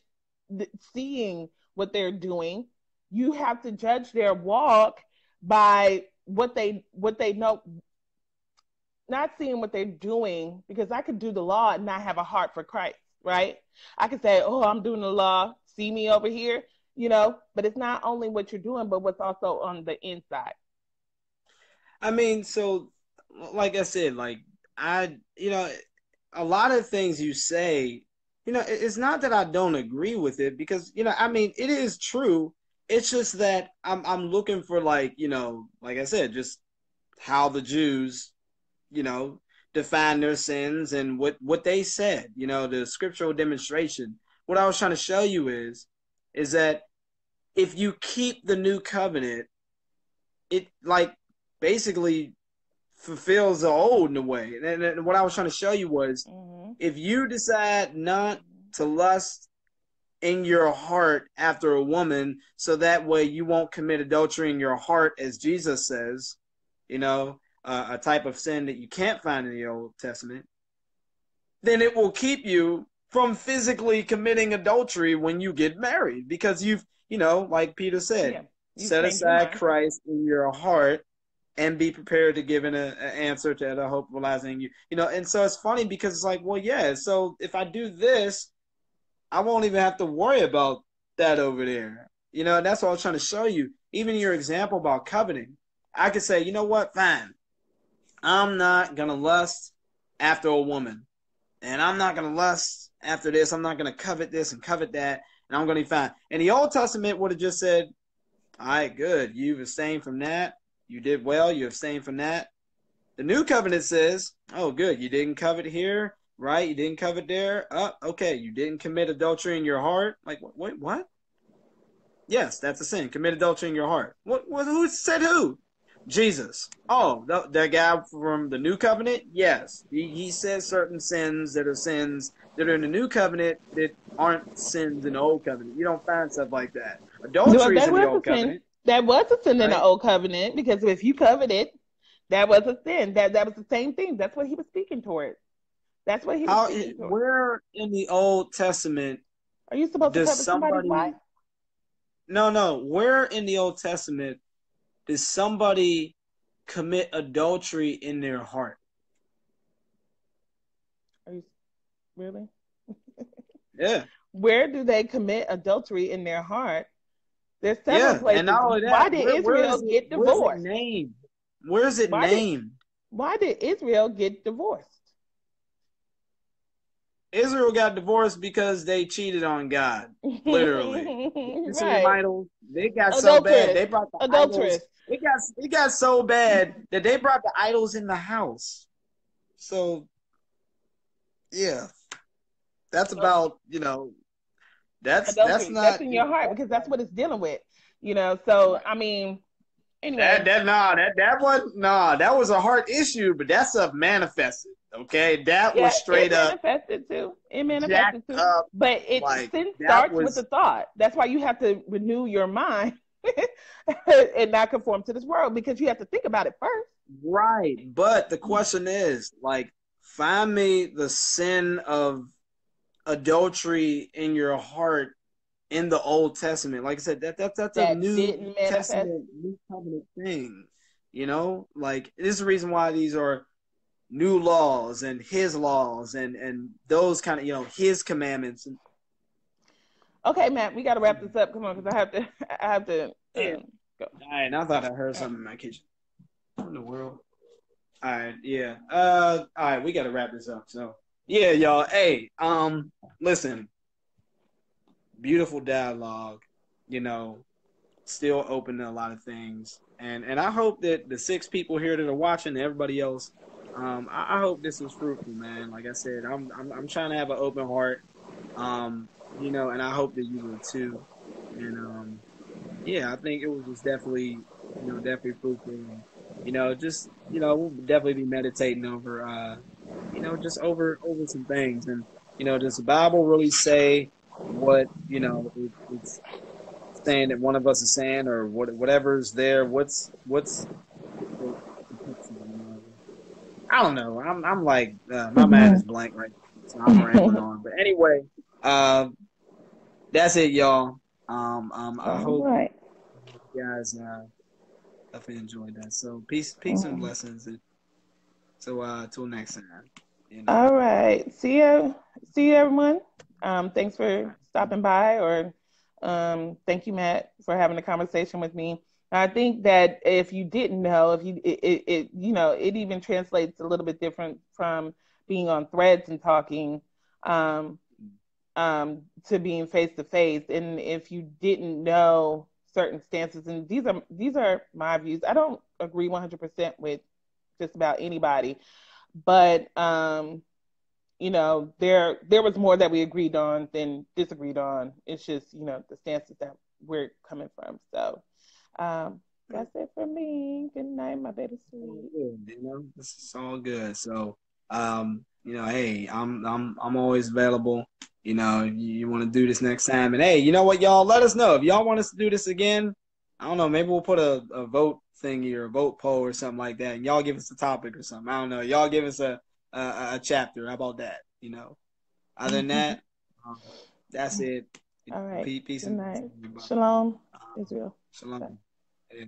seeing what they're doing. You have to judge their walk by what they know, not seeing what they're doing, because I could do the law and not have a heart for Christ, right? I could say, oh, I'm doing the law, see me over here, but it's not only what you're doing, but what's also on the inside. I mean, so like I said, like a lot of things you say, it's not that I don't agree with it because, I mean, it is true. It's just that I'm looking for like, like I said, just how the Jews, you know, define their sins and what they said, the scriptural demonstration. What I was trying to show you is that if you keep the new covenant, it like basically fulfills the old in a way. And what I was trying to show you was if you decide not to lust in your heart after a woman, so that way you won't commit adultery in your heart, as Jesus says, a type of sin that you can't find in the Old Testament, then it will keep you from physically committing adultery when you get married because you've, like Peter said, Yeah, you set changed your aside mind. Christ in your heart and be prepared to give an answer to the hope realizing you. And so it's funny because it's like, well, yeah, so if I do this, I won't even have to worry about that over there. And that's what I was trying to show you. Even your example about coveting, I could say, you know what, fine. I'm not going to lust after a woman. And I'm not going to lust after this. I'm not going to covet this and covet that. And I'm going to be fine. And the Old Testament would have just said, all right, good. You've abstained from that. You did well. You abstained from that. The new covenant says, oh, good. You didn't covet here, right? You didn't covet there. Okay. You didn't commit adultery in your heart. Like, wait, what? Yes, that's a sin. Commit adultery in your heart. Who said who? Jesus. Oh, that guy from the new covenant? Yes. He says certain sins that are sins that are in the new covenant that aren't sins in the old covenant. You don't find stuff like that. Well, Adultery is that in the was old a sin. covenant, That was a sin in the right? old covenant, because if you covered it, that was a sin. That was the same thing. That's what he was speaking towards. That's what he was speaking towards. Where in the Old Testament Are you supposed to does cover somebody's wife? somebody, no, where in the Old Testament does somebody commit adultery in their heart? Are you really? Yeah. Where do they commit adultery in their heart? There's several Yeah. And places. not only Why that, did where Israel is it? get Where's it divorced? named? Where is it Why did named? why did Israel get divorced? Israel got divorced because they cheated on God. Literally, dancing them Right. idols. They got so bad. Adulteress. They brought the idols. Adulteress. It got so bad that they brought the idols in the house. So yeah, that's about that's Adultery. That's not in your heart that's because that's like what it's dealing with. So right. I mean, That anyway. that nah that was nah that was a heart issue, but that stuff manifested. Okay, that was Yeah, it straight up manifested too. It jacked manifested too. up. But Like sin that starts with the was thought. That's why you have to renew your mind and not conform to this world because you have to think about it first. right. But the question is, like, find me the sin of adultery in your heart in the Old Testament. Like I said, that's a That New didn't manifest. Testament, New Covenant thing. Like this is the reason why these are new laws and His laws and those kind of His commandments. Okay, Matt, we got to wrap this up. Come on, because I have to Yeah. go. All right. I thought I heard All right. something in my kitchen. What in the world? All right. Yeah. All right. We got to wrap this up. So yeah, y'all. Hey. Listen. Beautiful dialogue. You know, still open to a lot of things, and I hope that the 6 people here that are watching, and everybody else, I hope this was fruitful, man. Like I said, I'm trying to have an open heart, and I hope that you will too. And yeah, I think it was definitely, definitely fruitful. And, just we'll definitely be meditating over, just over some things. And does the Bible really say what it's saying that one of us is saying, or whatever's there? What's the picture? I don't know. I'm like my mind is blank right now, so I'm rambling on. But anyway, that's it, y'all. I All hope right. you guys definitely enjoyed that. So peace and blessings. And so till next time. All right. See you, everyone. Thanks for stopping by, or thank you, Matt, for having a conversation with me. I think that if you didn't know, if you it it even translates a little bit different from being on threads and talking um, to being face to face. And if you didn't know certain stances, and these are my views. I don't agree 100% with just about anybody, but there was more that we agreed on than disagreed on. It's just, the stances that we're coming from. So that's it for me. Good night, my baby All sweet. good, this is all good. So, hey, I'm always available. You want to do this next time, and hey, you know what, y'all? Let us know if y'all want us to do this again. I don't know, maybe we'll put a vote thingy or a vote poll or something like that, and y'all give us a topic or something. I don't know. Y'all give us a chapter. How about that? Other than that, um, that's it. All right. Peace Good and night. everybody. Shalom, Um, Israel. Bye. Shalom. Yeah.